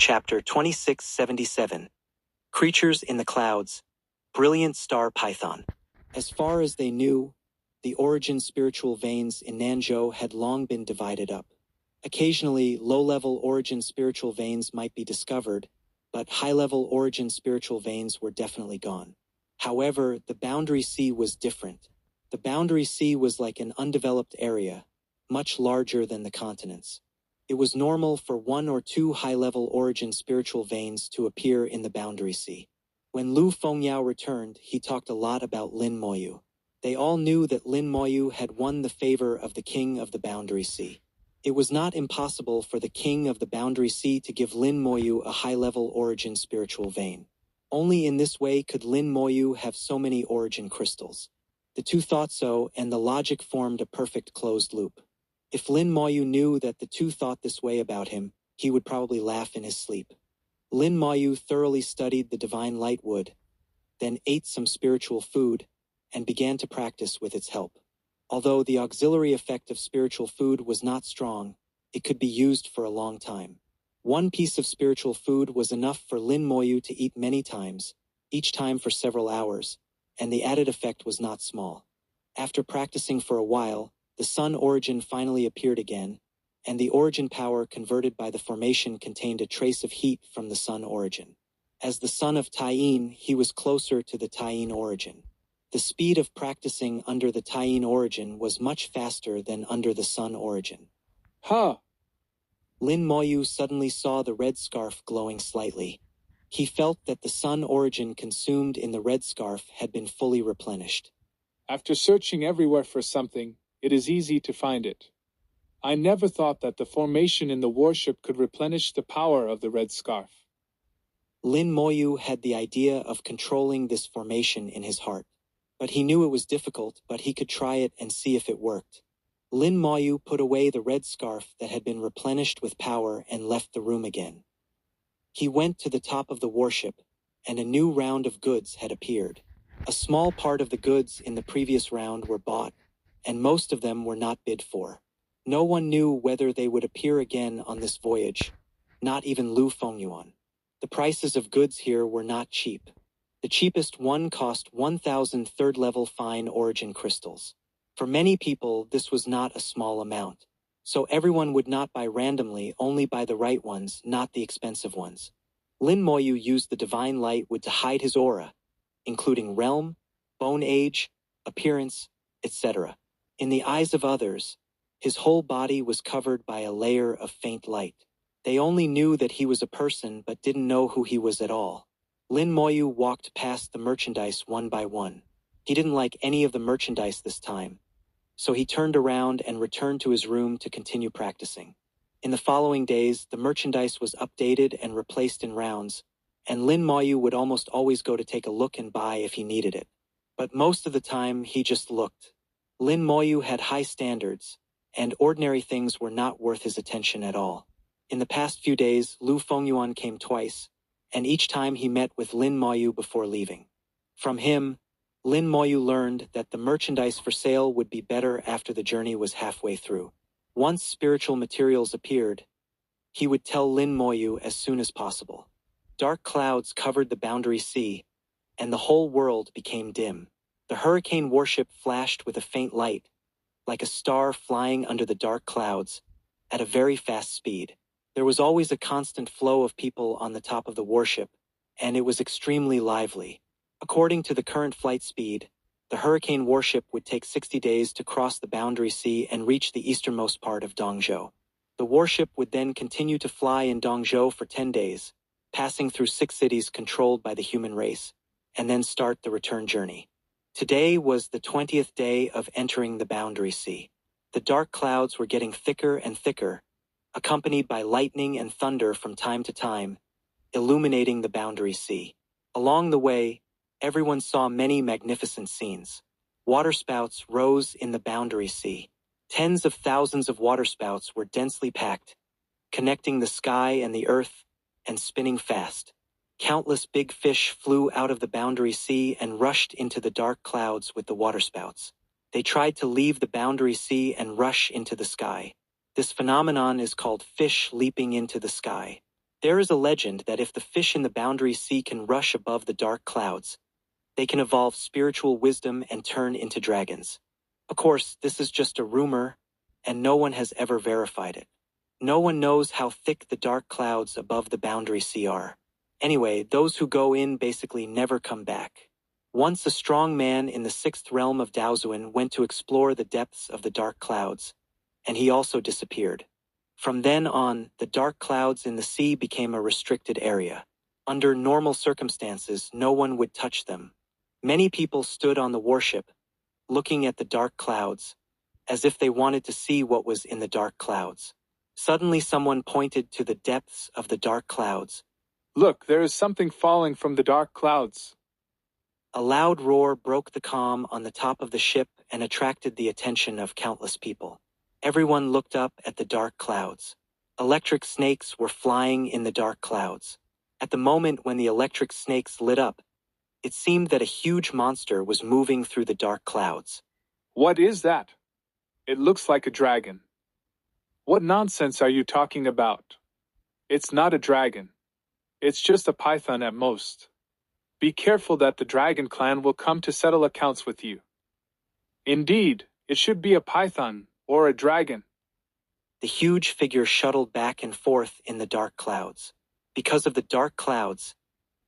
Chapter 2677. Creatures in the Clouds. Brilliant Star Python. As far as they knew, the origin spiritual veins in Nanzhou had long been divided up. Occasionally, low-level origin spiritual veins might be discovered, but high-level origin spiritual veins were definitely gone. However, the Boundary Sea was different. The Boundary Sea was like an undeveloped area, much larger than the continents. It was normal for one or two high-level origin spiritual veins to appear in the Boundary Sea. When Lu Fengyao returned, he talked a lot about Lin Moyu. They all knew that Lin Moyu had won the favor of the King of the Boundary Sea. It was not impossible for the King of the Boundary Sea to give Lin Moyu a high-level origin spiritual vein. Only in this way could Lin Moyu have so many origin crystals. The two thought so, and the logic formed a perfect closed loop. If Lin Moyu knew that the two thought this way about him, he would probably laugh in his sleep. Lin Moyu thoroughly studied the divine light wood, then ate some spiritual food, and began to practice with its help. Although the auxiliary effect of spiritual food was not strong, it could be used for a long time. One piece of spiritual food was enough for Lin Moyu to eat many times, each time for several hours, and the added effect was not small. After practicing for a while, the sun origin finally appeared again, and the origin power converted by the formation contained a trace of heat from the sun origin. As the son of Taiyin, he was closer to the Taiyin origin. The speed of practicing under the Taiyin origin was much faster than under the sun origin. Huh! Lin Moyu suddenly saw the red scarf glowing slightly. He felt that the sun origin consumed in the red scarf had been fully replenished. After searching everywhere for something, it is easy to find it. I never thought that the formation in the warship could replenish the power of the red scarf. Lin Moyu had the idea of controlling this formation in his heart. But he knew it was difficult, but he could try it and see if it worked. Lin Moyu put away the red scarf that had been replenished with power and left the room again. He went to the top of the warship, and a new round of goods had appeared. A small part of the goods in the previous round were bought, and most of them were not bid for. No one knew whether they would appear again on this voyage, not even Lu Fengyuan. The prices of goods here were not cheap. The cheapest one cost 1,000 third-level fine origin crystals. For many people, this was not a small amount. So everyone would not buy randomly, only buy the right ones, not the expensive ones. Lin Moyu used the divine light wood to hide his aura, including realm, bone age, appearance, etc. In the eyes of others, his whole body was covered by a layer of faint light. They only knew that he was a person but didn't know who he was at all. Lin Moyu walked past the merchandise one by one. He didn't like any of the merchandise this time, so he turned around and returned to his room to continue practicing. In the following days, the merchandise was updated and replaced in rounds, and Lin Moyu would almost always go to take a look and buy if he needed it. But most of the time, he just looked. Lin Moyu had high standards, and ordinary things were not worth his attention at all. In the past few days, Lu Fengyuan came twice, and each time he met with Lin Moyu before leaving. From him, Lin Moyu learned that the merchandise for sale would be better after the journey was halfway through. Once spiritual materials appeared, he would tell Lin Moyu as soon as possible. Dark clouds covered the Boundary Sea, and the whole world became dim. The hurricane warship flashed with a faint light, like a star flying under the dark clouds, at a very fast speed. There was always a constant flow of people on the top of the warship, and it was extremely lively. According to the current flight speed, the hurricane warship would take 60 days to cross the Boundary Sea and reach the easternmost part of Dongzhou. The warship would then continue to fly in Dongzhou for 10 days, passing through 6 cities controlled by the human race, and then start the return journey. Today was the 20th day of entering the Boundary Sea. The dark clouds were getting thicker and thicker, accompanied by lightning and thunder from time to time, illuminating the Boundary Sea. Along the way, everyone saw many magnificent scenes. Waterspouts rose in the Boundary Sea. Tens of thousands of waterspouts were densely packed, connecting the sky and the earth, and spinning fast. Countless big fish flew out of the Boundary Sea and rushed into the dark clouds with the waterspouts. They tried to leave the Boundary Sea and rush into the sky. This phenomenon is called fish leaping into the sky. There is a legend that if the fish in the Boundary Sea can rush above the dark clouds, they can evolve spiritual wisdom and turn into dragons. Of course, this is just a rumor, and no one has ever verified it. No one knows how thick the dark clouds above the Boundary Sea are. Anyway, those who go in basically never come back. Once a strong man in the sixth realm of Daozuan went to explore the depths of the dark clouds, and he also disappeared. From then on, the dark clouds in the sea became a restricted area. Under normal circumstances, no one would touch them. Many people stood on the warship, looking at the dark clouds, as if they wanted to see what was in the dark clouds. Suddenly someone pointed to the depths of the dark clouds. Look, there is something falling from the dark clouds. A loud roar broke the calm on the top of the ship and attracted the attention of countless people. Everyone looked up at the dark clouds. Electric snakes were flying in the dark clouds. At the moment when the electric snakes lit up, it seemed that a huge monster was moving through the dark clouds. What is that? It looks like a dragon. What nonsense are you talking about? It's not a dragon. It's just a python at most. Be careful that the dragon clan will come to settle accounts with you. Indeed, it should be a python or a dragon. The huge figure shuttled back and forth in the dark clouds. Because of the dark clouds,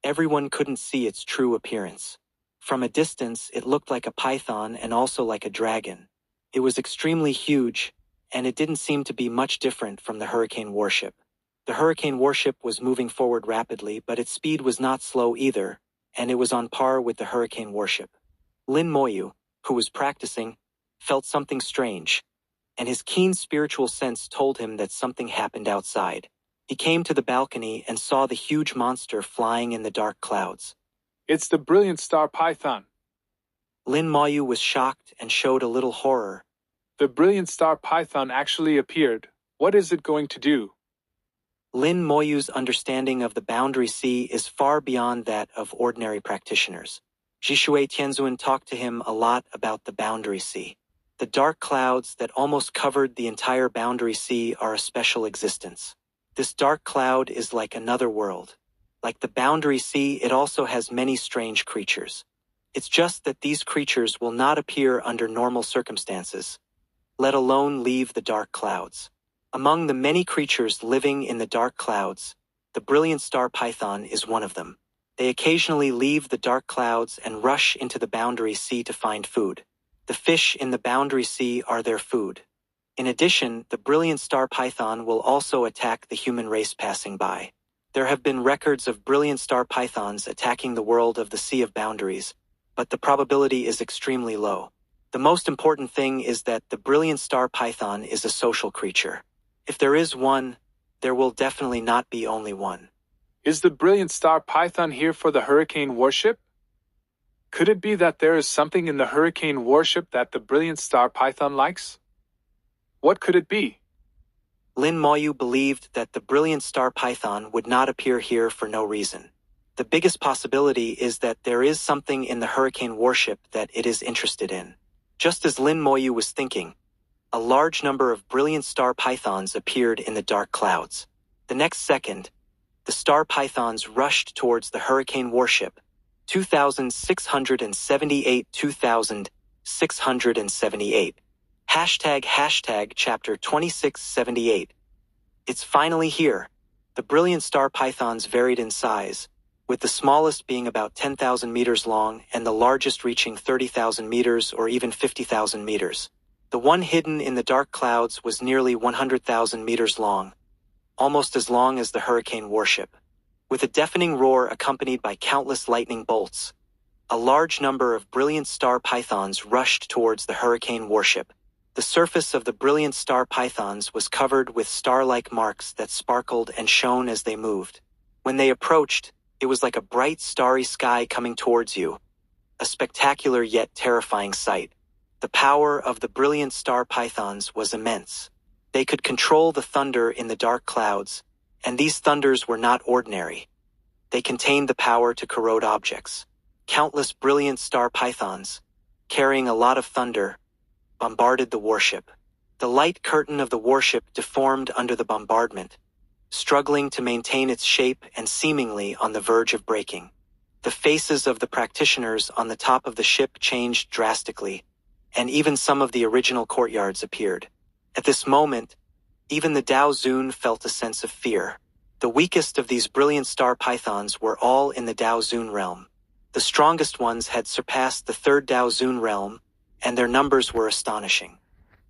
everyone couldn't see its true appearance. From a distance, it looked like a python and also like a dragon. It was extremely huge, and it didn't seem to be much different from the Hurricane warship. The Hurricane warship was moving forward rapidly, but its speed was not slow either, and it was on par with the Hurricane warship. Lin Moyu, who was practicing, felt something strange, and his keen spiritual sense told him that something happened outside. He came to the balcony and saw the huge monster flying in the dark clouds. It's the brilliant star python. Lin Moyu was shocked and showed a little horror. The brilliant star python actually appeared. What is it going to do? Lin Moyu's understanding of the Boundary Sea is far beyond that of ordinary practitioners. Jishui Tianzuan talked to him a lot about the Boundary Sea. The dark clouds that almost covered the entire Boundary Sea are a special existence. This dark cloud is like another world. Like the Boundary Sea, it also has many strange creatures. It's just that these creatures will not appear under normal circumstances, let alone leave the dark clouds. Among the many creatures living in the dark clouds, the brilliant star python is one of them. They occasionally leave the dark clouds and rush into the Boundary Sea to find food. The fish in the Boundary Sea are their food. In addition, the brilliant star python will also attack the human race passing by. There have been records of brilliant star pythons attacking the world of the Sea of Boundaries, but the probability is extremely low. The most important thing is that the brilliant star python is a social creature. If there is one, there will definitely not be only one. Is the brilliant star python here for the Hurricane warship? Could it be that there is something in the Hurricane warship that the brilliant star python likes? What could it be? Lin Moyu believed that the brilliant star python would not appear here for no reason. The biggest possibility is that there is something in the Hurricane warship that it is interested in. Just as Lin Moyu was thinking, a large number of brilliant star pythons appeared in the dark clouds. The next second, the star pythons rushed towards the Hurricane warship. 2678 2678. ## chapter 2678. It's finally here. The brilliant star pythons varied in size, with the smallest being about 10,000 meters long and the largest reaching 30,000 meters or even 50,000 meters. The one hidden in the dark clouds was nearly 100,000 meters long, almost as long as the Hurricane warship. With a deafening roar accompanied by countless lightning bolts, a large number of brilliant star pythons rushed towards the Hurricane warship. The surface of the brilliant star pythons was covered with star-like marks that sparkled and shone as they moved. When they approached, it was like a bright starry sky coming towards you, a spectacular yet terrifying sight. The power of the brilliant star pythons was immense. They could control the thunder in the dark clouds, and these thunders were not ordinary. They contained the power to corrode objects. Countless brilliant star pythons, carrying a lot of thunder, bombarded the warship. The light curtain of the warship deformed under the bombardment, struggling to maintain its shape and seemingly on the verge of breaking. The faces of the practitioners on the top of the ship changed drastically, and even some of the original courtyards appeared. At this moment, even the Dao Zun felt a sense of fear. The weakest of these brilliant star pythons were all in the Dao Zun realm. The strongest ones had surpassed the third Dao Zun realm, and their numbers were astonishing.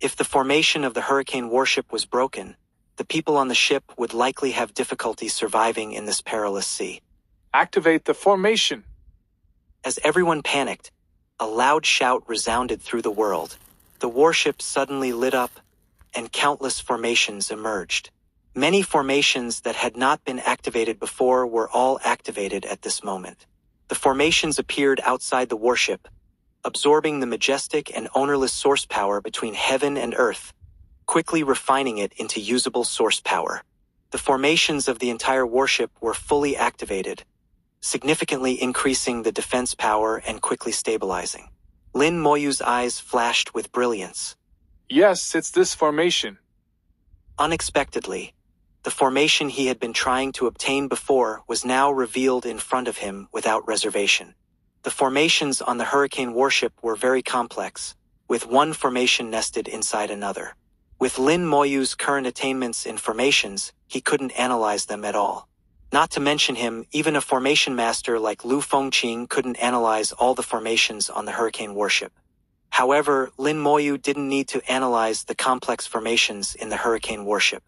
If the formation of the hurricane warship was broken, the people on the ship would likely have difficulty surviving in this perilous sea. Activate the formation! As everyone panicked, a loud shout resounded through the world. The warship suddenly lit up, and countless formations emerged. Many formations that had not been activated before were all activated at this moment. The formations appeared outside the warship, absorbing the majestic and ownerless source power between heaven and earth, quickly refining it into usable source power. The formations of the entire warship were fully activated, significantly increasing the defense power and quickly stabilizing. Lin Moyu's eyes flashed with brilliance. Yes, it's this formation. Unexpectedly, the formation he had been trying to obtain before was now revealed in front of him without reservation. The formations on the hurricane warship were very complex, with one formation nested inside another. With Lin Moyu's current attainments in formations, he couldn't analyze them at all. Not to mention him, even a formation master like Lu Fengqing couldn't analyze all the formations on the hurricane warship. However, Lin Moyu didn't need to analyze the complex formations in the hurricane warship.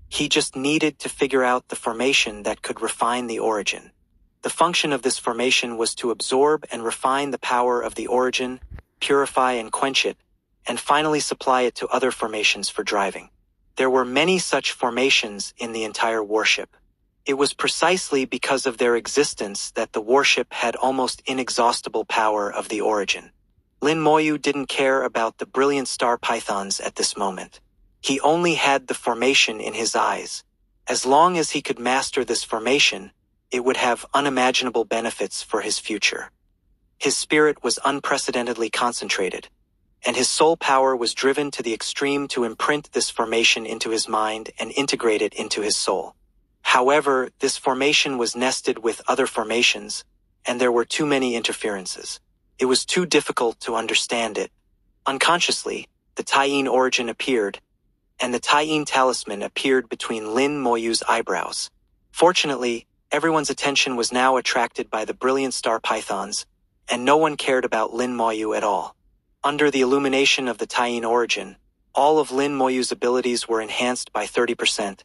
He just needed to figure out the formation that could refine the origin. The function of this formation was to absorb and refine the power of the origin, purify and quench it, and finally supply it to other formations for driving. There were many such formations in the entire warship. It was precisely because of their existence that the warship had almost inexhaustible power of the origin. Lin Moyu didn't care about the brilliant star pythons at this moment. He only had the formation in his eyes. As long as he could master this formation, it would have unimaginable benefits for his future. His spirit was unprecedentedly concentrated, and his soul power was driven to the extreme to imprint this formation into his mind and integrate it into his soul. However, this formation was nested with other formations, and there were too many interferences. It was too difficult to understand it. Unconsciously, the Taiyin origin appeared, and the Taiyin talisman appeared between Lin Moyu's eyebrows. Fortunately, everyone's attention was now attracted by the brilliant star pythons, and no one cared about Lin Moyu at all. Under the illumination of the Taiyin origin, all of Lin Moyu's abilities were enhanced by 30%,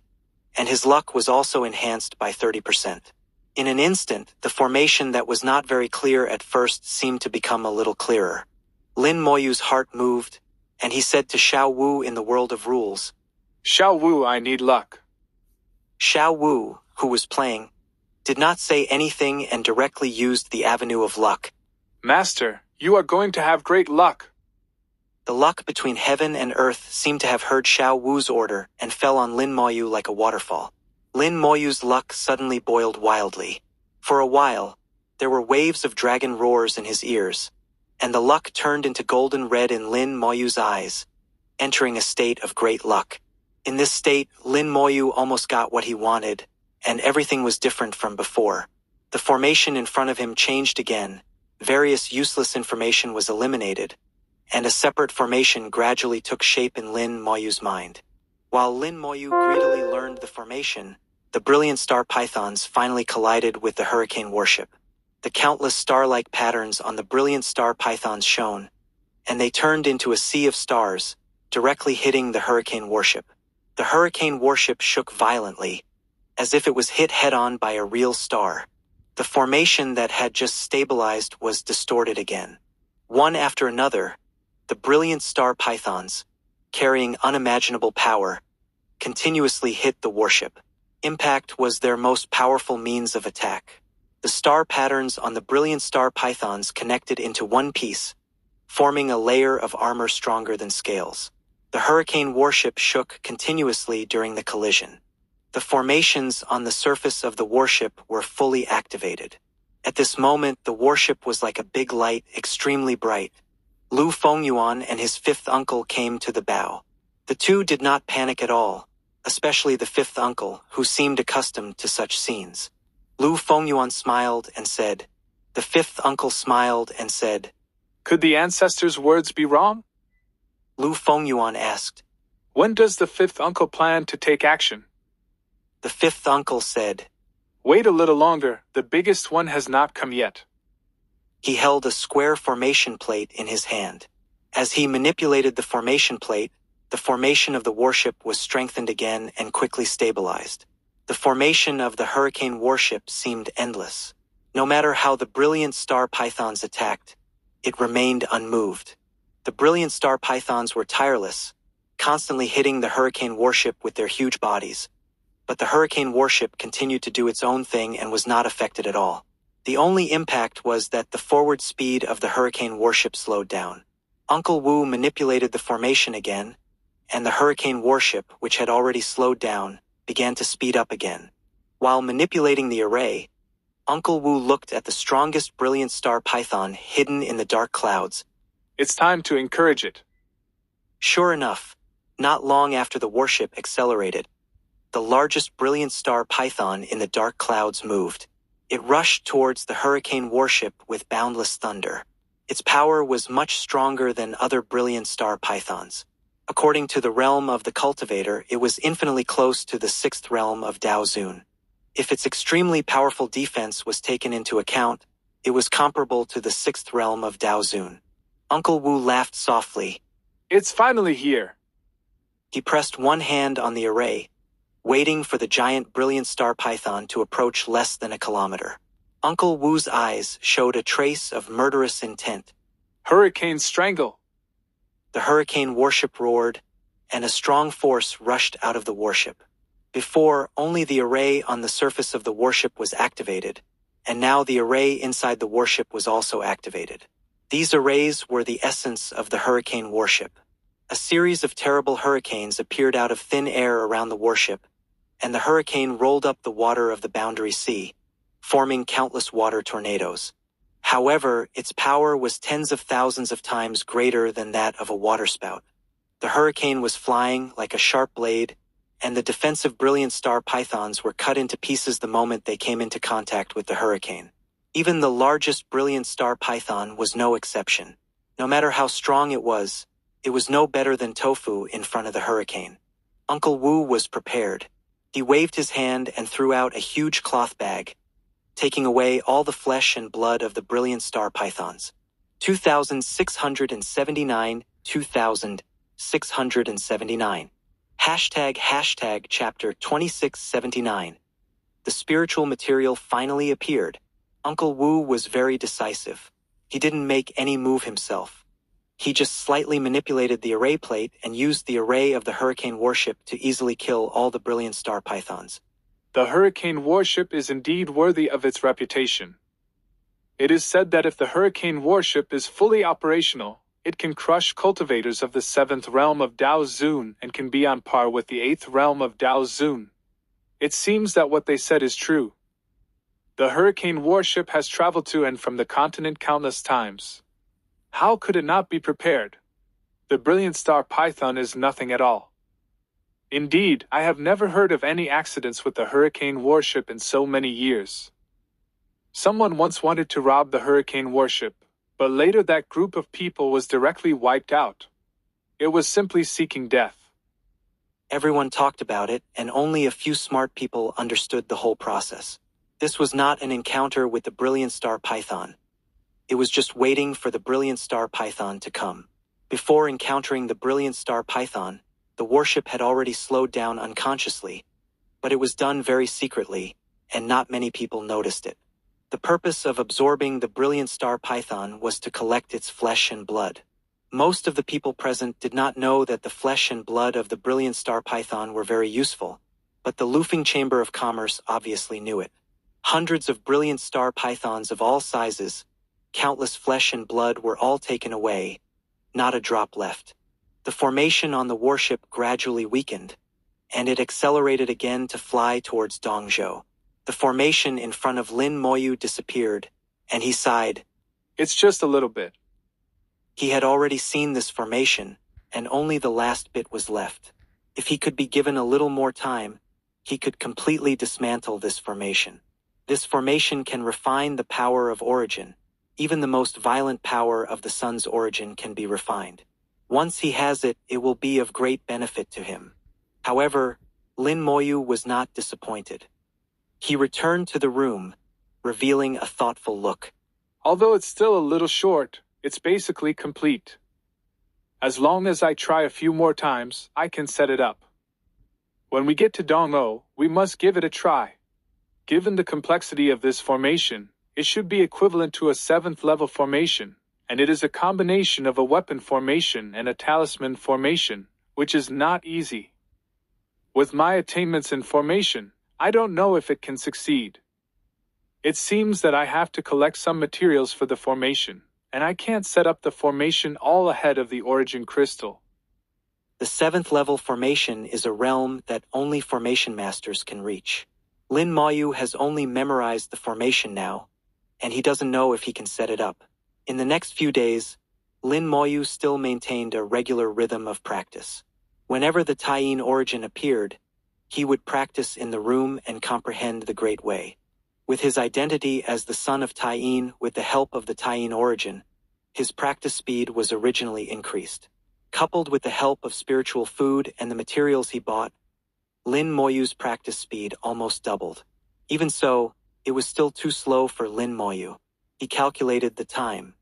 and his luck was also enhanced by 30%. In an instant, the formation that was not very clear at first seemed to become a little clearer. Lin Moyu's heart moved, and he said to Xiao Wu in the world of rules, Xiao Wu, I need luck. Xiao Wu, who was playing, did not say anything and directly used the avenue of luck. Master, you are going to have great luck. The luck between heaven and earth seemed to have heard Xiao Wu's order and fell on Lin Moyu like a waterfall. Lin Moyu's luck suddenly boiled wildly. For a while, there were waves of dragon roars in his ears, and the luck turned into golden red in Lin Moyu's eyes, entering a state of great luck. In this state, Lin Moyu almost got what he wanted, and everything was different from before. The formation in front of him changed again, various useless information was eliminated, and a separate formation gradually took shape in Lin Moyu's mind. While Lin Moyu greedily learned the formation, the brilliant star pythons finally collided with the hurricane warship. The countless star-like patterns on the brilliant star pythons shone, and they turned into a sea of stars, directly hitting the hurricane warship. The hurricane warship shook violently, as if it was hit head-on by a real star. The formation that had just stabilized was distorted again. One after another, the brilliant star pythons, carrying unimaginable power, continuously hit the warship. Impact was their most powerful means of attack. The star patterns on the brilliant star pythons connected into one piece, forming a layer of armor stronger than scales. The hurricane warship shook continuously during the collision. The formations on the surface of the warship were fully activated. At this moment, the warship was like a big light, extremely bright. Lu Fengyuan and his fifth uncle came to the bow. The two did not panic at all. especially the fifth uncle, who seemed accustomed to such scenes. Lu Fengyuan smiled and said, The fifth uncle smiled and said, Could the ancestors' words be wrong? Lu Fengyuan asked. When does the fifth uncle plan to take action? The fifth uncle said, Wait a little longer, the biggest one has not come yet. He held a square formation plate in his hand. As he manipulated the formation plate, the formation of the warship was strengthened again and quickly stabilized. The formation of the hurricane warship seemed endless. No matter how the brilliant star pythons attacked, it remained unmoved. The brilliant star pythons were tireless, constantly hitting the hurricane warship with their huge bodies. But the hurricane warship continued to do its own thing and was not affected at all. The only impact was that the forward speed of the hurricane warship slowed down. Uncle Wu manipulated the formation again, and the hurricane warship, which had already slowed down, began to speed up again. While manipulating the array, Uncle Wu looked at the strongest brilliant star python hidden in the dark clouds. It's time to encourage it. Sure enough, not long after the warship accelerated, the largest brilliant star python in the dark clouds moved. It rushed towards the hurricane warship with boundless thunder. Its power was much stronger than other brilliant star pythons. According to the realm of the cultivator, it was infinitely close to the sixth realm of Dao Zun. If its extremely powerful defense was taken into account, it was comparable to the sixth realm of Dao Zun. Uncle Wu laughed softly. It's finally here. He pressed one hand on the array, waiting for the giant brilliant star python to approach less than a kilometer. Uncle Wu's eyes showed a trace of murderous intent. Hurricane Strangle. The hurricane warship roared, and a strong force rushed out of the warship. Before, only the array on the surface of the warship was activated, and now the array inside the warship was also activated. These arrays were the essence of the hurricane warship. A series of terrible hurricanes appeared out of thin air around the warship, and the hurricane rolled up the water of the Boundary Sea, forming countless water tornadoes. However, its power was tens of thousands of times greater than that of a waterspout. The hurricane was flying like a sharp blade, and the defensive brilliant star pythons were cut into pieces the moment they came into contact with the hurricane. Even the largest brilliant star python was no exception. No matter how strong it was no better than tofu in front of the hurricane. Uncle Wu was prepared. He waved his hand and threw out a huge cloth bag, taking away all the flesh and blood of the brilliant star pythons. 2679, 2679. Hashtag chapter 2679. The spiritual material finally appeared. Uncle Wu was very decisive. He didn't make any move himself. He just slightly manipulated the array plate and used the array of the hurricane warship to easily kill all the brilliant star pythons. The hurricane warship is indeed worthy of its reputation. It is said that if the hurricane warship is fully operational, it can crush cultivators of the seventh realm of Dao Zun and can be on par with the eighth realm of Dao Zun. It seems that what they said is true. The hurricane warship has traveled to and from the continent countless times. How could it not be prepared? The brilliant star python is nothing at all. Indeed, I have never heard of any accidents with the hurricane warship in so many years. Someone once wanted to rob the hurricane warship, but later that group of people was directly wiped out. It was simply seeking death. Everyone talked about it, and only a few smart people understood the whole process. This was not an encounter with the brilliant star python. It was just waiting for the brilliant star python to come. Before encountering the brilliant star python, the warship had already slowed down unconsciously, but it was done very secretly, and not many people noticed it. The purpose of absorbing the brilliant star python was to collect its flesh and blood. Most of the people present did not know that the flesh and blood of the brilliant star python were very useful, but the Lufeng Chamber of Commerce obviously knew it. Hundreds of brilliant star pythons of all sizes, countless flesh and blood were all taken away, not a drop left. The formation on the warship gradually weakened, and it accelerated again to fly towards Dongzhou. The formation in front of Lin Moyu disappeared, and he sighed. It's just a little bit. He had already seen this formation, and only the last bit was left. If he could be given a little more time, he could completely dismantle this formation. This formation can refine the power of origin. Even the most violent power of the sun's origin can be refined. Once he has it, it will be of great benefit to him. However, Lin Moyu was not disappointed. He returned to the room, revealing a thoughtful look. Although it's still a little short, it's basically complete. As long as I try a few more times, I can set it up. When we get to Dong-O, we must give it a try. Given the complexity of this formation, it should be equivalent to a 7th level formation, and it is a combination of a weapon formation and a talisman formation, which is not easy. With my attainments in formation, I don't know if it can succeed. It seems that I have to collect some materials for the formation, and I can't set up the formation all ahead of the origin crystal. The 7th level formation is a realm that only formation masters can reach. Lin Moyu has only memorized the formation now, and he doesn't know if he can set it up. In the next few days, Lin Moyu still maintained a regular rhythm of practice. Whenever the Taiyin origin appeared, he would practice in the room and comprehend the Great Way. With his identity as the son of Taiyin with the help of the Taiyin origin, his practice speed was originally increased. Coupled with the help of spiritual food and the materials he bought, Lin Moyu's practice speed almost doubled. Even so, it was still too slow for Lin Moyu. He calculated the time.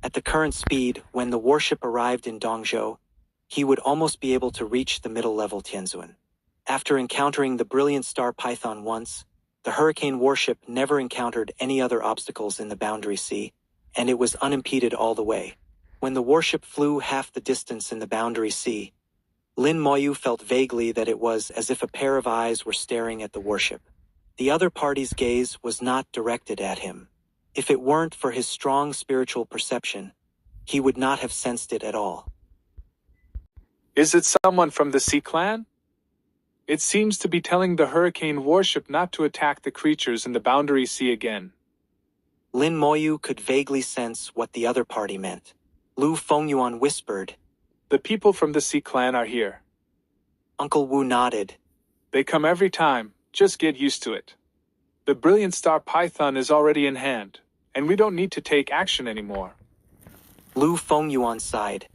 At the current speed, when the warship arrived in Dongzhou, he would almost be able to reach the middle-level Tianzuan. After encountering the brilliant star python once, the hurricane warship never encountered any other obstacles in the Boundary Sea, and it was unimpeded all the way. When the warship flew half the distance in the Boundary Sea, Lin Moyu felt vaguely that it was as if a pair of eyes were staring at the warship. The other party's gaze was not directed at him. If it weren't for his strong spiritual perception, he would not have sensed it at all. Is it someone from the Sea Clan? It seems to be telling the hurricane warship not to attack the creatures in the Boundary Sea again. Lin Moyu could vaguely sense what the other party meant. Lu Fengyuan whispered, The people from the Sea Clan are here. Uncle Wu nodded. They come every time, just get used to it. The brilliant star python is already in hand, and we don't need to take action anymore. Lu Fengyuan sighed.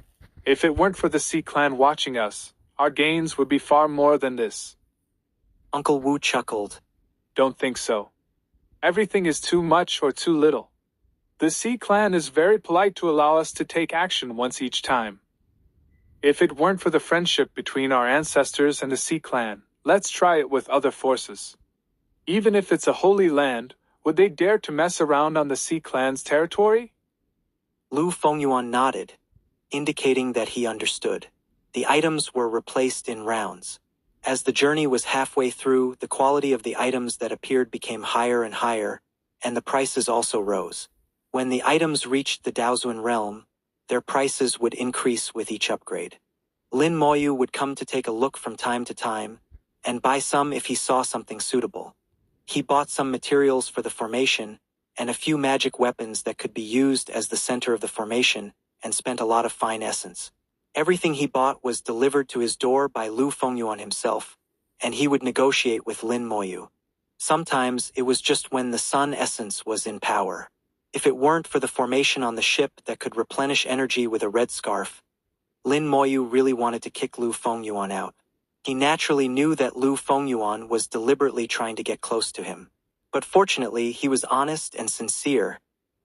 If it weren't for the Sea Clan watching us, our gains would be far more than this. Uncle Wu chuckled. Don't think so. Everything is too much or too little. The Sea Clan is very polite to allow us to take action once each time. If it weren't for the friendship between our ancestors and the Sea Clan, let's try it with other forces. Even if it's a holy land, would they dare to mess around on the Sea Clan's territory? Lu Fengyuan nodded, indicating that he understood. The items were replaced in rounds. As the journey was halfway through, the quality of the items that appeared became higher and higher, and the prices also rose. When the items reached the Daozuan realm, their prices would increase with each upgrade. Lin Moyu would come to take a look from time to time, and buy some if he saw something suitable. He bought some materials for the formation, and a few magic weapons that could be used as the center of the formation, and spent a lot of fine essence. Everything he bought was delivered to his door by Lu Fengyuan himself, and he would negotiate with Lin Moyu. Sometimes it was just when the sun essence was in power. If it weren't for the formation on the ship that could replenish energy with a red scarf, Lin Moyu really wanted to kick Lu Fengyuan out. He naturally knew that Lu Fengyuan was deliberately trying to get close to him. But fortunately, he was honest and sincere,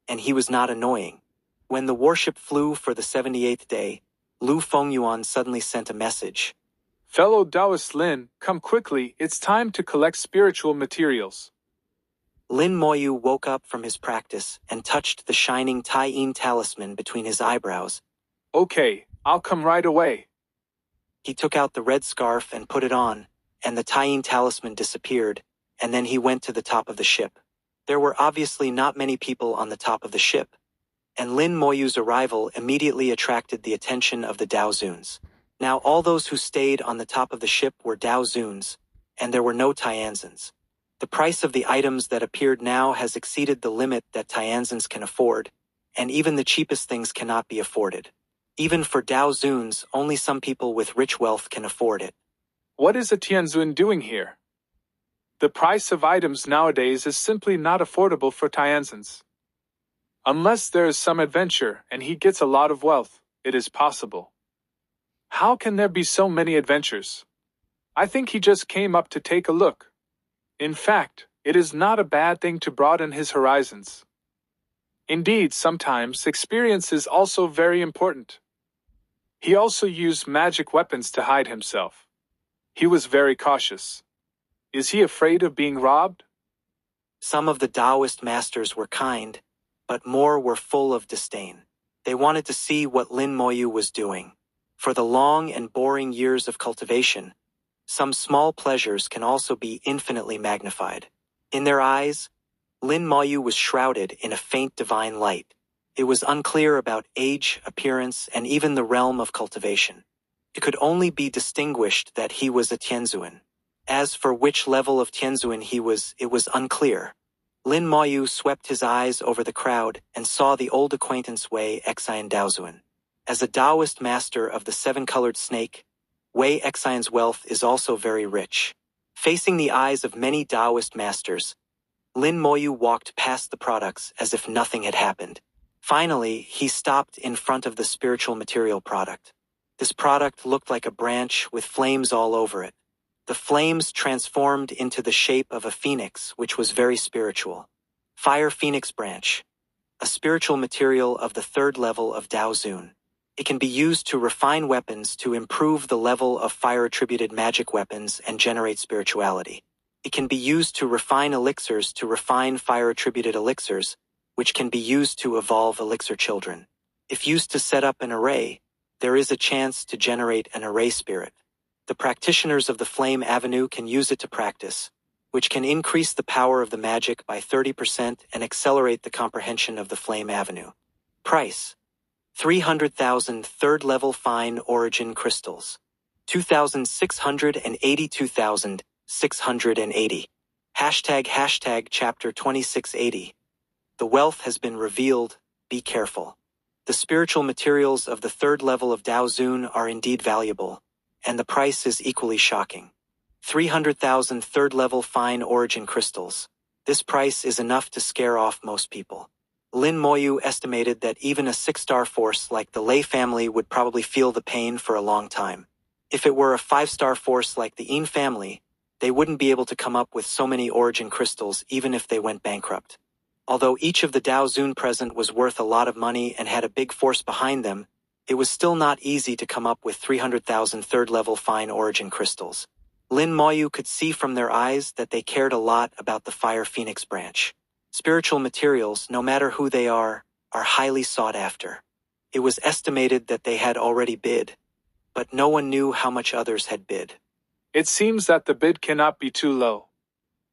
and he was not annoying. When the warship flew for the 78th day, Lu Fengyuan suddenly sent a message. Fellow Taoist Lin, come quickly, it's time to collect spiritual materials. Lin Moyu woke up from his practice and touched the shining Taiyin talisman between his eyebrows. Okay, I'll come right away. He took out the red scarf and put it on, and the Taiyin talisman disappeared, and then he went to the top of the ship. There were obviously not many people on the top of the ship, and Lin Moyu's arrival immediately attracted the attention of the Daozuns. Now all those who stayed on the top of the ship were Daozuns, and there were no Tianzins. The price of the items that appeared now has exceeded the limit that Tianzins can afford, and even the cheapest things cannot be afforded. Even for Daozuns, only some people with rich wealth can afford it. What is a Tianzun doing here? The price of items nowadays is simply not affordable for Tianzins. Unless there is some adventure and he gets a lot of wealth, it is possible. How can there be so many adventures? I think he just came up to take a look. In fact, it is not a bad thing to broaden his horizons. Indeed, sometimes experience is also very important. He also used magic weapons to hide himself. He was very cautious. Is he afraid of being robbed? Some of the Taoist masters were kind, but more were full of disdain. They wanted to see what Lin Moyu was doing. For the long and boring years of cultivation, some small pleasures can also be infinitely magnified. In their eyes, Lin Moyu was shrouded in a faint divine light. It was unclear about age, appearance, and even the realm of cultivation. It could only be distinguished that he was a Tianzuan. As for which level of Tianzuan he was, it was unclear. Lin Moyu swept his eyes over the crowd and saw the old acquaintance Wei Xian Daozuan. As a Taoist master of the seven-colored snake, Wei Xian's wealth is also very rich. Facing the eyes of many Taoist masters, Lin Moyu walked past the products as if nothing had happened. Finally, he stopped in front of the spiritual material product. This product looked like a branch with flames all over it. The flames transformed into the shape of a phoenix, which was very spiritual. Fire Phoenix Branch, a spiritual material of the third level of Dao Zun. It can be used to refine weapons to improve the level of fire-attributed magic weapons and generate spirituality. It can be used to refine elixirs to refine fire-attributed elixirs, which can be used to evolve elixir children. If used to set up an array, there is a chance to generate an array spirit. The practitioners of the Flame Avenue can use it to practice, which can increase the power of the magic by 30% and accelerate the comprehension of the Flame Avenue. Price: 300,000 third-level fine origin crystals. 2,682,680. Hashtag chapter 2680. The wealth has been revealed, be careful. The spiritual materials of the third level of Dao Zun are indeed valuable, and the price is equally shocking. 300,000 third-level fine origin crystals. This price is enough to scare off most people. Lin Moyu estimated that even a 6-star force like the Lei family would probably feel the pain for a long time. If it were a 5-star force like the Yin family, they wouldn't be able to come up with so many origin crystals even if they went bankrupt. Although each of the Dao Zun present was worth a lot of money and had a big force behind them, it was still not easy to come up with 300,000 third-level fine origin crystals. Lin Moyu could see from their eyes that they cared a lot about the Fire Phoenix branch. Spiritual materials, no matter who they are highly sought after. It was estimated that they had already bid, but no one knew how much others had bid. It seems that the bid cannot be too low.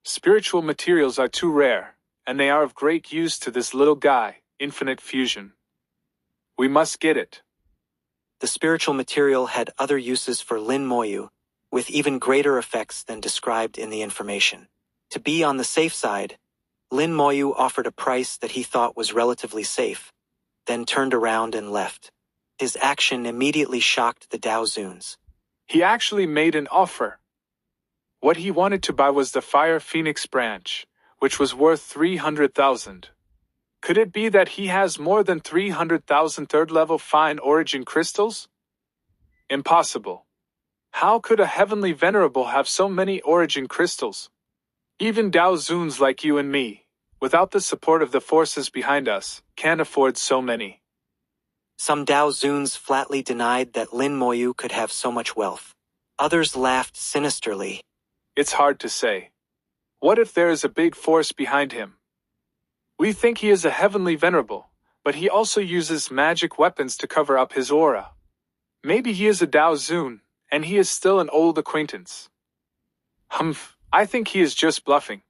Spiritual materials are too rare, and they are of great use to this little guy, Infinite Fusion. We must get it. The spiritual material had other uses for Lin Moyu, with even greater effects than described in the information. To be on the safe side, Lin Moyu offered a price that he thought was relatively safe, then turned around and left. His action immediately shocked the Dao Zuns. He actually made an offer. What he wanted to buy was the Fire Phoenix branch, which was worth 300,000. Could it be that he has more than 300,000 third-level fine origin crystals? Impossible. How could a heavenly venerable have so many origin crystals? Even Dao Zuns like you and me, without the support of the forces behind us, can't afford so many. Some Dao Zuns flatly denied that Lin Moyu could have so much wealth. Others laughed sinisterly. It's hard to say. What if there is a big force behind him? We think he is a heavenly venerable, but he also uses magic weapons to cover up his aura. Maybe he is a Dao Zun, and he is still an old acquaintance. I think he is just bluffing.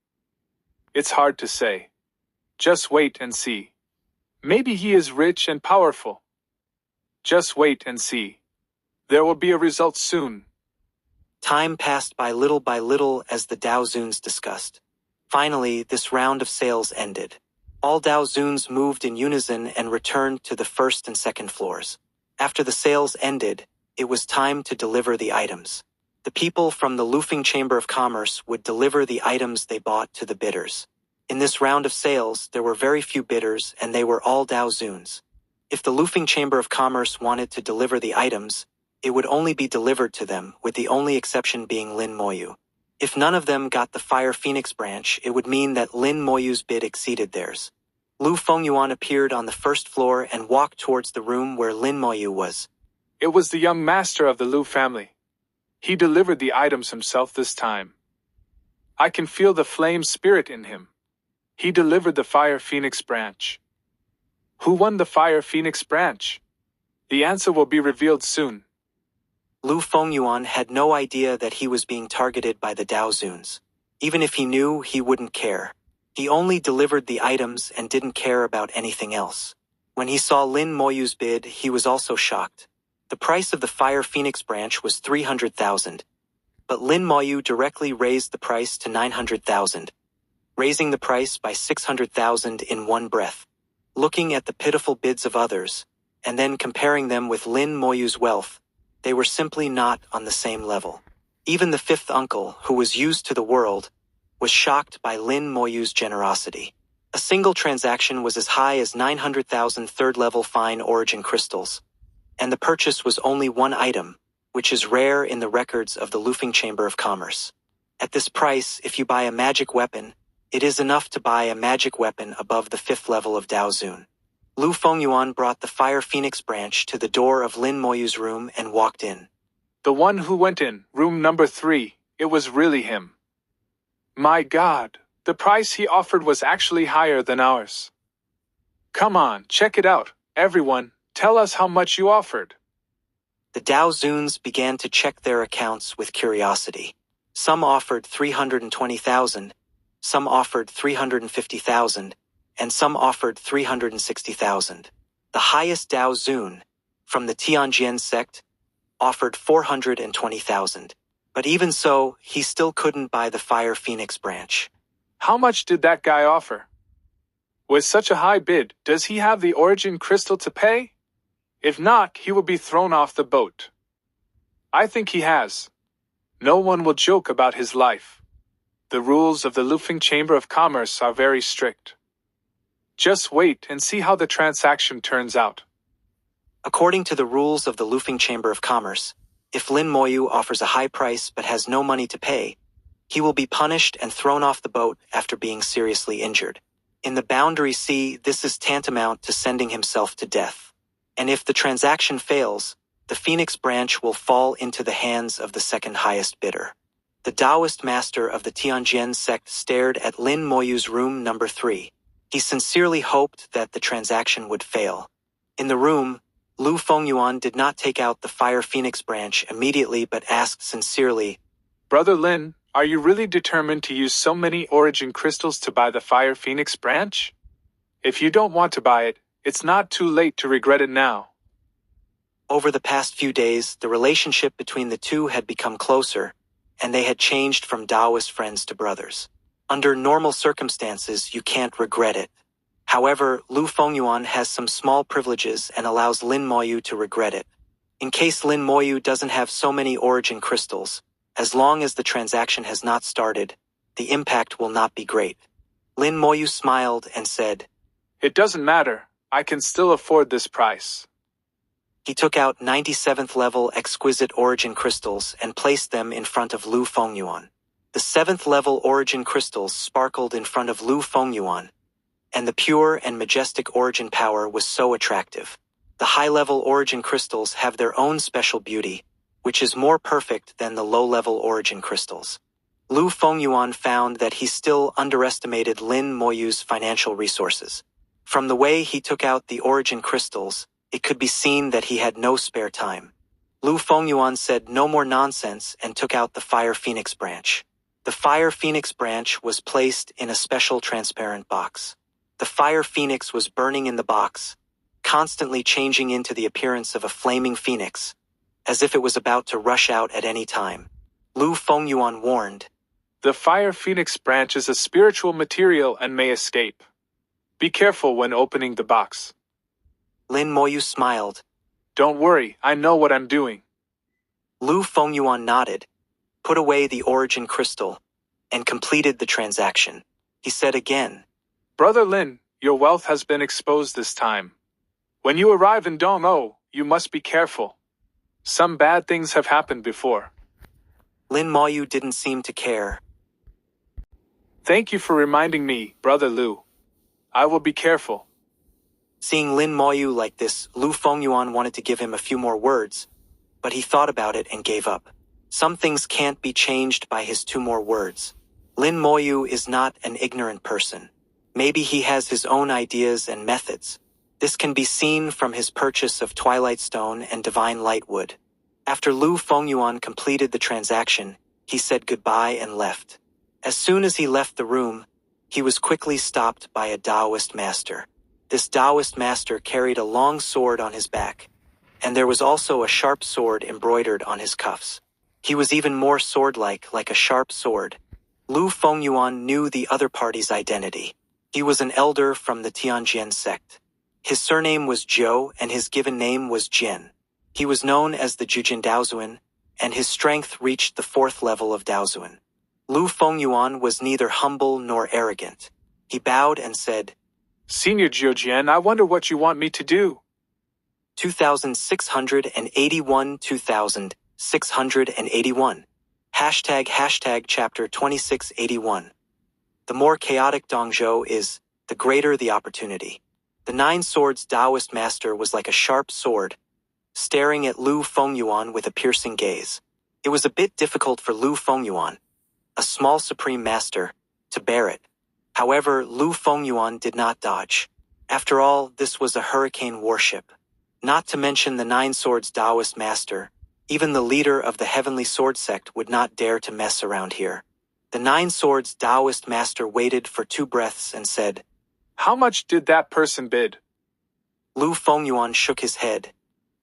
It's hard to say. Just wait and see. Maybe he is rich and powerful. Just wait and see. There will be a result soon. Time passed by little as the Dao Zuns discussed. Finally, this round of sales ended. All Dao Zuns moved in unison and returned to the first and second floors. After the sales ended, it was time to deliver the items. The people from the Lufeng Chamber of Commerce would deliver the items they bought to the bidders. In this round of sales, there were very few bidders, and they were all Dao Zuns. If the Lufeng Chamber of Commerce wanted to deliver the items, it would only be delivered to them, with the only exception being Lin Moyu. If none of them got the Fire Phoenix branch, it would mean that Lin Moyu's bid exceeded theirs. Lu Fengyuan appeared on the first floor and walked towards the room where Lin Moyu was. It was the young master of the Lu family. He delivered the items himself this time. I can feel the flame spirit in him. He delivered the Fire Phoenix branch. Who won the Fire Phoenix branch? The answer will be revealed soon. Lu Fengyuan had no idea that he was being targeted by the Dao Zuns. Even if he knew, he wouldn't care. He only delivered the items and didn't care about anything else. When he saw Lin Moyu's bid, he was also shocked. The price of the Fire Phoenix branch was 300,000. But Lin Moyu directly raised the price to 900,000, raising the price by 600,000 in one breath. Looking at the pitiful bids of others, and then comparing them with Lin Moyu's wealth, they were simply not on the same level. Even the fifth uncle, who was used to the world, was shocked by Lin Moyu's generosity. A single transaction was as high as 900,000 third-level fine origin crystals, and the purchase was only one item, which is rare in the records of the Lufeng Chamber of Commerce. At this price, if you buy a magic weapon, it is enough to buy a magic weapon above the fifth level of Dao Zun. Lu Fengyuan brought the Fire Phoenix branch to the door of Lin Moyu's room and walked in. The one who went in, room number 3, it was really him. My God, the price he offered was actually higher than ours. Come on, check it out, everyone, tell us how much you offered. The Dao Zuns began to check their accounts with curiosity. Some offered 320,000, some offered 350,000, and some offered 360,000. The highest Dao Zun, from the Tianjian sect, offered 420,000. But even so, he still couldn't buy the Fire Phoenix branch. How much did that guy offer? With such a high bid, does he have the origin crystal to pay? If not, he will be thrown off the boat. I think he has. No one will joke about his life. The rules of the Lufeng Chamber of Commerce are very strict. Just wait and see how the transaction turns out. According to the rules of the Lufeng Chamber of Commerce, if Lin Moyu offers a high price but has no money to pay, he will be punished and thrown off the boat after being seriously injured. In the Boundary Sea, this is tantamount to sending himself to death. And if the transaction fails, the Phoenix branch will fall into the hands of the second highest bidder. The Taoist master of the Tianjian sect stared at Lin Moyu's room number 3. He sincerely hoped that the transaction would fail. In the room, Lu Fengyuan did not take out the Fire Phoenix branch immediately but asked sincerely, Brother Lin, are you really determined to use so many origin crystals to buy the Fire Phoenix branch? If you don't want to buy it, it's not too late to regret it now. Over the past few days, the relationship between the two had become closer, and they had changed from Taoist friends to brothers. Under normal circumstances, you can't regret it. However, Lu Fengyuan has some small privileges and allows Lin Moyu to regret it. In case Lin Moyu doesn't have so many origin crystals, as long as the transaction has not started, the impact will not be great. Lin Moyu smiled and said, It doesn't matter, I can still afford this price. He took out 97th level exquisite origin crystals and placed them in front of Lu Fengyuan. The 7th level origin crystals sparkled in front of Lu Fengyuan, and the pure and majestic origin power was so attractive. The high-level origin crystals have their own special beauty, which is more perfect than the low-level origin crystals. Lu Fengyuan found that he still underestimated Lin Moyu's financial resources. From the way he took out the origin crystals, it could be seen that he had no spare time. Lu Fengyuan said no more nonsense and took out the Fire Phoenix branch. The Fire Phoenix branch was placed in a special transparent box. The Fire Phoenix was burning in the box, constantly changing into the appearance of a flaming phoenix, as if it was about to rush out at any time. Lu Fengyuan warned, The Fire Phoenix branch is a spiritual material and may escape. Be careful when opening the box. Lin Moyu smiled. Don't worry, I know what I'm doing. Lu Fengyuan nodded. put away the origin crystal, and completed the transaction. He said again, Brother Lin, your wealth has been exposed this time. When you arrive in Dong-O, you must be careful. Some bad things have happened before. Lin Moyu didn't seem to care. Thank you for reminding me, Brother Lu. I will be careful. Seeing Lin Moyu like this, Lu Fengyuan wanted to give him a few more words, but he thought about it and gave up. Some things can't be changed by his 2 more words. Lin Moyu is not an ignorant person. Maybe he has his own ideas and methods. This can be seen from his purchase of Twilight Stone and Divine Lightwood. After Lu Fengyuan completed the transaction, he said goodbye and left. As soon as he left the room, he was quickly stopped by a Taoist master. This Taoist master carried a long sword on his back, and there was also a sharp sword embroidered on his cuffs. He was even more sword-like, like a sharp sword. Lu Fengyuan knew the other party's identity. He was an elder from the Tianjin sect. His surname was Zhou and his given name was Jin. He was known as the Jujin Daozuan, and his strength reached the 4th level of Daozuan. Lu Fengyuan was neither humble nor arrogant. He bowed and said, Senior Jiujian, I wonder what you want me to do. 2681 2681. ## chapter 2681. The more chaotic Dongzhou is, the greater the opportunity. The 9 Swords Taoist master was like a sharp sword, staring at Lu Fengyuan with a piercing gaze. It was a bit difficult for Lu Fengyuan, a small supreme master, to bear it. However, Lu Fengyuan did not dodge. After all, this was a hurricane warship. Not to mention the 9 Swords Taoist master, even the leader of the Heavenly Sword sect would not dare to mess around here. The 9 Swords Taoist master waited for 2 breaths and said, How much did that person bid? Lu Fengyuan shook his head.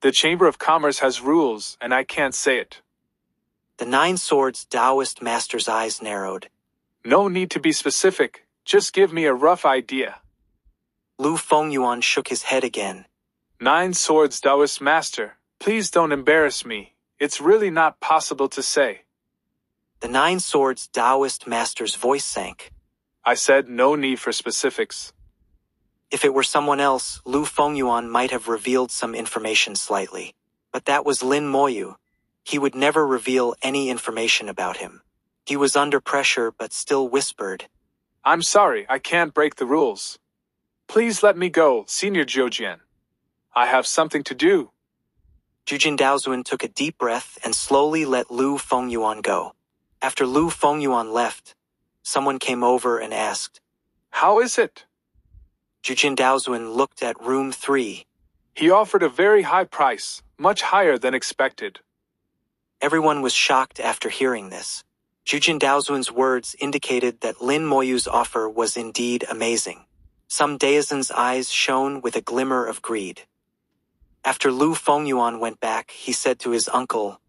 The Chamber of Commerce has rules, and I can't say it. The 9 Swords Taoist master's eyes narrowed. No need to be specific, just give me a rough idea. Lu Fengyuan shook his head again. 9 Swords Taoist master, please don't embarrass me. It's really not possible to say. The 9 Swords Taoist master's voice sank. I said no need for specifics. If it were someone else, Lu Fengyuan might have revealed some information slightly. But that was Lin Moyu. He would never reveal any information about him. He was under pressure but still whispered, I'm sorry, I can't break the rules. Please let me go, Senior Jiujian. I have something to do. Jujin Daozuan took a deep breath and slowly let Lu Fengyuan go. After Lu Fengyuan left, someone came over and asked, How is it? Jujin Daozuan looked at room 3. He offered a very high price, much higher than expected. Everyone was shocked after hearing this. Jujin Daozuan's words indicated that Lin Moyu's offer was indeed amazing. Some Daozuan's eyes shone with a glimmer of greed. After Lu Fengyuan went back, he said to his uncle,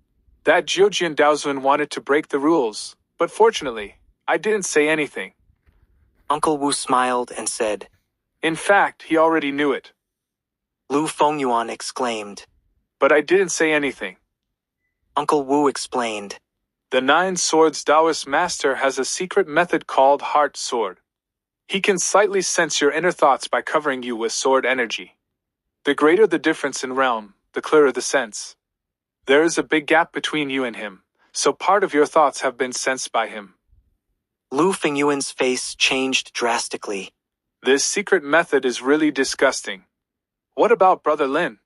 That Jiujian Daozuan wanted to break the rules, but fortunately, I didn't say anything. Uncle Wu smiled and said, In fact, he already knew it. Lu Fengyuan exclaimed, But I didn't say anything. Uncle Wu explained, The 9 Swords Taoist master has a secret method called Heart Sword. He can slightly sense your inner thoughts by covering you with sword energy. The greater the difference in realm, the clearer the sense. There is a big gap between you and him, so part of your thoughts have been sensed by him. Lu Fengyuan's face changed drastically. This secret method is really disgusting. What about Brother Lin?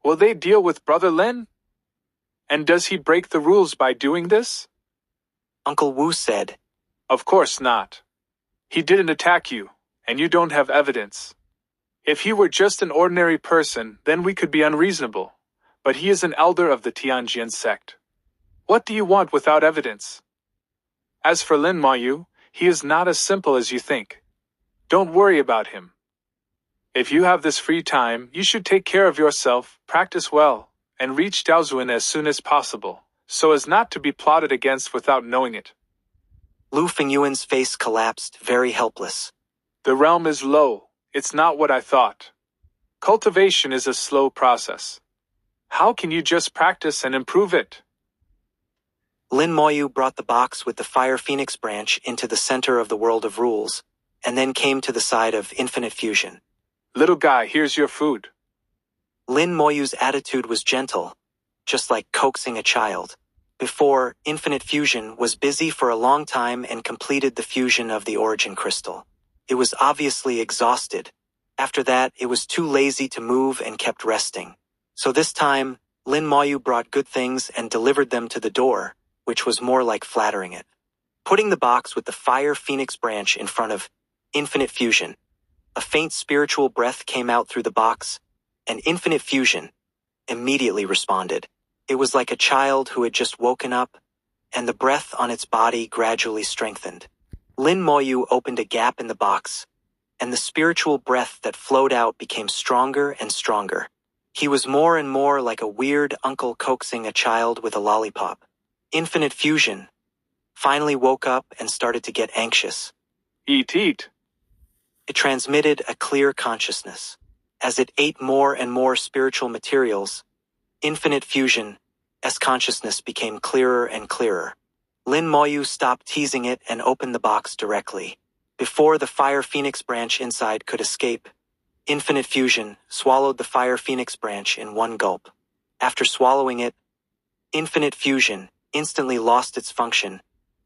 Will they deal with Brother Lin? And does he break the rules by doing this? Uncle Wu said, Of course not. He didn't attack you, and you don't have evidence. If he were just an ordinary person, then we could be unreasonable. But he is an elder of the Tianjin sect. What do you want without evidence? As for Lin Moyu, he is not as simple as you think. Don't worry about him. If you have this free time, you should take care of yourself, practice well, and reach Daozuan as soon as possible, so as not to be plotted against without knowing it. Lu Fengyuan's face collapsed, very helpless. The realm is low. It's not what I thought. Cultivation is a slow process. How can you just practice and improve it? Lin Moyu brought the box with the Fire Phoenix branch into the center of the world of rules, and then came to the side of infinite fusion. Little guy, here's your food. Lin Moyu's attitude was gentle, just like coaxing a child. Before, infinite fusion was busy for a long time and completed the fusion of the origin crystal. It was obviously exhausted. After that, it was too lazy to move and kept resting. So this time, Lin Moyu brought good things and delivered them to the door, which was more like flattering it. Putting the box with the Fire Phoenix branch in front of infinite fusion, a faint spiritual breath came out through the box, and infinite fusion immediately responded. It was like a child who had just woken up, and the breath on its body gradually strengthened. Lin Moyu opened a gap in the box, and the spiritual breath that flowed out became stronger and stronger. He was more and more like a weird uncle coaxing a child with a lollipop. Infinite fusion finally woke up and started to get anxious. Eat, eat. It transmitted a clear consciousness. As it ate more and more spiritual materials, infinite fusion's consciousness became clearer and clearer. Lin Moyu stopped teasing it and opened the box directly. Before the Fire Phoenix branch inside could escape, infinite fusion swallowed the Fire Phoenix branch in one gulp. After swallowing it, infinite fusion instantly lost its function,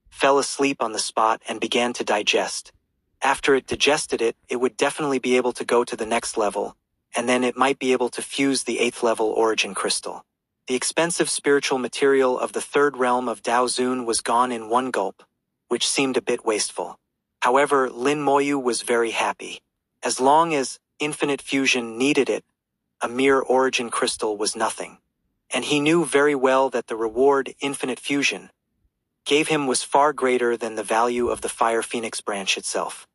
fell asleep on the spot, and began to digest. After it digested it, it would definitely be able to go to the next level, and then it might be able to fuse the 8th level origin crystal. The expensive spiritual material of the 3rd realm of Dao Zun was gone in one gulp, which seemed a bit wasteful. However, Lin Moyu was very happy. As long as infinite fusion needed it, a mere origin crystal was nothing. And he knew very well that the reward infinite fusion gave him was far greater than the value of the Fire Phoenix branch itself.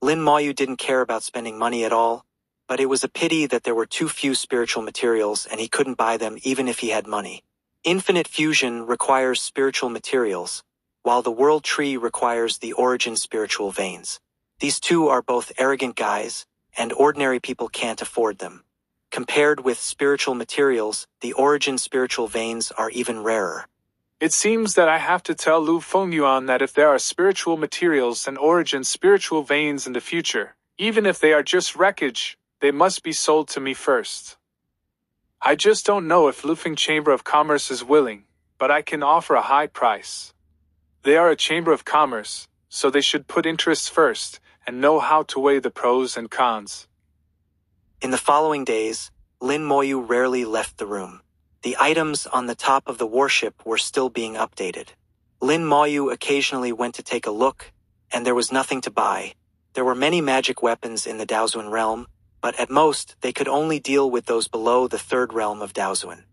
Lin Moyu didn't care about spending money at all, but it was a pity that there were too few spiritual materials and he couldn't buy them even if he had money. Infinite fusion requires spiritual materials, while the world tree requires the origin spiritual veins. These two are both arrogant guys, and ordinary people can't afford them. Compared with spiritual materials, the origin spiritual veins are even rarer. It seems that I have to tell Lu Fengyuan that if there are spiritual materials and origin spiritual veins in the future, even if they are just wreckage, they must be sold to me first. I just don't know if Lufeng Chamber of Commerce is willing, but I can offer a high price. They are a chamber of commerce, so they should put interests first and know how to weigh the pros and cons. In the following days, Lin Moyu rarely left the room. The items on the top of the warship were still being updated. Lin Moyu occasionally went to take a look, and there was nothing to buy. There were many magic weapons in the Daozuan realm, but at most they could only deal with those below the 3rd realm of Daozuan.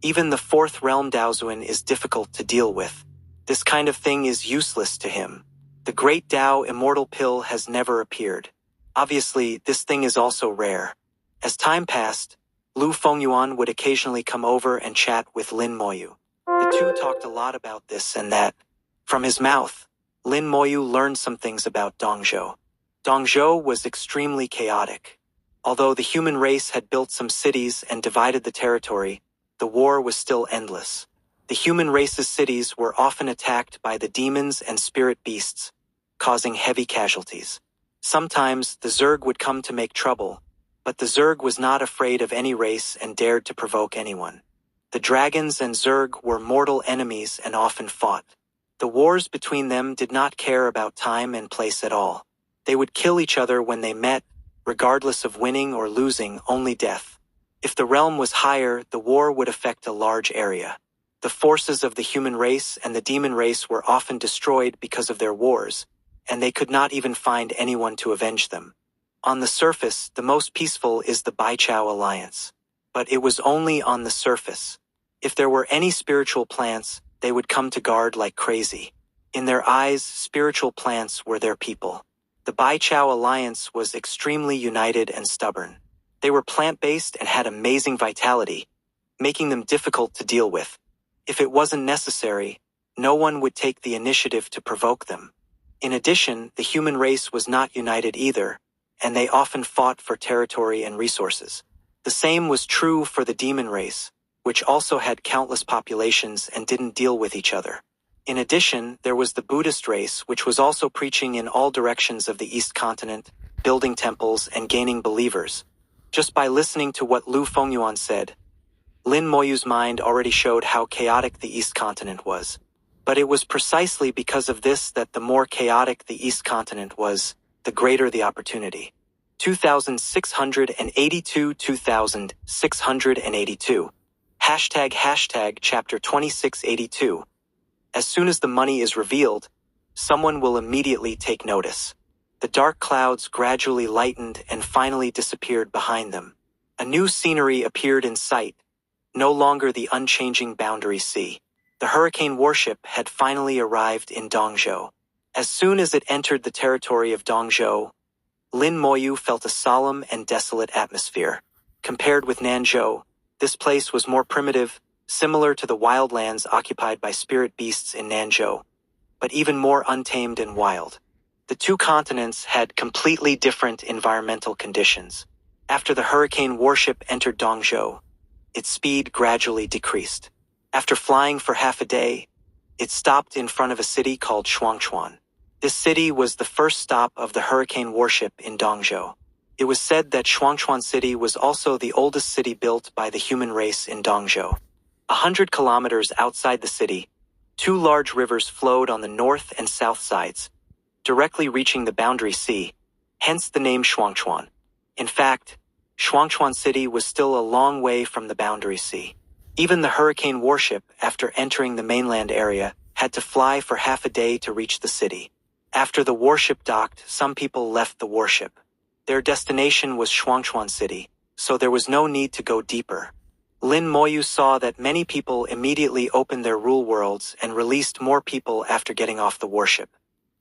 Even the 4th realm Daozuan is difficult to deal with. This kind of thing is useless to him. The Great Dao Immortal Pill has never appeared. Obviously, this thing is also rare. As time passed, Lu Fengyuan would occasionally come over and chat with Lin Moyu. The two talked a lot about this and that. From his mouth, Lin Moyu learned some things about Dongzhou. Dongzhou was extremely chaotic. Although the human race had built some cities and divided the territory, the war was still endless. The human race's cities were often attacked by the demons and spirit beasts, causing heavy casualties. Sometimes the Zerg would come to make trouble, but the Zerg was not afraid of any race and dared to provoke anyone. The dragons and Zerg were mortal enemies and often fought. The wars between them did not care about time and place at all. They would kill each other when they met, regardless of winning or losing, only death. If the realm was higher, the war would affect a large area. The forces of the human race and the demon race were often destroyed because of their wars, and they could not even find anyone to avenge them. On the surface, the most peaceful is the Baichao Alliance. But it was only on the surface. If there were any spiritual plants, they would come to guard like crazy. In their eyes, spiritual plants were their people. The Baichao Alliance was extremely united and stubborn. They were plant-based and had amazing vitality, making them difficult to deal with. If it wasn't necessary, no one would take the initiative to provoke them. In addition, the human race was not united either, and they often fought for territory and resources. The same was true for the demon race, which also had countless populations and didn't deal with each other. In addition, there was the Buddhist race, which was also preaching in all directions of the East Continent, building temples and gaining believers. Just by listening to what Lu Fengyuan said, Lin Moyu's mind already showed how chaotic the East Continent was. But it was precisely because of this that the more chaotic the East Continent was, the greater the opportunity. 2682 2682. Hashtag chapter 2682. As soon as the money is revealed, someone will immediately take notice. The dark clouds gradually lightened and finally disappeared behind them. A new scenery appeared in sight, no longer the unchanging boundary sea. The hurricane warship had finally arrived in Dongzhou. As soon as it entered the territory of Dongzhou, Lin Moyu felt a solemn and desolate atmosphere. Compared with Nanzhou, this place was more primitive, similar to the wildlands occupied by spirit beasts in Nanzhou, but even more untamed and wild. The two continents had completely different environmental conditions. After the hurricane warship entered Dongzhou, its speed gradually decreased. After flying for half a day, it stopped in front of a city called Shuangchuan. This city was the first stop of the hurricane warship in Dongzhou. It was said that Shuangchuan City was also the oldest city built by the human race in Dongzhou. 100 kilometers outside the city, two large rivers flowed on the north and south sides, directly reaching the boundary sea, hence the name Shuangchuan. In fact, Shuangchuan City was still a long way from the boundary sea. Even the hurricane warship, after entering the mainland area, had to fly for half a day to reach the city. After the warship docked, some people left the warship. Their destination was Shuangchuan City, so there was no need to go deeper. Lin Moyu saw that many people immediately opened their rule worlds and released more people after getting off the warship.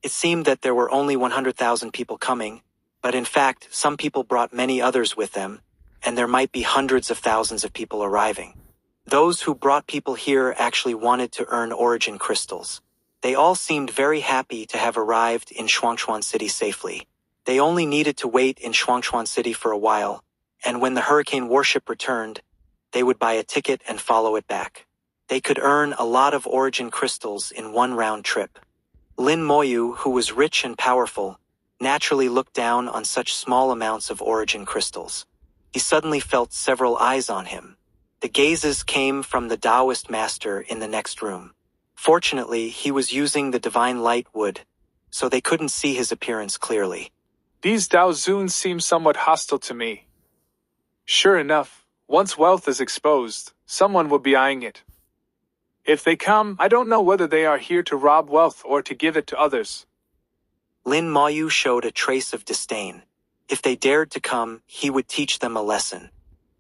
It seemed that there were only 100,000 people coming, but in fact, some people brought many others with them, and there might be hundreds of thousands of people arriving. Those who brought people here actually wanted to earn origin crystals. They all seemed very happy to have arrived in Shuangchuan City safely. They only needed to wait in Shuangchuan City for a while, and when the hurricane warship returned, they would buy a ticket and follow it back. They could earn a lot of origin crystals in one round trip. Lin Moyu, who was rich and powerful, naturally looked down on such small amounts of origin crystals. He suddenly felt several eyes on him. The gazes came from the Taoist master in the next room. Fortunately, he was using the divine light wood, so they couldn't see his appearance clearly. These Daozuns seem somewhat hostile to me. Sure enough, once wealth is exposed, someone will be eyeing it. If they come, I don't know whether they are here to rob wealth or to give it to others. Lin Moyu showed a trace of disdain. If they dared to come, he would teach them a lesson.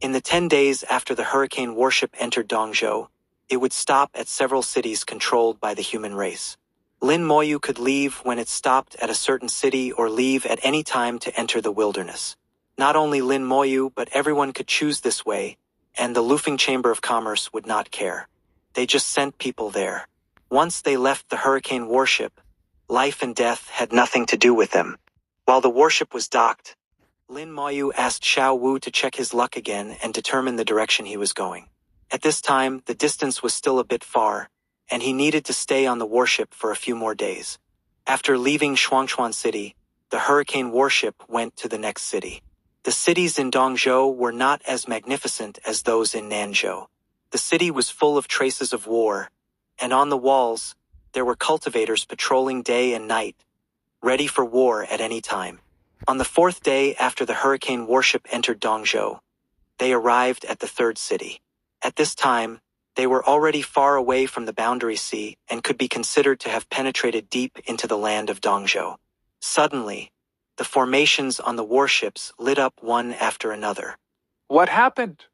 In the 10 days after the hurricane warship entered Dongzhou, it would stop at several cities controlled by the human race. Lin Moyu could leave when it stopped at a certain city or leave at any time to enter the wilderness. Not only Lin Moyu, but everyone could choose this way, and the Lufeng Chamber of Commerce would not care. They just sent people there. Once they left the hurricane warship, life and death had nothing to do with them. While the warship was docked, Lin Moyu asked Xiao Wu to check his luck again and determine the direction he was going. At this time, the distance was still a bit far, and he needed to stay on the warship for a few more days. After leaving Shuangchuan City, the hurricane warship went to the next city. The cities in Dongzhou were not as magnificent as those in Nanzhou. The city was full of traces of war, and on the walls, there were cultivators patrolling day and night, ready for war at any time. On the 4th day after the hurricane warship entered Dongzhou, they arrived at the 3rd city. At this time, they were already far away from the boundary sea and could be considered to have penetrated deep into the land of Dongzhou. Suddenly, the formations on the warships lit up one after another. What happened?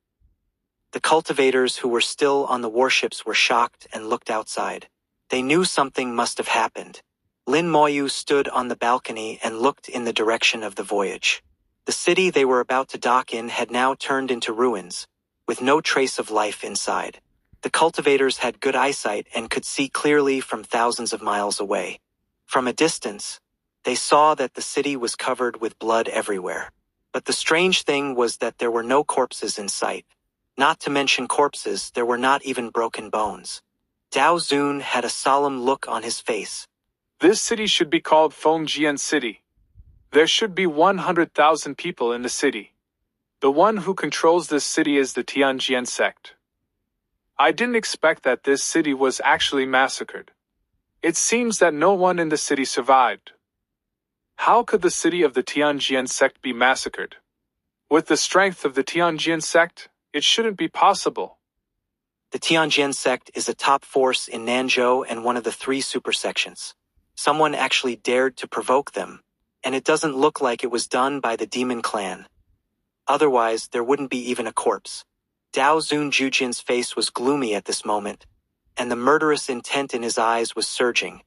The cultivators who were still on the warships were shocked and looked outside. They knew something must have happened. Lin Moyu stood on the balcony and looked in the direction of the voyage. The city they were about to dock in had now turned into ruins, with no trace of life inside. The cultivators had good eyesight and could see clearly from thousands of miles away. From a distance, they saw that the city was covered with blood everywhere. But the strange thing was that there were no corpses in sight. Not to mention corpses, there were not even broken bones. Dao Zun had a solemn look on his face. This city should be called Fengjian City. There should be 100,000 people in the city. The one who controls this city is the Tianjian sect. I didn't expect that this city was actually massacred. It seems that no one in the city survived. How could the city of the Tianjian sect be massacred? With the strength of the Tianjian sect, it shouldn't be possible. The Tianjian sect is a top force in Nanzhou and one of the 3 supersections. Someone actually dared to provoke them, and it doesn't look like it was done by the demon clan. Otherwise, there wouldn't be even a corpse. Dao Zun Jujin's face was gloomy at this moment, and the murderous intent in his eyes was surging,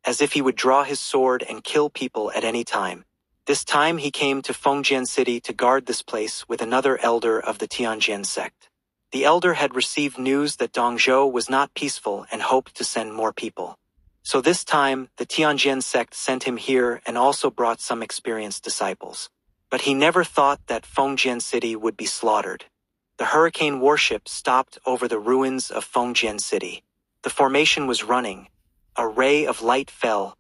as if he would draw his sword and kill people at any time. This time he came to Fengjian City to guard this place with another elder of the Tianjian sect. The elder had received news that Dongzhou was not peaceful and hoped to send more people. So this time, the Tianjian sect sent him here and also brought some experienced disciples. But he never thought that Fengjian City would be slaughtered. The hurricane warship stopped over the ruins of Fengjian City. The formation was running. A ray of light fell,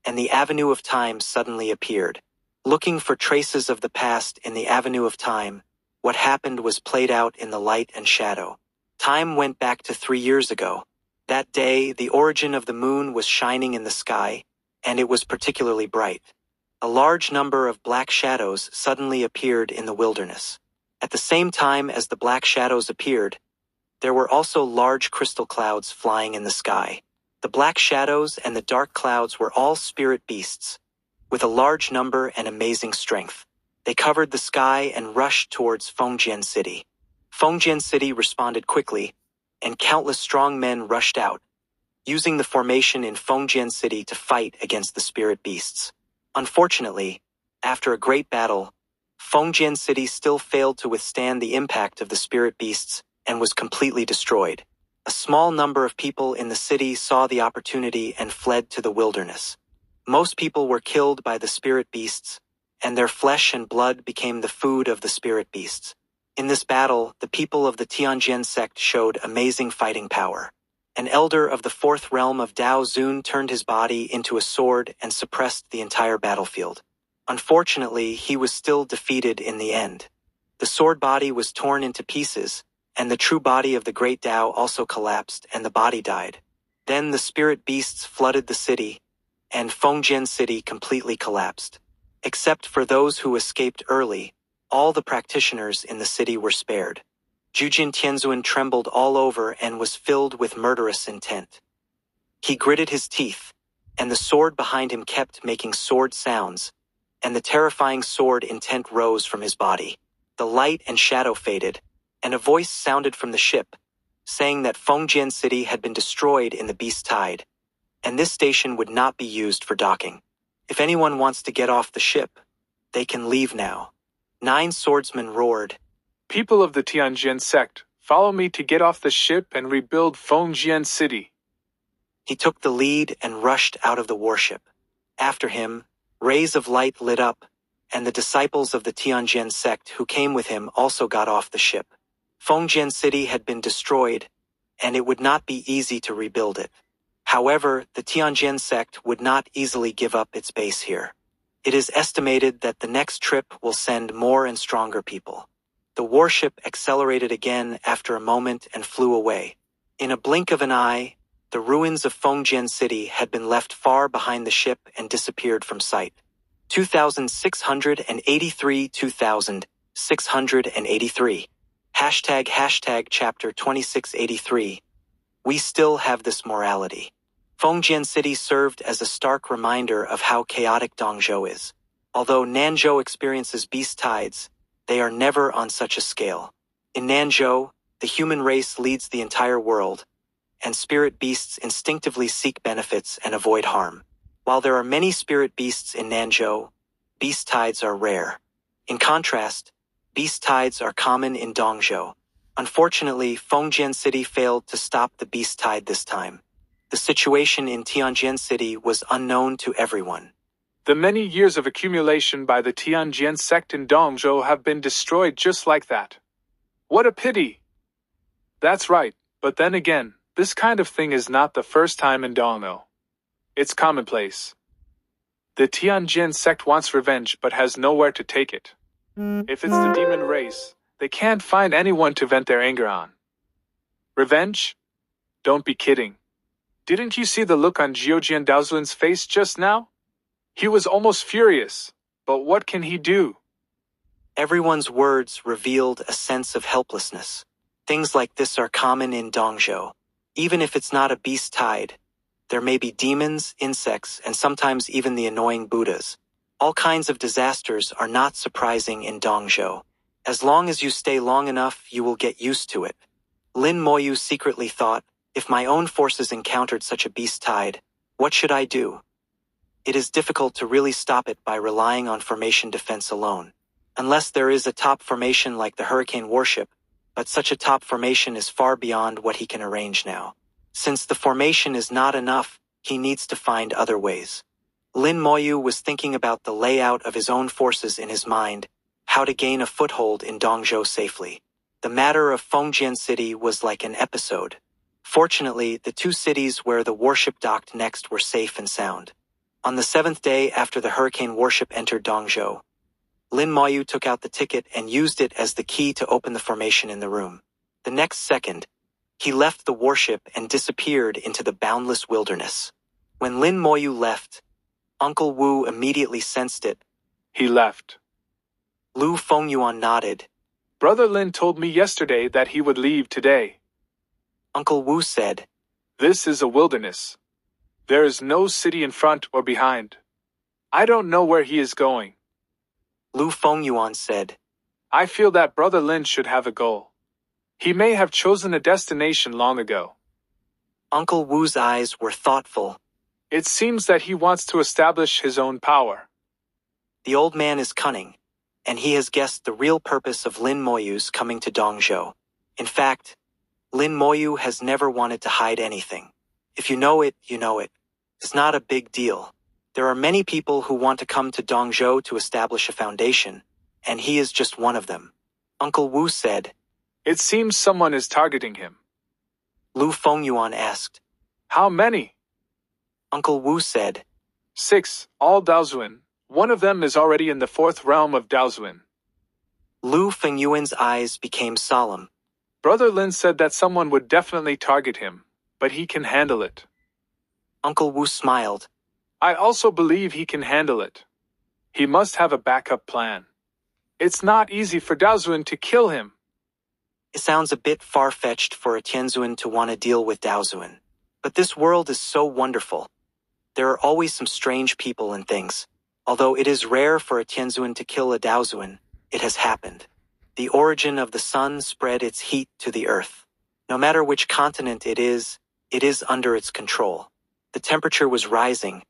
and the Avenue of Time suddenly appeared. Looking for traces of the past in the Avenue of Time, what happened was played out in the light and shadow. Time went back to 3 years ago. That day, the origin of the moon was shining in the sky, and it was particularly bright. A large number of black shadows suddenly appeared in the wilderness. At the same time as the black shadows appeared, there were also large crystal clouds flying in the sky. The black shadows and the dark clouds were all spirit beasts, with a large number and amazing strength. They covered the sky and rushed towards Fengjian City. Fengjian City responded quickly, and countless strong men rushed out, using the formation in Fengjian City to fight against the spirit beasts. Unfortunately, after a great battle, Fengjian City still failed to withstand the impact of the spirit beasts and was completely destroyed. A small number of people in the city saw the opportunity and fled to the wilderness. Most people were killed by the spirit beasts, and their flesh and blood became the food of the spirit beasts. In this battle, the people of the Tianjian sect showed amazing fighting power. An elder of the 4th realm of Dao Zun turned his body into a sword and suppressed the entire battlefield. Unfortunately, he was still defeated in the end. The sword body was torn into pieces, and the true body of the great Dao also collapsed and the body died. Then the spirit beasts flooded the city, and Fengjian City completely collapsed. Except for those who escaped early, all the practitioners in the city were spared. Jujin Tianzuan trembled all over and was filled with murderous intent. He gritted his teeth, and the sword behind him kept making sword sounds, and the terrifying sword intent rose from his body. The light and shadow faded, and a voice sounded from the ship, saying that Fengjian City had been destroyed in the beast tide, and this station would not be used for docking. If anyone wants to get off the ship, they can leave now. 9 swordsmen roared. People of the Tianjian sect, follow me to get off the ship and rebuild Fengjian City. He took the lead and rushed out of the warship. After him, rays of light lit up, and the disciples of the Tianjian sect who came with him also got off the ship. Fengjian City had been destroyed, and it would not be easy to rebuild it. However, the Tianjian sect would not easily give up its base here. It is estimated that the next trip will send more and stronger people. The warship accelerated again after a moment and flew away. In a blink of an eye, the ruins of Fengjian City had been left far behind the ship and disappeared from sight. 2683 2683 ## chapter 2683. We still have this morality. Fengjian City served as a stark reminder of how chaotic Dongzhou is. Although Nanzhou experiences beast tides, they are never on such a scale. In Nanzhou, the human race leads the entire world, and spirit beasts instinctively seek benefits and avoid harm. While there are many spirit beasts in Nanzhou, beast tides are rare. In contrast, beast tides are common in Dongzhou. Unfortunately, Fengjian City failed to stop the beast tide this time. The situation in Tianjian City was unknown to everyone. The many years of accumulation by the Tianjian sect in Dongzhou have been destroyed just like that. What a pity! That's right, but then again, This kind of thing is not the first time in Dongno. It's commonplace. The Tianjin sect wants revenge but has nowhere to take it. If it's the demon race, they can't find anyone to vent their anger on. Revenge? Don't be kidding. Didn't you see the look on Jiujian Daozuin's face just now? He was almost furious, but what can he do? Everyone's words revealed a sense of helplessness. Things like this are common in Dongzhou. Even if it's not a beast tide, there may be demons, insects, and sometimes even the annoying Buddhas. All kinds of disasters are not surprising in Dongzhou. As long as you stay long enough, you will get used to it. Lin Moyu secretly thought, if my own forces encountered such a beast tide, what should I do? It is difficult to really stop it by relying on formation defense alone. Unless there is a top formation like the Hurricane Warship, but such a top formation is far beyond what he can arrange now. Since the formation is not enough, he needs to find other ways. Lin Moyu was thinking about the layout of his own forces in his mind, how to gain a foothold in Dongzhou safely. The matter of Fengjian City was like an episode. Fortunately, the two cities where the warship docked next were safe and sound. On the 7th day after the Hurricane Warship entered Dongzhou, Lin Moyu took out the ticket and used it as the key to open the formation in the room. The next second, he left the warship and disappeared into the boundless wilderness. When Lin Moyu left, Uncle Wu immediately sensed it. He left. Lu Fengyuan nodded. Brother Lin told me yesterday that he would leave today. Uncle Wu said, This is a wilderness. There is no city in front or behind. I don't know where he is going. Lu Fengyuan said, I feel that Brother Lin should have a goal. He may have chosen a destination long ago. Uncle Wu's eyes were thoughtful. It seems that he wants to establish his own power. The old man is cunning, and he has guessed the real purpose of Lin Moyu's coming to Dongzhou. In fact, Lin Moyu has never wanted to hide anything. If you know it, you know it. It's not a big deal. There are many people who want to come to Dongzhou to establish a foundation, and he is just one of them. Uncle Wu said, It seems someone is targeting him. Lu Fengyuan asked, How many? Uncle Wu said, 6, all Daozuin. One of them is already in the 4th realm of Daozuin. Lu Fengyuan's eyes became solemn. Brother Lin said that someone would definitely target him, but he can handle it. Uncle Wu smiled. I also believe he can handle it. He must have a backup plan. It's not easy for Daozuin to kill him. It sounds a bit far-fetched for a Tianzuin to want to deal with Daozuin. But this world is so wonderful. There are always some strange people and things. Although it is rare for a Tianzuin to kill a Daozuin, it has happened. The origin of the sun spread its heat to the earth. No matter which continent it is under its control. The temperature was rising,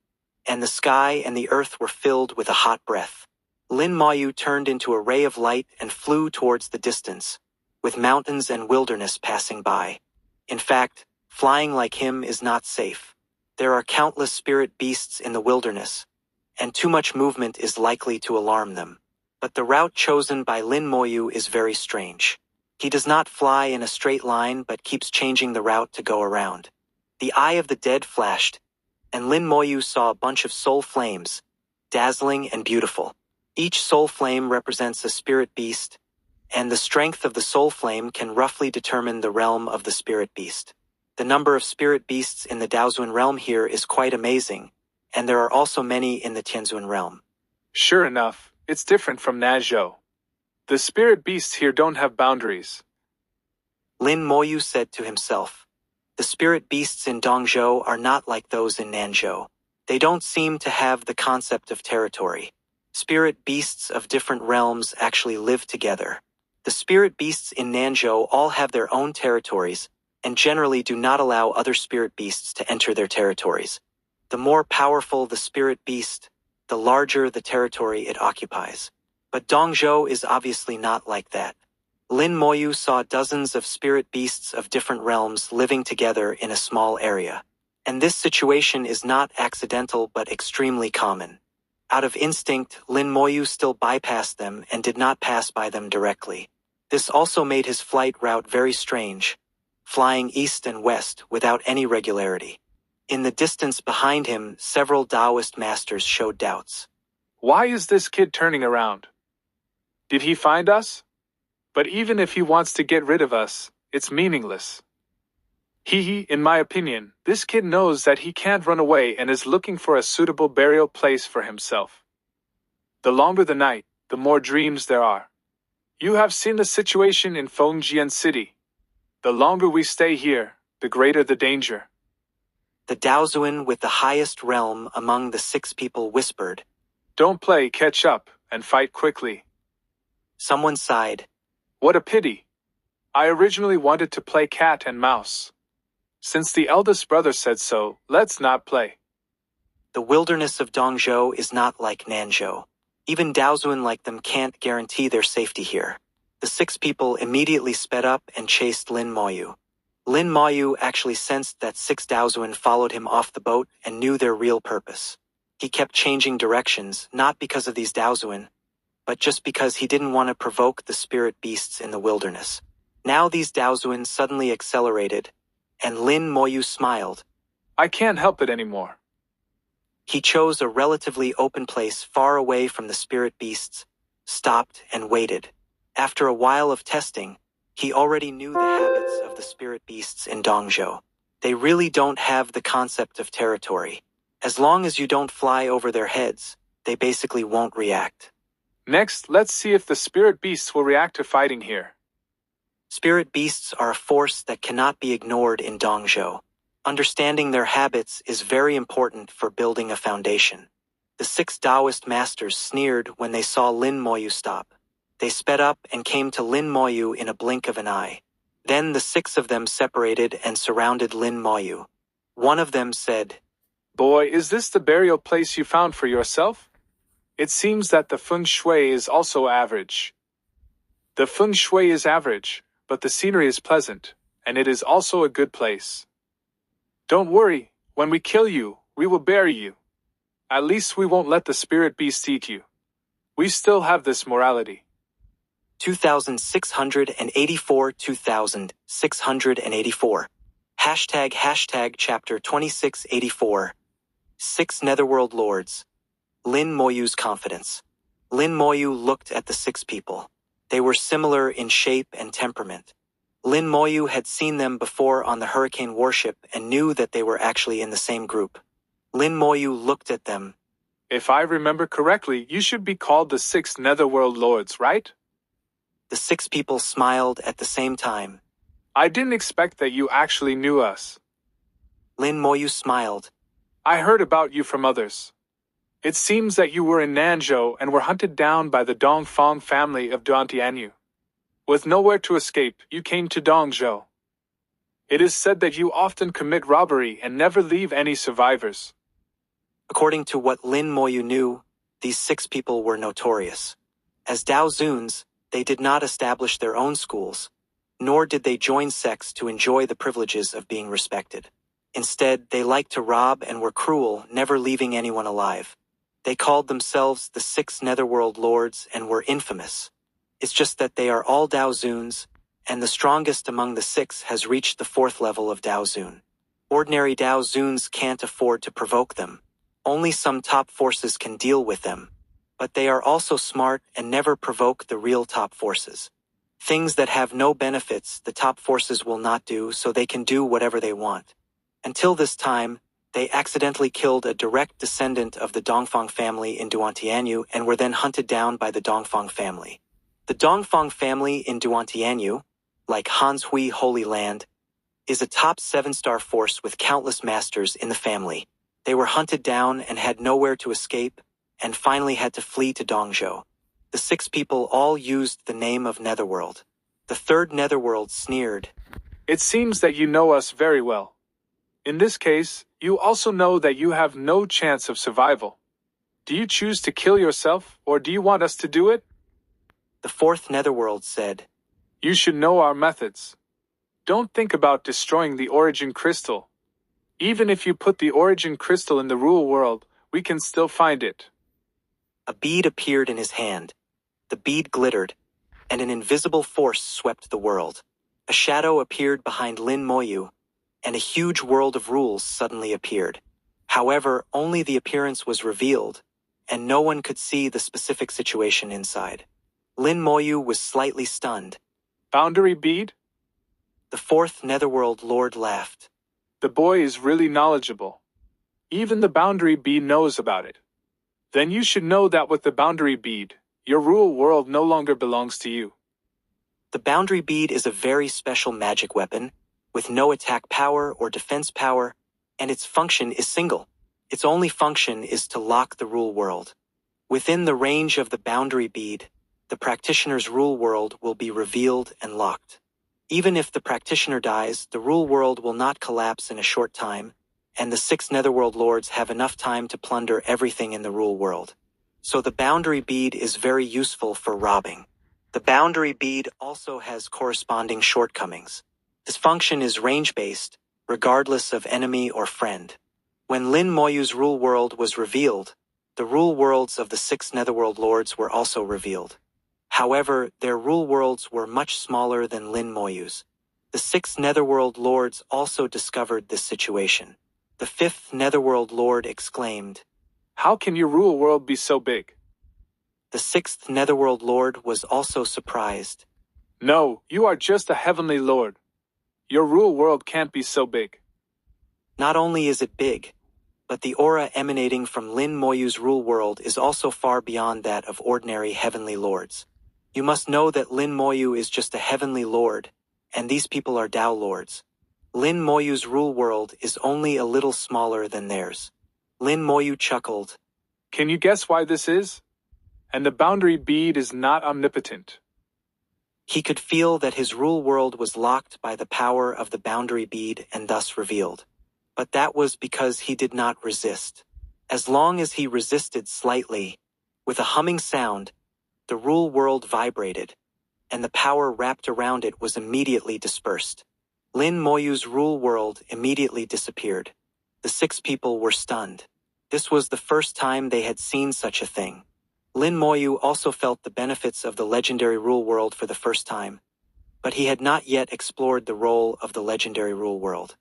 and the sky and the earth were filled with a hot breath. Lin Moyu turned into a ray of light and flew towards the distance, with mountains and wilderness passing by. In fact, flying like him is not safe. There are countless spirit beasts in the wilderness, and too much movement is likely to alarm them. But the route chosen by Lin Moyu is very strange. He does not fly in a straight line but keeps changing the route to go around. The eye of the dead flashed, and Lin Moyu saw a bunch of soul flames, dazzling and beautiful. Each soul flame represents a spirit beast, and the strength of the soul flame can roughly determine the realm of the spirit beast. The number of spirit beasts in the Daozuin realm here is quite amazing, and there are also many in the Tianzuin realm. Sure enough, it's different from Nanzhou. The spirit beasts here don't have boundaries. Lin Moyu said to himself, the spirit beasts in Dongzhou are not like those in Nanzhou. They don't seem to have the concept of territory. Spirit beasts of different realms actually live together. The spirit beasts in Nanzhou all have their own territories, and generally do not allow other spirit beasts to enter their territories. The more powerful the spirit beast, the larger the territory it occupies. But Dongzhou is obviously not like that. Lin Moyu saw dozens of spirit beasts of different realms living together in a small area. And this situation is not accidental but extremely common. Out of instinct, Lin Moyu still bypassed them and did not pass by them directly. This also made his flight route very strange. flying east and west without any regularity. In the distance behind him, several Taoist masters showed doubts. Why is this kid turning around? Did he find us? But even if he wants to get rid of us, it's meaningless. In my opinion, this kid knows that he can't run away and is looking for a suitable burial place for himself. The longer the night, the more dreams there are. You have seen the situation in Fengjian City. The longer we stay here, the greater the danger. The Daozuan with the highest realm among the 6 people whispered. Don't play catch up and fight quickly. Someone sighed. What a pity. I originally wanted to play cat and mouse. Since the eldest brother said so, let's not play. The wilderness of Dongzhou is not like Nanzhou. Even Daozuan like them can't guarantee their safety here. The 6 people immediately sped up and chased Lin Moyu. Lin Moyu actually sensed that 6 Daozuan followed him off the boat and knew their real purpose. He kept changing directions, not because of these Daozuan, but just because he didn't want to provoke the spirit beasts in the wilderness. Now these Daozuan suddenly accelerated, and Lin Moyu smiled. I can't help it anymore. He chose a relatively open place far away from the spirit beasts, stopped and waited. After a while of testing, he already knew the habits of the spirit beasts in Dongzhou. They really don't have the concept of territory. As long as you don't fly over their heads, they basically won't react. Next, let's see if the spirit beasts will react to fighting here. Spirit beasts are a force that cannot be ignored in Dongzhou. Understanding their habits is very important for building a foundation. The 6 Taoist masters sneered when they saw Lin Moyu stop. They sped up and came to Lin Moyu in a blink of an eye. Then the 6 of them separated and surrounded Lin Moyu. One of them said, Boy, is this the burial place you found for yourself? It seems that the feng shui is also average. The feng shui is average, but the scenery is pleasant, and it is also a good place. Don't worry, when we kill you, we will bury you. At least we won't let the spirit beast eat you. We still have this morality. 2684 2684. Hashtag chapter 2684. 6 Netherworld Lords. Lin Moyu's confidence. Lin Moyu looked at the 6 people. They were similar in shape and temperament. Lin Moyu had seen them before on the Hurricane warship and knew that they were actually in the same group. Lin Moyu looked at them. If I remember correctly, you should be called the 6 Netherworld Lords, right? The 6 people smiled at the same time. I didn't expect that you actually knew us. Lin Moyu smiled. I heard about you from others. It seems that you were in Nanzhou and were hunted down by the Dongfang family of Duantianyu. With nowhere to escape, you came to Dongzhou. It is said that you often commit robbery and never leave any survivors. According to what Lin Moyu knew, these 6 people were notorious. As Daozuns, they did not establish their own schools, nor did they join sects to enjoy the privileges of being respected. Instead, they liked to rob and were cruel, never leaving anyone alive. They called themselves the 6 Netherworld Lords and were infamous. It's just that they are all Daozuns, and the strongest among the 6 has reached the 4th level of Daozun. Ordinary Daozuns can't afford to provoke them. Only some top forces can deal with them. But they are also smart and never provoke the real top forces. Things that have no benefits the top forces will not do, so they can do whatever they want. Until this time, they accidentally killed a direct descendant of the Dongfang family in Duantianyu and were then hunted down by the Dongfang family. The Dongfang family in Duantianyu, like Hanshui Holy Land, is a top 7-star force with countless masters in the family. They were hunted down and had nowhere to escape, and finally had to flee to Dongzhou. The 6 people all used the name of Netherworld. The 3rd Netherworld sneered. It seems that you know us very well. In this case, you also know that you have no chance of survival. Do you choose to kill yourself, or do you want us to do it? The 4th Netherworld said. You should know our methods. Don't think about destroying the origin crystal. Even if you put the origin crystal in the real world, we can still find it. A bead appeared in his hand. The bead glittered, and an invisible force swept the world. A shadow appeared behind Lin Moyu, and a huge world of rules suddenly appeared. However, only the appearance was revealed, and no one could see the specific situation inside. Lin Moyu was slightly stunned. Boundary bead? The fourth Netherworld Lord laughed. The boy is really knowledgeable. Even the boundary bead knows about it. Then you should know that with the boundary bead, your rule world no longer belongs to you. The boundary bead is a very special magic weapon, with no attack power or defense power, and its function is single. Its only function is to lock the rule world. Within the range of the boundary bead, the practitioner's rule world will be revealed and locked. Even if the practitioner dies, the rule world will not collapse in a short time, and the 6 Netherworld Lords have enough time to plunder everything in the rule world. So the boundary bead is very useful for robbing. The boundary bead also has corresponding shortcomings. This function is range-based, regardless of enemy or friend. When Lin Moyu's rule world was revealed, the rule worlds of the 6 Netherworld Lords were also revealed. However, their rule worlds were much smaller than Lin Moyu's. The 6 Netherworld Lords also discovered this situation. The 5th Netherworld Lord exclaimed, "How can your rule world be so big?" The 6th Netherworld Lord was also surprised. "No, you are just a heavenly lord. Your rule world can't be so big." Not only is it big, but the aura emanating from Lin Moyu's rule world is also far beyond that of ordinary heavenly lords. You must know that Lin Moyu is just a heavenly lord, and these people are Tao lords. Lin Moyu's rule world is only a little smaller than theirs. Lin Moyu chuckled. "Can you guess why this is? And the boundary bead is not omnipotent." He could feel that his rule world was locked by the power of the boundary bead and thus revealed. But that was because he did not resist. As long as he resisted slightly, with a humming sound, the rule world vibrated, and the power wrapped around it was immediately dispersed. Lin Moyu's rule world immediately disappeared. The 6 people were stunned. This was the first time they had seen such a thing. Lin Moyu also felt the benefits of the legendary rule world for the first time, but he had not yet explored the role of the legendary rule world.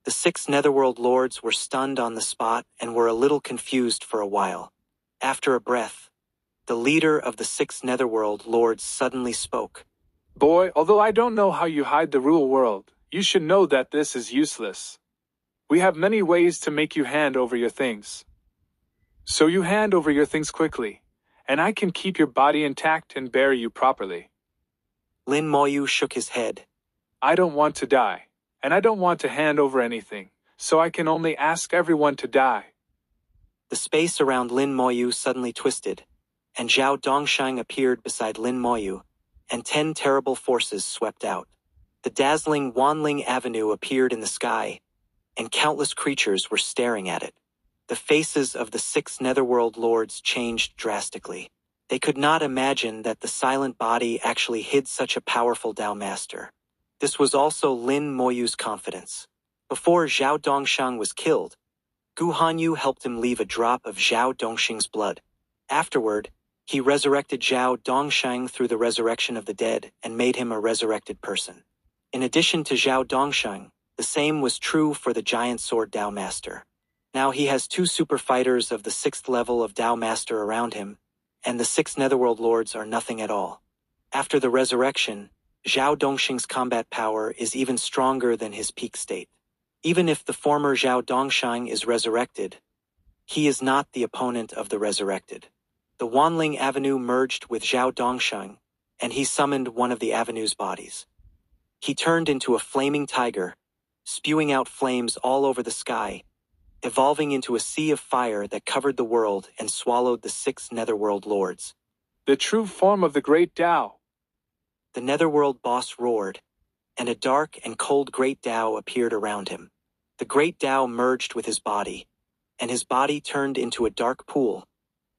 The 6 Netherworld Lords were stunned on the spot and were a little confused for a while. After a breath, the leader of the 6 Netherworld Lords suddenly spoke. "Boy, although I don't know how you hide the rule world, you should know that this is useless. We have many ways to make you hand over your things. So you hand over your things quickly, and I can keep your body intact and bury you properly." Lin Moyu shook his head. "I don't want to die, and I don't want to hand over anything, so I can only ask everyone to die." The space around Lin Moyu suddenly twisted, and Zhao Dongshang appeared beside Lin Moyu, and 10 terrible forces swept out. The dazzling Wanling Avenue appeared in the sky, and countless creatures were staring at it. The faces of the 6 Netherworld Lords changed drastically. They could not imagine that the silent body actually hid such a powerful Tao Master. This was also Lin Moyu's confidence. Before Zhao Dongshang was killed, Gu Hanyu helped him leave a drop of Zhao Dongxing's blood. Afterward, he resurrected Zhao Dongshang through the resurrection of the dead and made him a resurrected person. In addition to Zhao Dongshang, the same was true for the giant sword Tao Master. Now he has 2 super fighters of the 6th level of Tao Master around him, and the 6 Netherworld Lords are nothing at all. After the resurrection, Zhao Dongxing's combat power is even stronger than his peak state. Even if the former Zhao Dongshang is resurrected, he is not the opponent of the resurrected. The Wanling Avenue merged with Zhao Dongshang, and he summoned one of the Avenue's bodies. He turned into a flaming tiger, spewing out flames all over the sky, evolving into a sea of fire that covered the world and swallowed the 6 Netherworld Lords. "The true form of the great Tao." The Netherworld boss roared, and a dark and cold great Tao appeared around him. The great Tao merged with his body, and his body turned into a dark pool,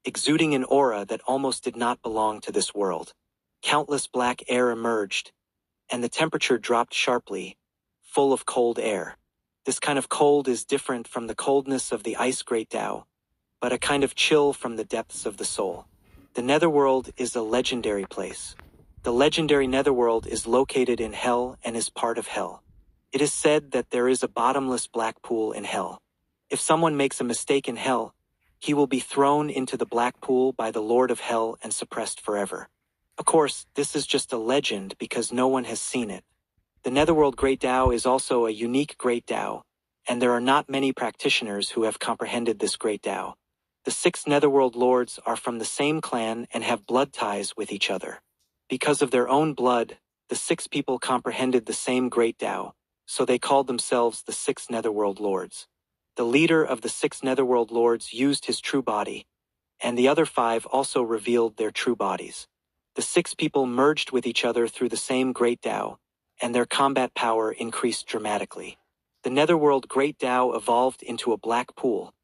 exuding an aura that almost did not belong to this world. Countless black air emerged, and the temperature dropped sharply, full of cold air. This kind of cold is different from the coldness of the ice great Tao, but a kind of chill from the depths of the soul. The Netherworld is a legendary place. The legendary Netherworld is located in Hell and is part of Hell. It is said that there is a bottomless black pool in Hell. If someone makes a mistake in Hell, he will be thrown into the black pool by the Lord of Hell and suppressed forever. Of course, this is just a legend because no one has seen it. The Netherworld Great Tao is also a unique Great Tao, and there are not many practitioners who have comprehended this Great Tao. The 6 Netherworld Lords are from the same clan and have blood ties with each other. Because of their own blood, the 6 people comprehended the same Great Tao, so they called themselves the 6 Netherworld Lords. The leader of the 6 Netherworld Lords used his true body, and the other 5 also revealed their true bodies. The 6 people merged with each other through the same Great Tao, and their combat power increased dramatically. The Netherworld Great Tao evolved into a black pool,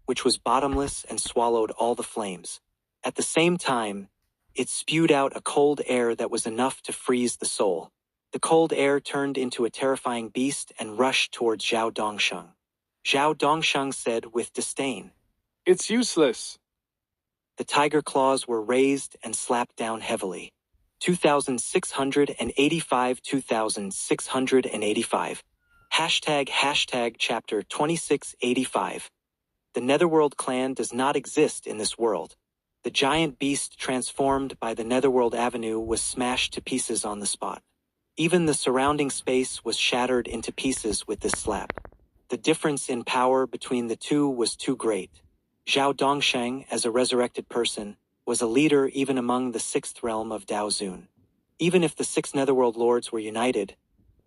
which was bottomless and swallowed all the flames. At the same time, it spewed out a cold air that was enough to freeze the soul. The cold air turned into a terrifying beast and rushed towards Zhao Dongsheng. Zhao Dongsheng said with disdain, "It's useless." The tiger claws were raised and slapped down heavily. 2685 2685. Hashtag chapter 2685. The Netherworld clan does not exist in this world. The giant beast transformed by the Netherworld Avenue was smashed to pieces on the spot. Even the surrounding space was shattered into pieces with this slap. The difference in power between the two was too great. Zhao Dongsheng, as a resurrected person, was a leader even among the 6th realm of Daozun. Even if the 6 Netherworld Lords were united,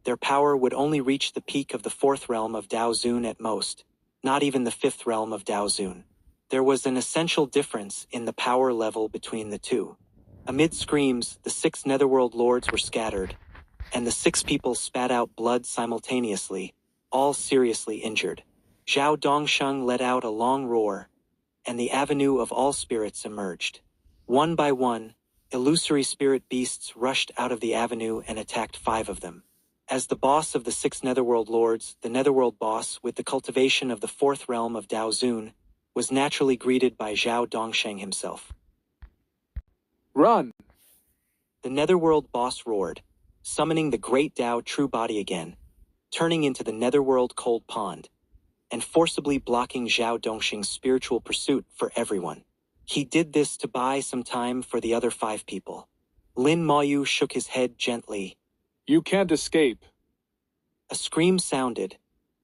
their power would only reach the peak of the 4th realm of Daozun at most, not even the 5th realm of Daozun. There was an essential difference in the power level between the two. Amid screams, the 6 Netherworld Lords were scattered, and the 6 people spat out blood simultaneously, all seriously injured. Zhao Dongsheng let out a long roar, and the avenue of all spirits emerged. One by one, illusory spirit beasts rushed out of the avenue and attacked 5 of them. As the boss of the 6 Netherworld Lords, the Netherworld boss with the cultivation of the 4th realm of Daozun, was naturally greeted by Zhao Dongsheng himself. "Run!" The Netherworld boss roared, summoning the Great Tao True Body again, turning into the Netherworld Cold Pond, and forcibly blocking Zhao Dongsheng's spiritual pursuit for everyone. He did this to buy some time for the other 5 people. Lin Moyu shook his head gently. "You can't escape." A scream sounded,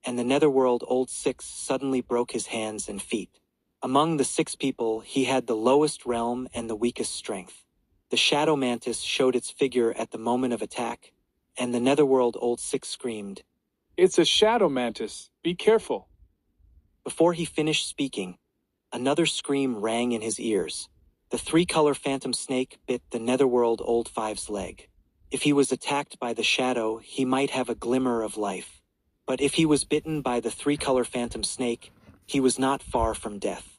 and the Netherworld Old 6 suddenly broke his hands and feet. Among the 6 people, he had the lowest realm and the weakest strength. The Shadow Mantis showed its figure at the moment of attack, and the Netherworld Old 6 screamed, "It's a shadow mantis. Be careful." Before he finished speaking, another scream rang in his ears. The 3-color phantom snake bit the Netherworld Old 5's leg. If he was attacked by the shadow, he might have a glimmer of life. But if he was bitten by the 3-color phantom snake, he was not far from death.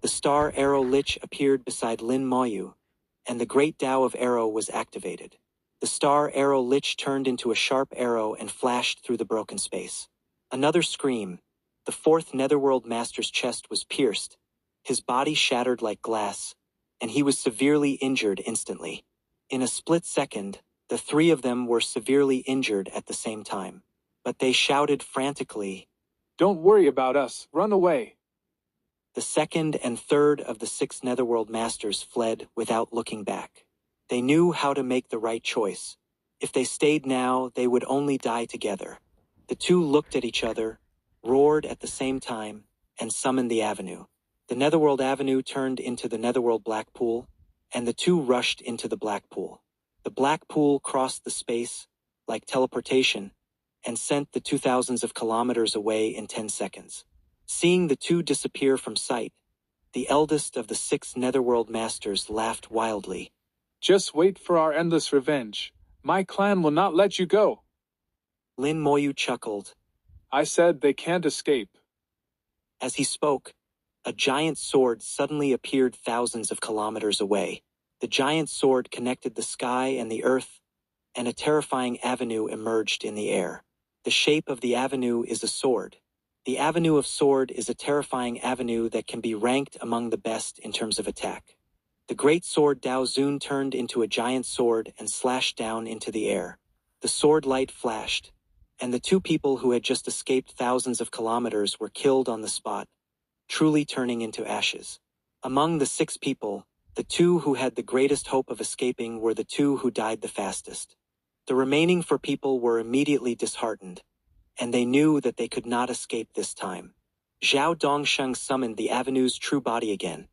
The star arrow lich appeared beside Lin Moyu, and the Great Tao of Arrow was activated. The star arrow lich turned into a sharp arrow and flashed through the broken space. Another scream. The 4th Netherworld Master's chest was pierced, his body shattered like glass, and he was severely injured instantly. In a split second, the 3 of them were severely injured at the same time. But they shouted frantically, "Don't worry about us. Run away." The 2nd and 3rd of the 6 Netherworld Masters fled without looking back. They knew how to make the right choice. If they stayed now, they would only die together. The 2 looked at each other, roared at the same time, and summoned the avenue. The Netherworld Avenue turned into the Netherworld Black Pool, and the 2 rushed into the Black Pool. The Black Pool crossed the space, like teleportation, and sent the 2,000s of kilometers away in 10 seconds. Seeing the 2 disappear from sight, the eldest of the 6 Netherworld Masters laughed wildly. "Just wait for our endless revenge. My clan will not let you go." Lin Moyu chuckled. "I said they can't escape." As he spoke, a giant sword suddenly appeared thousands of kilometers away. The giant sword connected the sky and the earth, and a terrifying avenue emerged in the air. The shape of the avenue is a sword. The Avenue of Sword is a terrifying avenue that can be ranked among the best in terms of attack. The great sword Dao Zun turned into a giant sword and slashed down into the air. The sword light flashed, and the two people who had just escaped thousands of kilometers were killed on the spot, truly turning into ashes. Among the 6 people, the 2 who had the greatest hope of escaping were the 2 who died the fastest. The remaining 4 people were immediately disheartened, and they knew that they could not escape this time. Zhao Dongsheng summoned the Avenue's true body again,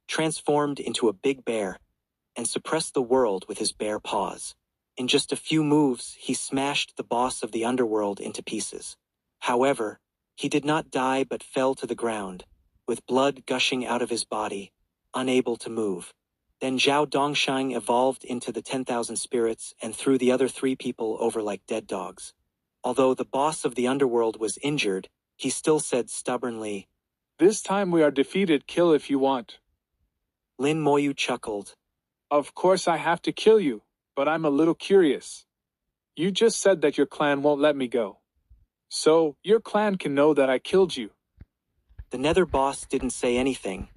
transformed into a big bear, and suppressed the world with his bare paws. In just a few moves, he smashed the boss of the underworld into pieces. However, he did not die but fell to the ground, with blood gushing out of his body, unable to move. Then Zhao Dongsheng evolved into the 10,000 spirits and threw the other 3 people over like dead dogs. Although the boss of the underworld was injured, he still said stubbornly, "This time we are defeated. Kill if you want." Lin Moyu chuckled. "Of course I have to kill you, but I'm a little curious. You just said that your clan won't let me go. So, your clan can know that I killed you." The Nether boss didn't say anything,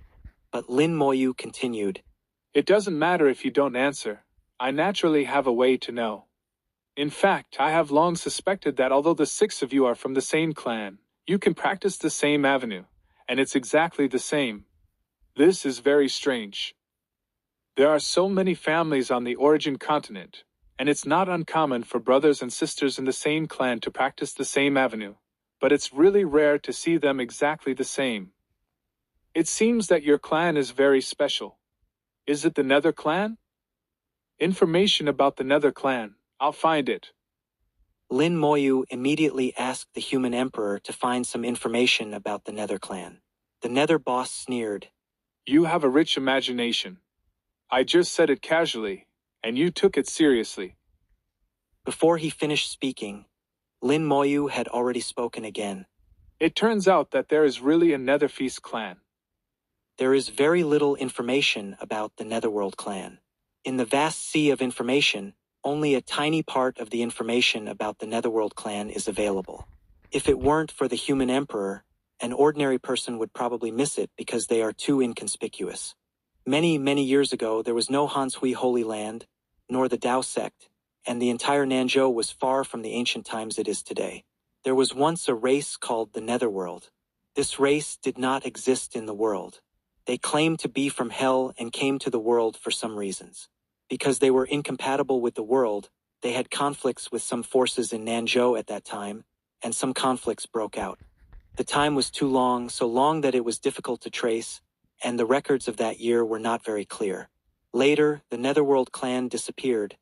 but Lin Moyu continued. "It doesn't matter if you don't answer. I naturally have a way to know. In fact, I have long suspected that although the 6 of you are from the same clan, you can practice the same avenue, and it's exactly the same. This is very strange. There are so many families on the origin continent, and it's not uncommon for brothers and sisters in the same clan to practice the same avenue, but it's really rare to see them exactly the same. It seems that your clan is very special. Is it the Nether clan? Information about the Nether clan, I'll find it." Lin Moyu immediately asked the human emperor to find some information about the Nether clan. The Nether boss sneered. "You have a rich imagination. I just said it casually, and you took it seriously." Before he finished speaking, Lin Moyu had already spoken again. "It turns out that there is really a Netherfeast clan. There is very little information about the Netherworld clan. In the vast sea of information, only a tiny part of the information about the Netherworld clan is available. If it weren't for the human emperor, an ordinary person would probably miss it because they are too inconspicuous. Many, many years ago, there was no Hanshui Holy Land, nor the Tao sect, and the entire Nanzhou was far from the ancient times it is today. There was once a race called the Netherworld. This race did not exist in the world. They claimed to be from hell and came to the world for some reasons. Because they were incompatible with the world, they had conflicts with some forces in Nanzhou at that time, and some conflicts broke out. The time was too long, so long that it was difficult to trace, and the records of that year were not very clear. Later, the Netherworld clan disappeared,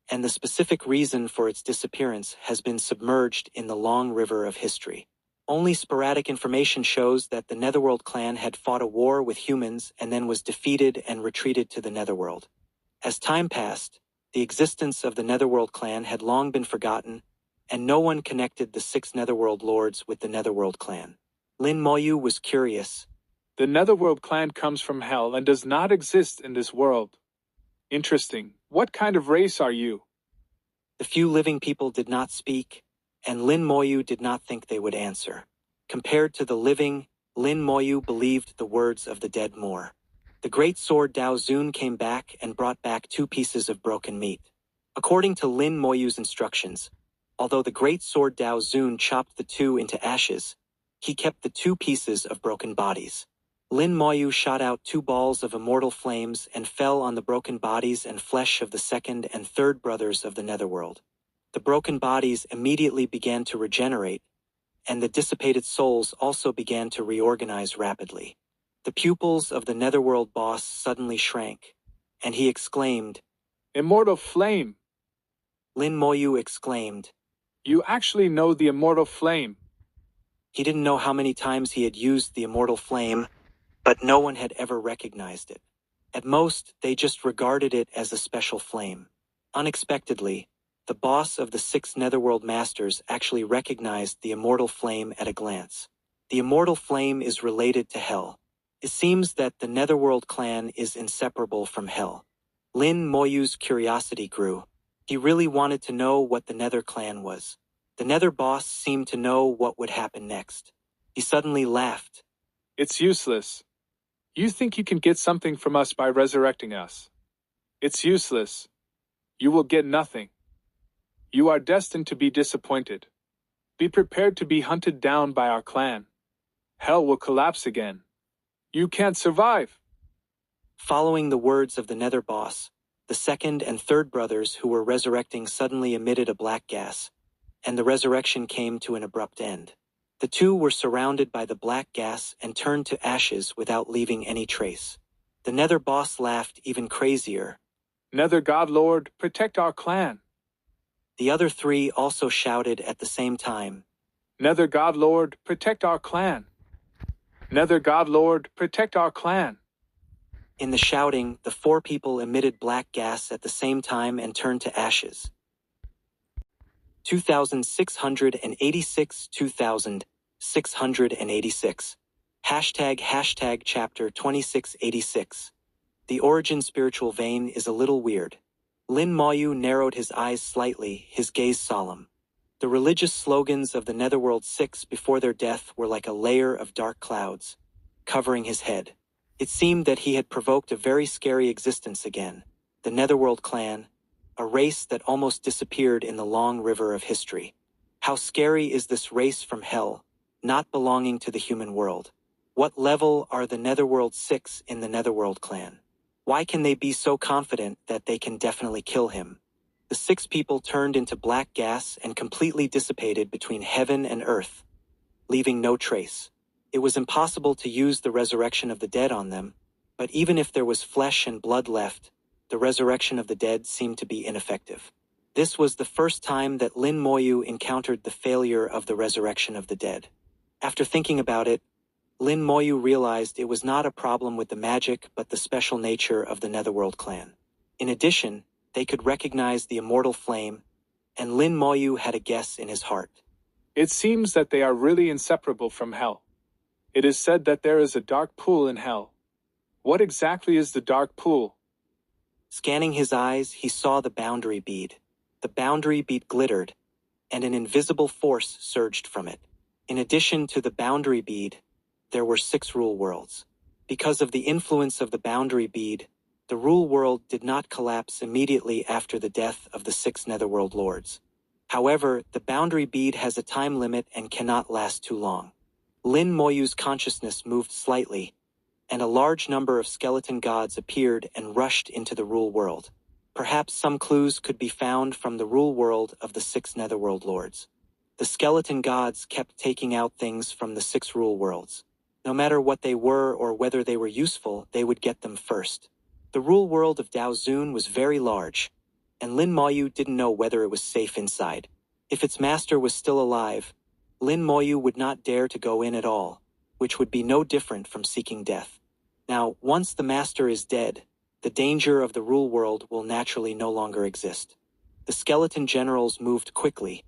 and the specific reason for its disappearance has been submerged in the long river of history. Only sporadic information shows that the Netherworld clan had fought a war with humans and then was defeated and retreated to the Netherworld. As time passed, the existence of the Netherworld clan had long been forgotten, and no one connected the 6 Netherworld lords with the Netherworld clan. Lin Moyu was curious. "The Netherworld clan comes from hell and does not exist in this world. Interesting. What kind of race are you?" The few living people did not speak, and Lin Moyu did not think they would answer. Compared to the living, Lin Moyu believed the words of the dead more. The great sword Dao Zun came back and brought back 2 pieces of broken meat. According to Lin Moyu's instructions, although the great sword Dao Zun chopped the 2 into ashes, he kept the 2 pieces of broken bodies. Lin Moyu shot out 2 balls of immortal flames and fell on the broken bodies and flesh of the 2nd and 3rd brothers of the Netherworld. The broken bodies immediately began to regenerate, and the dissipated souls also began to reorganize rapidly. The pupils of the Netherworld boss suddenly shrank, and he exclaimed, "Immortal flame!" Lin Moyu exclaimed. "You actually know the immortal flame." He didn't know how many times he had used the immortal flame, but no one had ever recognized it. At most, they just regarded it as a special flame. Unexpectedly, the boss of the 6 Netherworld masters actually recognized the immortal flame at a glance. The immortal flame is related to hell. It seems that the Netherworld clan is inseparable from hell. Lin Moyu's curiosity grew. He really wanted to know what the Nether clan was. The Nether boss seemed to know what would happen next. He suddenly laughed. "It's useless. You think you can get something from us by resurrecting us? It's useless. You will get nothing. You are destined to be disappointed. Be prepared to be hunted down by our clan. Hell will collapse again. You can't survive. Following the words of the Nether boss, the second and third brothers who were resurrecting suddenly emitted a black gas, and the resurrection came to an abrupt end. The two were surrounded by the black gas and turned to ashes without leaving any trace. The Nether boss laughed even crazier. Nether God Lord, protect our clan. The other three also shouted at the same time. Nether God Lord, protect our clan. Nether God Lord, protect our clan. In the shouting, the four people emitted black gas at the same time and turned to ashes. 2686 2686 ## chapter 2686. The origin spiritual vein is a little weird. Lin Moyu narrowed his eyes slightly, his gaze solemn. The religious slogans of the Netherworld Six before their death were like a layer of dark clouds, covering his head. It seemed that he had provoked a very scary existence again, the Netherworld clan, a race that almost disappeared in the long river of history. How scary is this race from hell, not belonging to the human world? What level are the Netherworld Six in the Netherworld clan? Why can they be so confident that they can definitely kill him? The six people turned into black gas and completely dissipated between heaven and earth, leaving no trace. It was impossible to use the resurrection of the dead on them, but even if there was flesh and blood left, the resurrection of the dead seemed to be ineffective. This was the first time that Lin Moyu encountered the failure of the resurrection of the dead. After thinking about it, Lin Moyu realized it was not a problem with the magic but the special nature of the Netherworld clan. In addition, they could recognize the immortal flame, and Lin Moyu had a guess in his heart. It seems that they are really inseparable from hell. It is said that there is a dark pool in hell. What exactly is the dark pool? Scanning his eyes, he saw the boundary bead. The boundary bead glittered, and an invisible force surged from it. In addition to the boundary bead, there were 6 rule worlds. Because of the influence of the boundary bead, the rule world did not collapse immediately after the death of the 6 Netherworld lords. However, the boundary bead has a time limit and cannot last too long. Lin Moyu's consciousness moved slightly, and a large number of skeleton gods appeared and rushed into the rule world. Perhaps some clues could be found from the rule world of the 6 Netherworld lords. The skeleton gods kept taking out things from the 6 rule worlds. No matter what they were or whether they were useful, they would get them first. The rule world of Dao Zun was very large, and Lin Moyu didn't know whether it was safe inside. If its master was still alive, Lin Moyu would not dare to go in at all, which would be no different from seeking death. Now, once the master is dead, the danger of the rule world will naturally no longer exist. The skeleton generals moved quickly,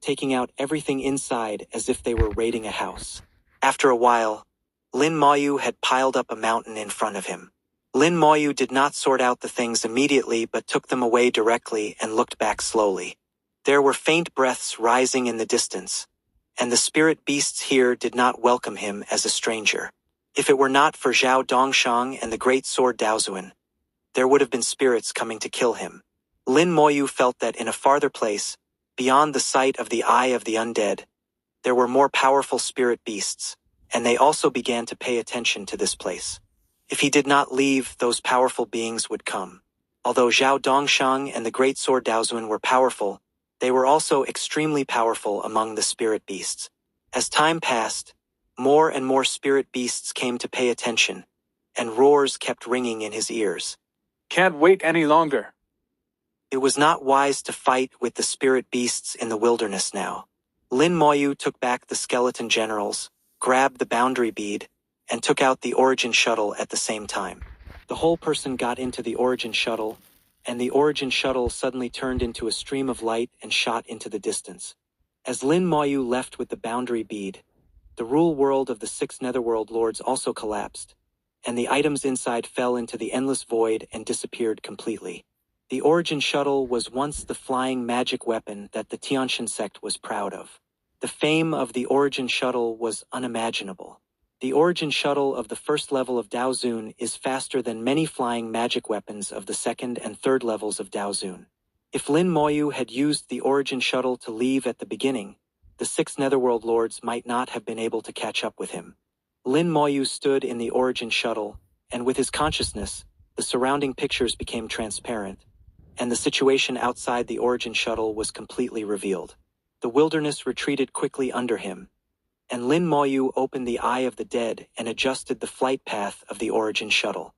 taking out everything inside as if they were raiding a house. After a while, Lin Moyu had piled up a mountain in front of him. Lin Moyu did not sort out the things immediately but took them away directly and looked back slowly. There were faint breaths rising in the distance, and the spirit beasts here did not welcome him as a stranger. If it were not for Zhao Dongshang and the great sword Daozuan, there would have been spirits coming to kill him. Lin Moyu felt that in a farther place, beyond the sight of the eye of the undead, there were more powerful spirit beasts, and they also began to pay attention to this place. If he did not leave, those powerful beings would come. Although Zhao Dongshang and the great sword Daozuan were powerful, they were also extremely powerful among the spirit beasts. As time passed, more and more spirit beasts came to pay attention, and roars kept ringing in his ears. Can't wait any longer. It was not wise to fight with the spirit beasts in the wilderness now. Lin Moyu took back the skeleton generals, grabbed the boundary bead, and took out the origin shuttle at the same time. The whole person got into the origin shuttle, and the origin shuttle suddenly turned into a stream of light and shot into the distance. As Lin Moyu left with the boundary bead, the rule world of the 6 Netherworld lords also collapsed, and the items inside fell into the endless void and disappeared completely. The origin shuttle was once the flying magic weapon that the Tiantian sect was proud of. The fame of the origin shuttle was unimaginable. The origin shuttle of the first level of Daozun is faster than many flying magic weapons of the second and third levels of Daozun. If Lin Moyu had used the origin shuttle to leave at the beginning, the 6 Netherworld Lords might not have been able to catch up with him. Lin Moyu stood in the origin shuttle, and with his consciousness, the surrounding pictures became transparent, and the situation outside the origin shuttle was completely revealed. The wilderness retreated quickly under him, and Lin Moyu opened the Eye of the Dead and adjusted the flight path of the origin shuttle.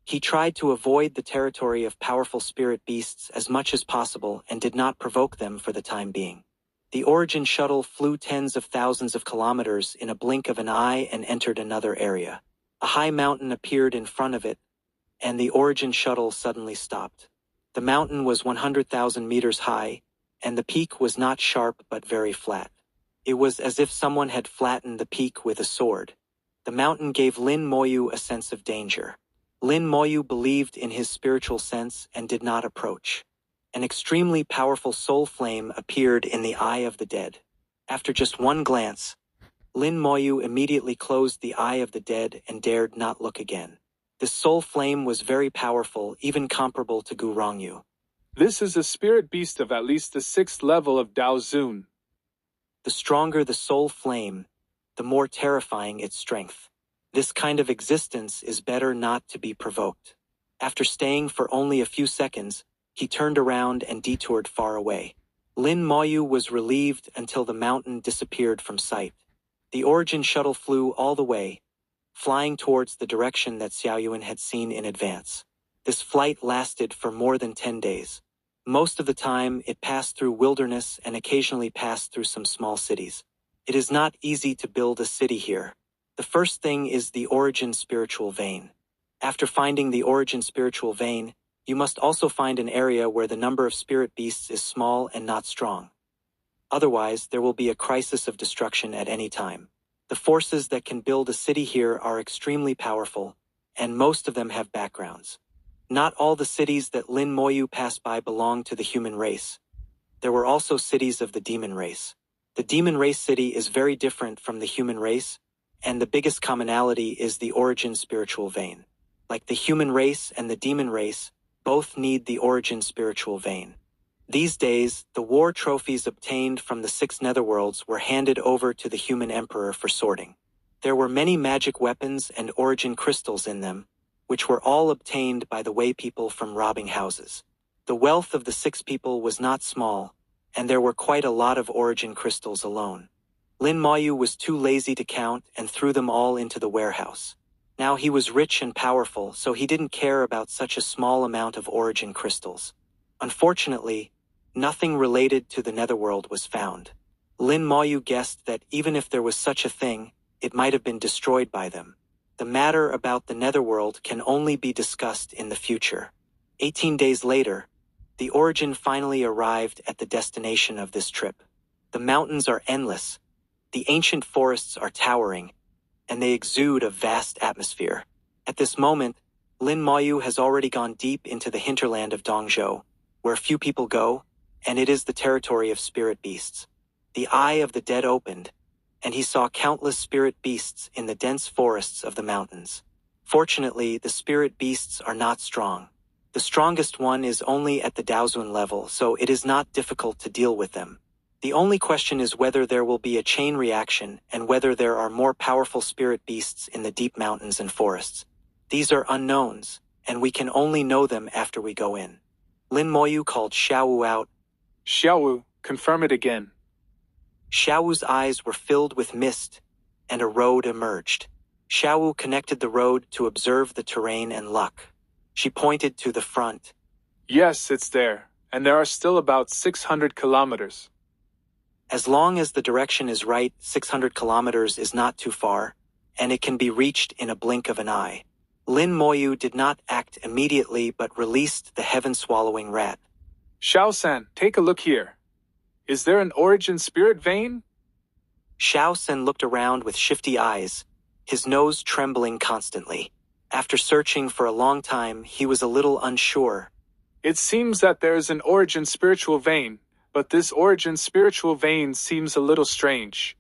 He tried to avoid the territory of powerful spirit beasts as much as possible and did not provoke them for the time being. The origin shuttle flew tens of thousands of kilometers in a blink of an eye and entered another area. A high mountain appeared in front of it, and the origin shuttle suddenly stopped. The mountain was 100,000 meters high, and the peak was not sharp but very flat. It was as if someone had flattened the peak with a sword. The mountain gave Lin Moyu a sense of danger. Lin Moyu believed in his spiritual sense and did not approach. An extremely powerful soul flame appeared in the Eye of the Dead. After just one glance, Lin Moyu immediately closed the Eye of the Dead and dared not look again. This soul flame was very powerful, even comparable to Gu Rongyu. This is a spirit beast of at least the 6th level of Daozun. The stronger the soul flame, the more terrifying its strength. This kind of existence is better not to be provoked. After staying for only a few seconds, he turned around and detoured far away. Lin Moyu was relieved until the mountain disappeared from sight. The origin shuttle flew all the way, flying towards the direction that Xiaoyuan had seen in advance. This flight lasted for more than 10 days. Most of the time, it passed through wilderness and occasionally passed through some small cities. It is not easy to build a city here. The first thing is the origin spiritual vein. After finding the origin spiritual vein, you must also find an area where the number of spirit beasts is small and not strong. Otherwise, there will be a crisis of destruction at any time. The forces that can build a city here are extremely powerful, and most of them have backgrounds. Not all the cities that Lin Moyu passed by belong to the human race. There were also cities of the demon race. The demon race city is very different from the human race, and the biggest commonality is the origin spiritual vein. Like the human race and the demon race, both need the origin spiritual vein. These days, the war trophies obtained from the 6 netherworlds were handed over to the human emperor for sorting. There were many magic weapons and origin crystals in them, which were all obtained by the Wei people from robbing houses. The wealth of the 6 people was not small, and there were quite a lot of origin crystals alone. Lin Moyu was too lazy to count and threw them all into the warehouse. Now he was rich and powerful, so he didn't care about such a small amount of origin crystals. Unfortunately, nothing related to the netherworld was found. Lin Moyu guessed that even if there was such a thing, it might have been destroyed by them. The matter about the netherworld can only be discussed in the future. 18 days later, the origin finally arrived at the destination of this trip. The mountains are endless, the ancient forests are towering, and they exude a vast atmosphere. At this moment, Lin Moyu has already gone deep into the hinterland of Dongzhou, where few people go, and it is the territory of spirit beasts. The Eye of the Dead opened, and he saw countless spirit beasts in the dense forests of the mountains. Fortunately, the spirit beasts are not strong. The strongest one is only at the Daozun level, so it is not difficult to deal with them. The only question is whether there will be a chain reaction and whether there are more powerful spirit beasts in the deep mountains and forests. These are unknowns, and we can only know them after we go in. Lin Moyu called Xiaowu out. Xiaowu, confirm it again. Xiaowu's eyes were filled with mist, and a road emerged. Xiaowu connected the road to observe the terrain and luck. She pointed to the front. Yes, it's there, and there are still about 600 kilometers. As long as the direction is right, 600 kilometers is not too far, and it can be reached in a blink of an eye. Lin Moyu did not act immediately but released the heaven-swallowing rat. Xiao-san, take a look here. Is there an origin spirit vein? Xiao Sen looked around with shifty eyes, his nose trembling constantly. After searching for a long time, he was a little unsure. It seems that there is an origin spiritual vein, but this origin spiritual vein seems a little strange.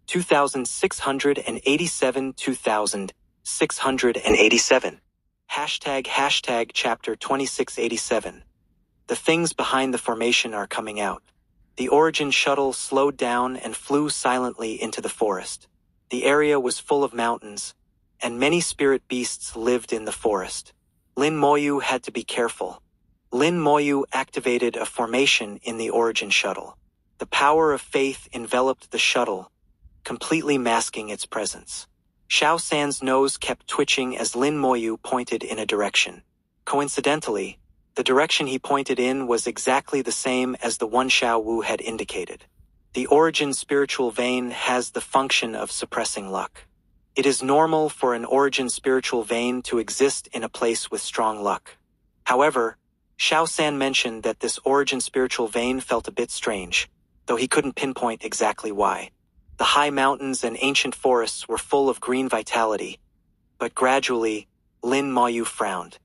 2687 2687. Hashtag chapter 2687. The things behind the formation are coming out. The Origin shuttle slowed down and flew silently into the forest. The area was full of mountains, and many spirit beasts lived in the forest. Lin Moyu had to be careful. Lin Moyu activated a formation in the Origin shuttle. The power of faith enveloped the shuttle, completely masking its presence. Xiao San's nose kept twitching as Lin Moyu pointed in a direction. Coincidentally, the direction he pointed in was exactly the same as the one Xiao Wu had indicated. The Origin spiritual vein has the function of suppressing luck. It is normal for an Origin spiritual vein to exist in a place with strong luck. However, Xiao San mentioned that this Origin spiritual vein felt a bit strange, though he couldn't pinpoint exactly why. The high mountains and ancient forests were full of green vitality, but gradually, Lin Moyu frowned.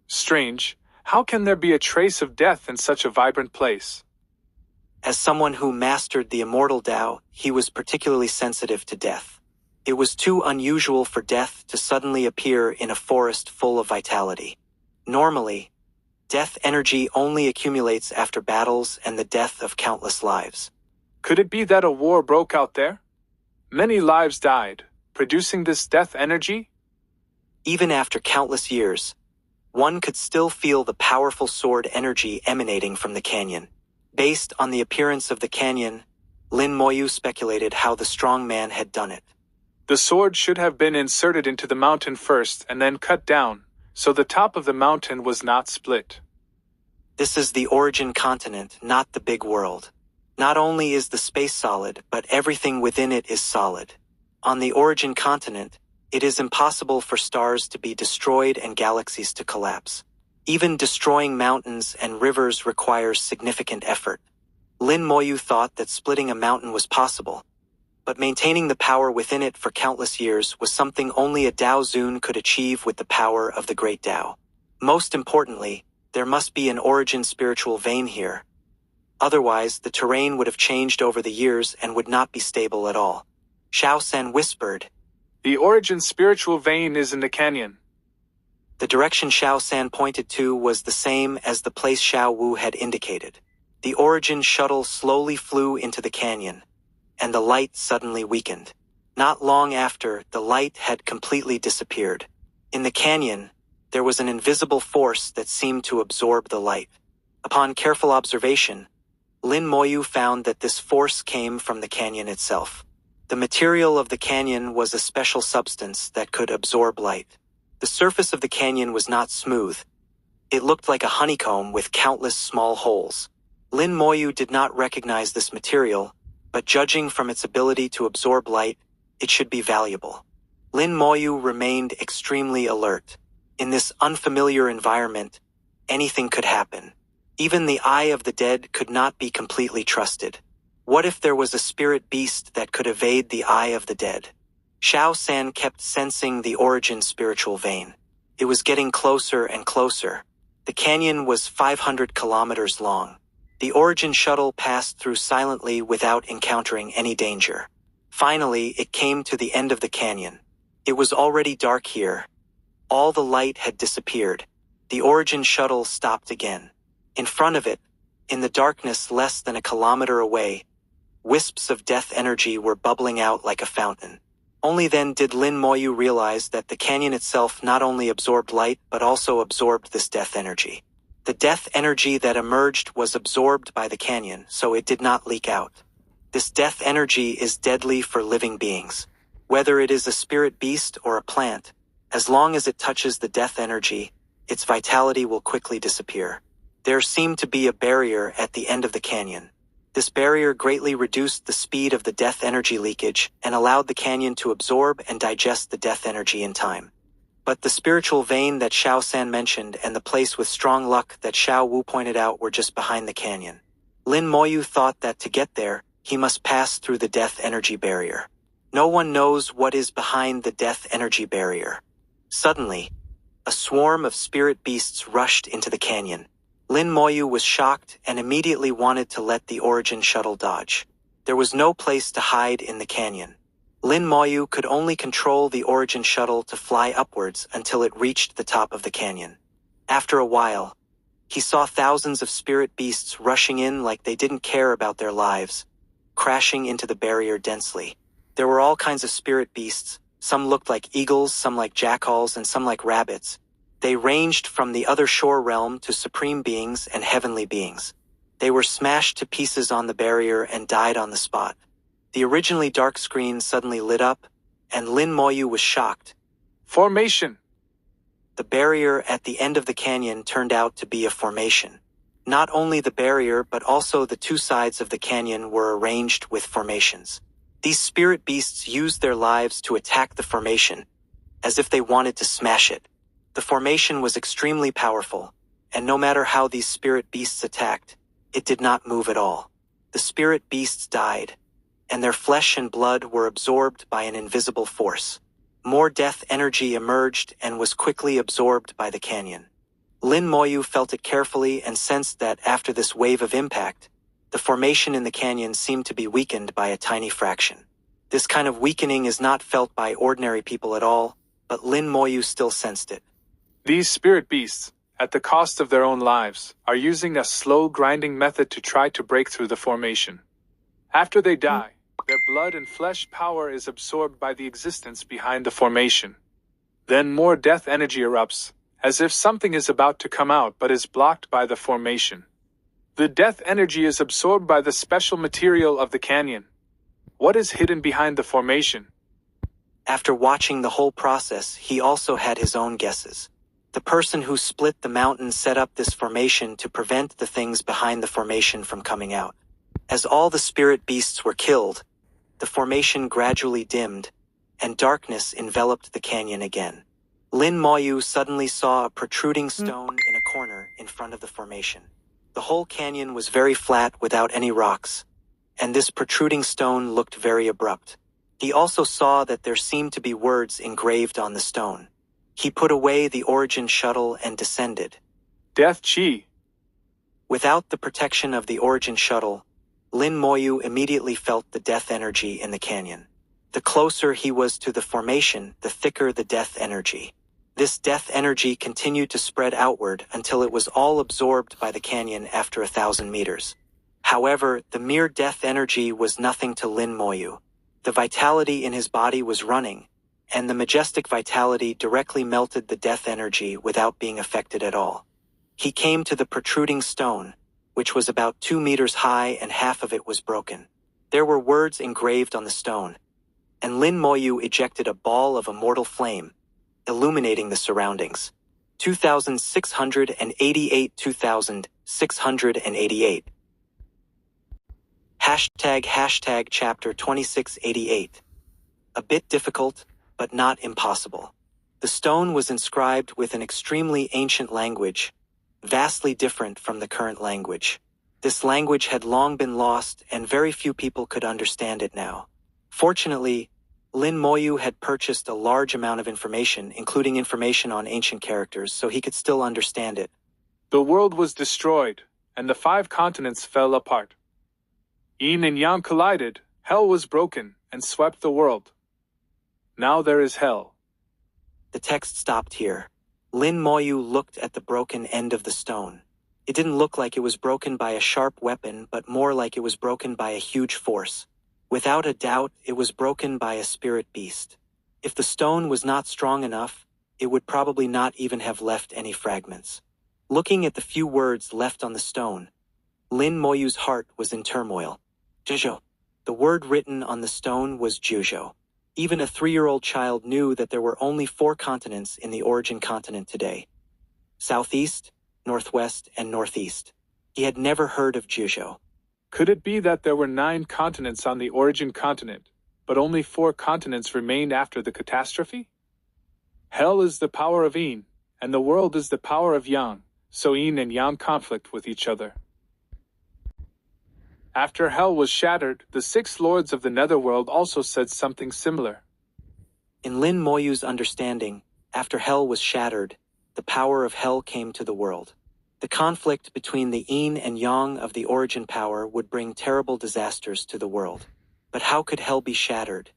Strange. How can there be a trace of death in such a vibrant place? As someone who mastered the immortal Tao, he was particularly sensitive to death. It was too unusual for death to suddenly appear in a forest full of vitality. Normally, death energy only accumulates after battles and the death of countless lives. Could it be that a war broke out there? Many lives died, producing this death energy? Even after countless years, one could still feel the powerful sword energy emanating from the canyon. Based on the appearance of the canyon, Lin Moyu speculated how the strong man had done it. The sword should have been inserted into the mountain first and then cut down, so the top of the mountain was not split. This is the Origin continent, not the big world. Not only is the space solid, but everything within it is solid. On the Origin continent, it is impossible for stars to be destroyed and galaxies to collapse. Even destroying mountains and rivers requires significant effort. Lin Moyu thought that splitting a mountain was possible, but maintaining the power within it for countless years was something only a Dao Zun could achieve with the power of the Great Dao. Most importantly, there must be an Origin spiritual vein here. Otherwise, the terrain would have changed over the years and would not be stable at all. Xiao San whispered, The Origin spiritual vein is in the canyon. The direction Xiao San pointed to was the same as the place Xiao Wu had indicated. The Origin shuttle slowly flew into the canyon, and the light suddenly weakened. Not long after, the light had completely disappeared. In the canyon, there was an invisible force that seemed to absorb the light. Upon careful observation, Lin Moyu found that this force came from the canyon itself. The material of the canyon was a special substance that could absorb light. The surface of the canyon was not smooth. It looked like a honeycomb with countless small holes. Lin Moyu did not recognize this material, but judging from its ability to absorb light, it should be valuable. Lin Moyu remained extremely alert. In this unfamiliar environment, anything could happen. Even the eye of the dead could not be completely trusted. What if there was a spirit beast that could evade the eye of the dead? Xiao San kept sensing the Origin spiritual vein. It was getting closer and closer. The canyon was 500 kilometers long. The Origin shuttle passed through silently without encountering any danger. Finally, it came to the end of the canyon. It was already dark here. All the light had disappeared. The Origin shuttle stopped again. In front of it, in the darkness less than a kilometer away, wisps of death energy were bubbling out like a fountain. Only then did Lin Moyu realize that the canyon itself not only absorbed light but also absorbed this death energy. The death energy that emerged was absorbed by the canyon, so it did not leak out. This death energy is deadly for living beings. Whether it is a spirit beast or a plant, as long as it touches the death energy, its vitality will quickly disappear. There seemed to be a barrier at the end of the canyon. This barrier greatly reduced the speed of the death energy leakage and allowed the canyon to absorb and digest the death energy in time. But the spiritual vein that Xiao San mentioned and the place with strong luck that Xiao Wu pointed out were just behind the canyon. Lin Moyu thought that to get there, he must pass through the death energy barrier. No one knows what is behind the death energy barrier. Suddenly, a swarm of spirit beasts rushed into the canyon. Lin Moyu was shocked and immediately wanted to let the Origin shuttle dodge. There was no place to hide in the canyon. Lin Moyu could only control the origin shuttle to fly upwards until it reached the top of the canyon. After a while, he saw thousands of spirit beasts rushing in like they didn't care about their lives, crashing into the barrier densely. There were all kinds of spirit beasts. Some looked like eagles, some like jackals, and some like rabbits. They ranged from the other shore realm to supreme beings and heavenly beings. They were smashed to pieces on the barrier and died on the spot. The originally dark screen suddenly lit up, and Lin Moyu was shocked. Formation! The barrier at the end of the canyon turned out to be a formation. Not only the barrier but also the two sides of the canyon were arranged with formations. These spirit beasts used their lives to attack the formation, as if they wanted to smash it. The formation was extremely powerful, and no matter how these spirit beasts attacked, it did not move at all. The spirit beasts died, and their flesh and blood were absorbed by an invisible force. More death energy emerged and was quickly absorbed by the canyon. Lin Moyu felt it carefully and sensed that after this wave of impact, the formation in the canyon seemed to be weakened by a tiny fraction. This kind of weakening is not felt by ordinary people at all, but Lin Moyu still sensed it. These spirit beasts, at the cost of their own lives, are using a slow grinding method to try to break through the formation. After they die, their blood and flesh power is absorbed by the existence behind the formation. Then more death energy erupts, as if something is about to come out but is blocked by the formation. The death energy is absorbed by the special material of the canyon. What is hidden behind the formation? After watching the whole process, he also had his own guesses. The person who split the mountain set up this formation to prevent the things behind the formation from coming out. As all the spirit beasts were killed, the formation gradually dimmed, and darkness enveloped the canyon again. Lin Moyu suddenly saw a protruding stone in a corner in front of the formation. The whole canyon was very flat without any rocks, and this protruding stone looked very abrupt. He also saw that there seemed to be words engraved on the stone. He put away the origin shuttle and descended. Death Chi. Without the protection of the origin shuttle, Lin Moyu immediately felt the death energy in the canyon. The closer he was to the formation, the thicker the death energy. This death energy continued to spread outward until it was all absorbed by the canyon after 1,000 meters. However, the mere death energy was nothing to Lin Moyu. The vitality in his body was running, and the majestic vitality directly melted the death energy without being affected at all. He came to the protruding stone, which was about 2 meters high and half of it was broken. There were words engraved on the stone, and Lin Moyu ejected a ball of immortal flame, illuminating the surroundings. 2688 2688 ## chapter 2688. A bit difficult, but not impossible. The stone was inscribed with an extremely ancient language, vastly different from the current language. This language had long been lost and very few people could understand it now. Fortunately, Lin Moyu had purchased a large amount of information, including information on ancient characters, so he could still understand it. The world was destroyed, and the 5 continents fell apart. Yin and Yang collided, hell was broken, and swept the world. Now there is hell. The text stopped here. Lin Moyu looked at the broken end of the stone. It didn't look like it was broken by a sharp weapon, but more like it was broken by a huge force. Without a doubt, it was broken by a spirit beast. If the stone was not strong enough, it would probably not even have left any fragments. Looking at the few words left on the stone, Lin Moyu's heart was in turmoil. Zhuzhou. The word written on the stone was Zhuzhou. Even a 3-year-old child knew that there were only 4 continents in the origin continent today: Southeast, Northwest, and Northeast. He had never heard of Zhuzhou. Could it be that there were 9 continents on the origin continent, but only 4 continents remained after the catastrophe? Hell is the power of Yin, and the world is the power of Yang, so Yin and Yang conflict with each other. After hell was shattered, the 6 lords of the netherworld also said something similar. In Lin Moyu's understanding, after hell was shattered, the power of hell came to the world. The conflict between the Yin and Yang of the origin power would bring terrible disasters to the world. But how could hell be shattered?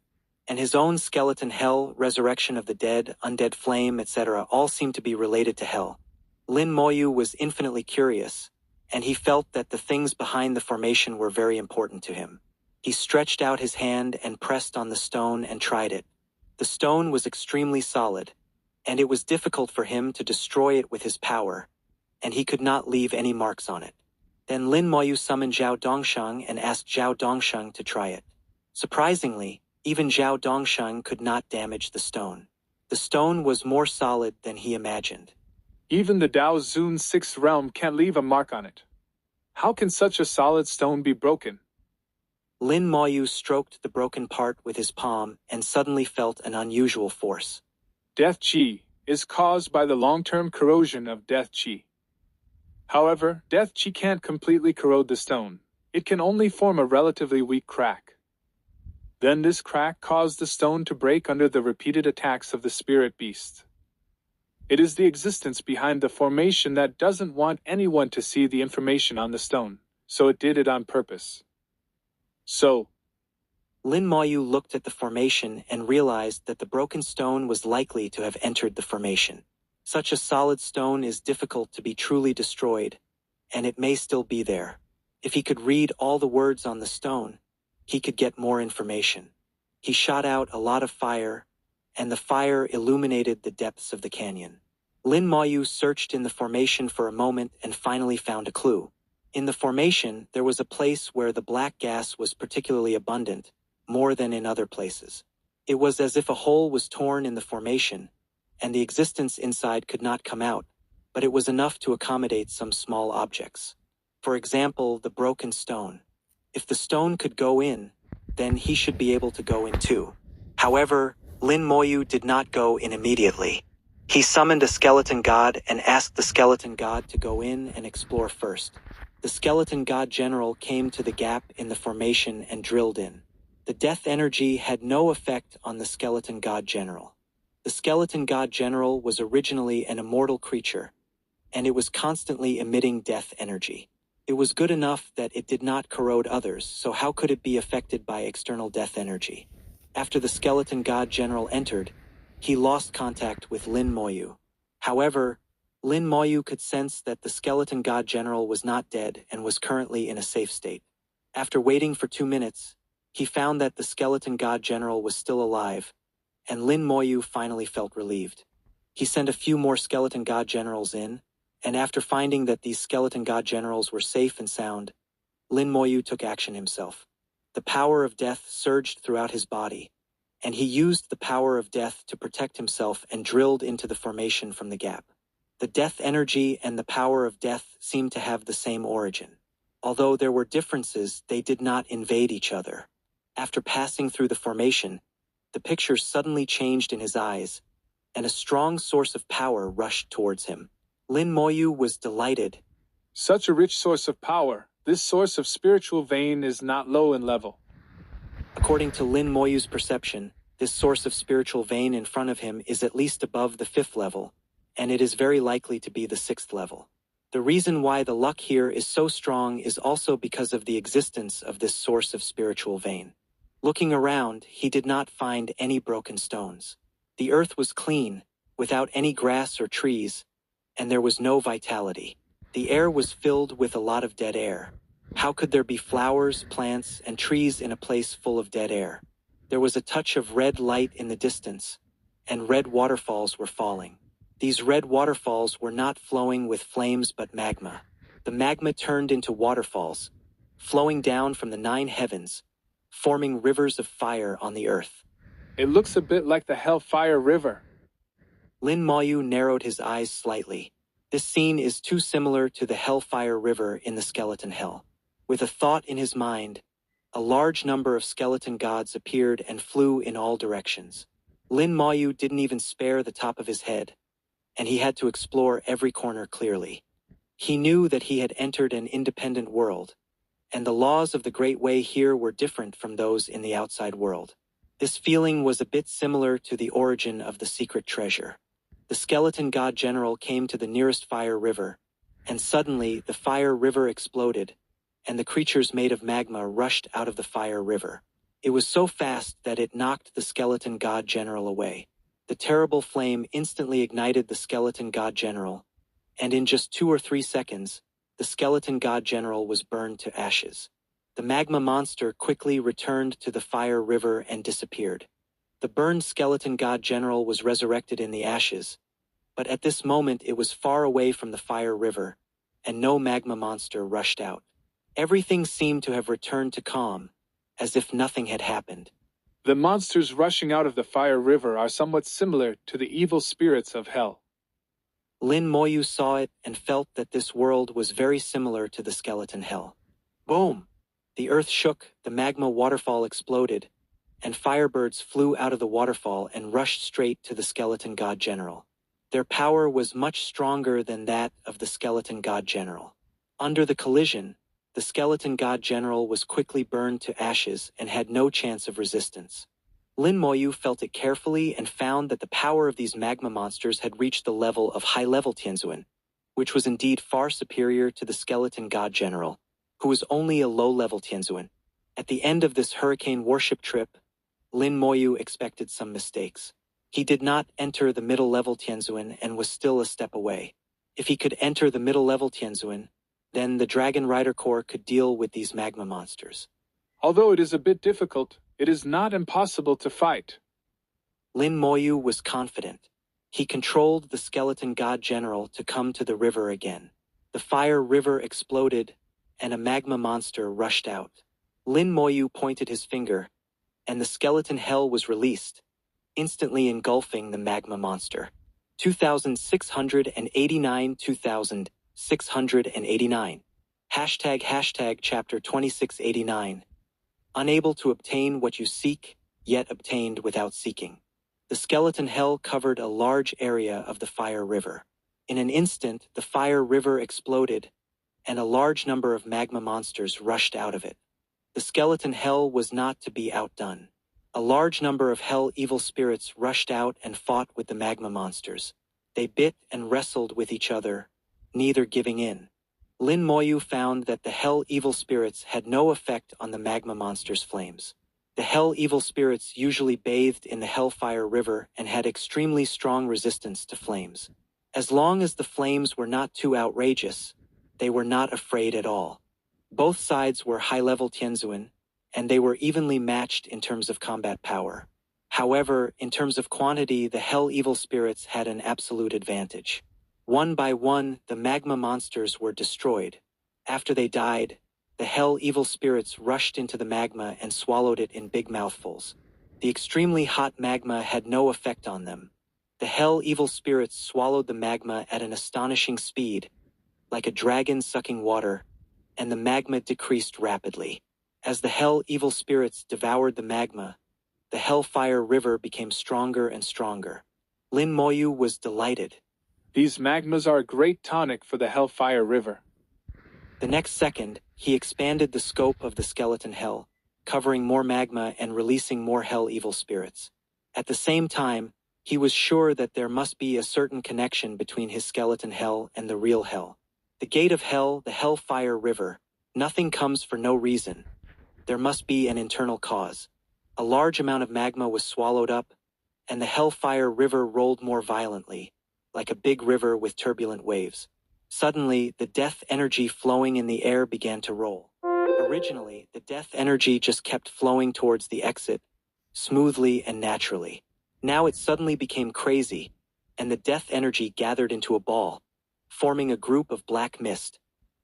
and his own skeleton hell, resurrection of the dead, undead flame, etc. all seemed to be related to hell. Lin Moyu was infinitely curious, and he felt that the things behind the formation were very important to him. He stretched out his hand and pressed on the stone and tried it. The stone was extremely solid, and it was difficult for him to destroy it with his power, and he could not leave any marks on it. Then Lin Moyu summoned Zhao Dongsheng and asked Zhao Dongsheng to try it. Surprisingly, even Zhao Dongsheng could not damage the stone. The stone was more solid than he imagined. Even the Dao Zun's sixth realm can't leave a mark on it. How can such a solid stone be broken? Lin Moyu stroked the broken part with his palm and suddenly felt an unusual force. Death Qi is caused by the long-term corrosion of Death Qi. However, Death Qi can't completely corrode the stone. It can only form a relatively weak crack. Then this crack caused the stone to break under the repeated attacks of the spirit beast. It is the existence behind the formation that doesn't want anyone to see the information on the stone, so it did it on purpose. Lin Moyu looked at the formation and realized that the broken stone was likely to have entered the formation. Such a solid stone is difficult to be truly destroyed, and it may still be there. If he could read all the words on the stone, he could get more information. He shot out a lot of fire, and the fire illuminated the depths of the canyon. Lin Moyu searched in the formation for a moment and finally found a clue. In the formation, there was a place where the black gas was particularly abundant, more than in other places. It was as if a hole was torn in the formation, and the existence inside could not come out, but it was enough to accommodate some small objects. For example, the broken stone. If the stone could go in, then he should be able to go in too. However, Lin Moyu did not go in immediately. He summoned a skeleton god and asked the skeleton god to go in and explore first. The skeleton god general came to the gap in the formation and drilled in. The death energy had no effect on the skeleton god general. The skeleton god general was originally an immortal creature, and it was constantly emitting death energy. It was good enough that it did not corrode others, so how could it be affected by external death energy? After the skeleton god general entered, he lost contact with Lin Moyu. However, Lin Moyu could sense that the skeleton god general was not dead and was currently in a safe state. After waiting for 2 minutes, he found that the skeleton god general was still alive, and Lin Moyu finally felt relieved. He sent a few more skeleton god generals in, and after finding that these skeleton god generals were safe and sound, Lin Moyu took action himself. The power of death surged throughout his body, and he used the power of death to protect himself and drilled into the formation from the gap. The death energy and the power of death seemed to have the same origin. Although there were differences, they did not invade each other. After passing through the formation, the picture suddenly changed in his eyes, and a strong source of power rushed towards him. Lin Moyu was delighted. Such a rich source of power, this source of spiritual vein is not low in level. According to Lin Moyu's perception, this source of spiritual vein in front of him is at least above the 5th level, and it is very likely to be the 6th level. The reason why the luck here is so strong is also because of the existence of this source of spiritual vein. Looking around, he did not find any broken stones. The earth was clean, without any grass or trees, and there was no vitality. The air was filled with a lot of dead air. How could there be flowers, plants, and trees in a place full of dead air? There was a touch of red light in the distance, and red waterfalls were falling. These red waterfalls were not flowing with flames but magma. The magma turned into waterfalls, flowing down from the 9 heavens, forming rivers of fire on the earth. It looks a bit like the Hellfire River. Lin Moyu narrowed his eyes slightly. This scene is too similar to the Hellfire River in the Skeleton Hell. With a thought in his mind, a large number of skeleton gods appeared and flew in all directions. Lin Moyu didn't even spare the top of his head, and he had to explore every corner clearly. He knew that he had entered an independent world, and the laws of the Great Way here were different from those in the outside world. This feeling was a bit similar to the origin of the secret treasure. The skeleton god general came to the nearest fire river, and suddenly the fire river exploded, and the creatures made of magma rushed out of the fire river. It was so fast that it knocked the skeleton god general away. The terrible flame instantly ignited the skeleton god general, and in just 2 or 3 seconds, the skeleton god general was burned to ashes. The magma monster quickly returned to the fire river and disappeared. The burned skeleton god general was resurrected in the ashes, but at this moment it was far away from the fire river, and no magma monster rushed out. Everything seemed to have returned to calm, as if nothing had happened. The monsters rushing out of the fire river are somewhat similar to the evil spirits of hell. Lin Moyu saw it and felt that this world was very similar to the skeleton hell. Boom! The earth shook, the magma waterfall exploded, and firebirds flew out of the waterfall and rushed straight to the skeleton god general. Their power was much stronger than that of the skeleton god general. Under the collision, the skeleton god general was quickly burned to ashes and had no chance of resistance. Lin Moyu felt it carefully and found that the power of these magma monsters had reached the level of high-level Tianzuan, which was indeed far superior to the skeleton god general, who was only a low-level Tianzuan. At the end of this hurricane warship trip, Lin Moyu expected some mistakes. He did not enter the middle-level Tianzuan and was still a step away. If he could enter the middle-level Tianzuan, then the Dragon Rider Corps could deal with these magma monsters. Although it is a bit difficult, it is not impossible to fight. Lin Moyu was confident. He controlled the skeleton god general to come to the river again. The fire river exploded, and a magma monster rushed out. Lin Moyu pointed his finger, and the skeleton hell was released, instantly engulfing the magma monster. 2689 2689. ## chapter 2689. Unable to obtain what you seek, yet obtained without seeking. The skeleton hell covered a large area of the fire river. In an instant, the fire river exploded, and a large number of magma monsters rushed out of it. The skeleton hell was not to be outdone. A large number of hell evil spirits rushed out and fought with the magma monsters. They bit and wrestled with each other, neither giving in. Lin Moyu found that the hell evil spirits had no effect on the magma monsters' flames. The hell evil spirits usually bathed in the hellfire river and had extremely strong resistance to flames. As long as the flames were not too outrageous, they were not afraid at all. Both sides were high-level Tianzuan, and they were evenly matched in terms of combat power. However, in terms of quantity, the hell evil spirits had an absolute advantage. One by one, the magma monsters were destroyed. After they died, the hell evil spirits rushed into the magma and swallowed it in big mouthfuls. The extremely hot magma had no effect on them. The hell evil spirits swallowed the magma at an astonishing speed, like a dragon sucking water, and the magma decreased rapidly. As the hell evil spirits devoured the magma, the hellfire river became stronger and stronger. Lin Moyu was delighted. These magmas are a great tonic for the hellfire river. The next second, he expanded the scope of the skeleton hell, covering more magma and releasing more hell evil spirits. At the same time, he was sure that there must be a certain connection between his skeleton hell and the real hell. The gate of hell, the hellfire river, nothing comes for no reason. There must be an internal cause. A large amount of magma was swallowed up, and the hellfire river rolled more violently, like a big river with turbulent waves. Suddenly, the death energy flowing in the air began to roll. Originally, the death energy just kept flowing towards the exit, smoothly and naturally. Now it suddenly became crazy, and the death energy gathered into a ball, forming a group of black mist,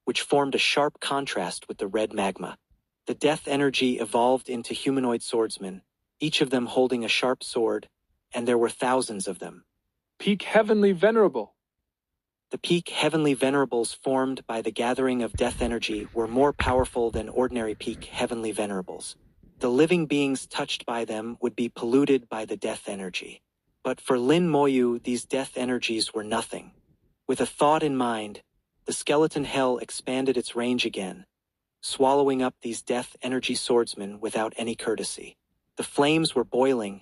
which formed a sharp contrast with the red magma. The death energy evolved into humanoid swordsmen, each of them holding a sharp sword, and there were thousands of them. Peak Heavenly Venerable. The peak heavenly venerables formed by the gathering of death energy were more powerful than ordinary peak heavenly venerables. The living beings touched by them would be polluted by the death energy. But for Lin Moyu, these death energies were nothing. With a thought in mind, the skeleton hell expanded its range again, swallowing up these death energy swordsmen without any courtesy. The flames were boiling,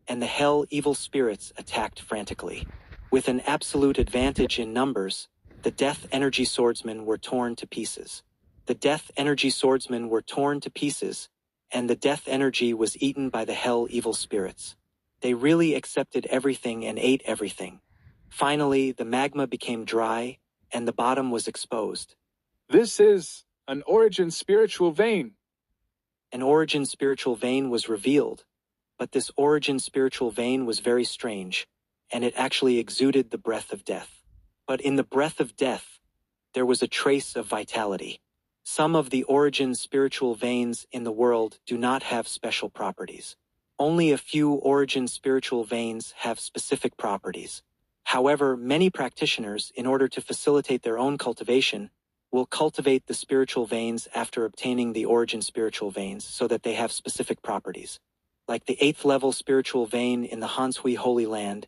and the hell evil spirits attacked frantically. With an absolute advantage in numbers, the death energy swordsmen were torn to pieces. The death energy swordsmen were torn to pieces, and the death energy was eaten by the hell evil spirits. They really accepted everything and ate everything. Finally, the magma became dry, and the bottom was exposed. This is an origin spiritual vein. An origin spiritual vein was revealed, but this origin spiritual vein was very strange, and it actually exuded the breath of death. But in the breath of death, there was a trace of vitality. Some of the origin spiritual veins in the world do not have special properties. Only a few origin spiritual veins have specific properties. However, many practitioners, in order to facilitate their own cultivation, will cultivate the spiritual veins after obtaining the origin spiritual veins so that they have specific properties. Like the 8th level spiritual vein in the Hanshui Holy Land,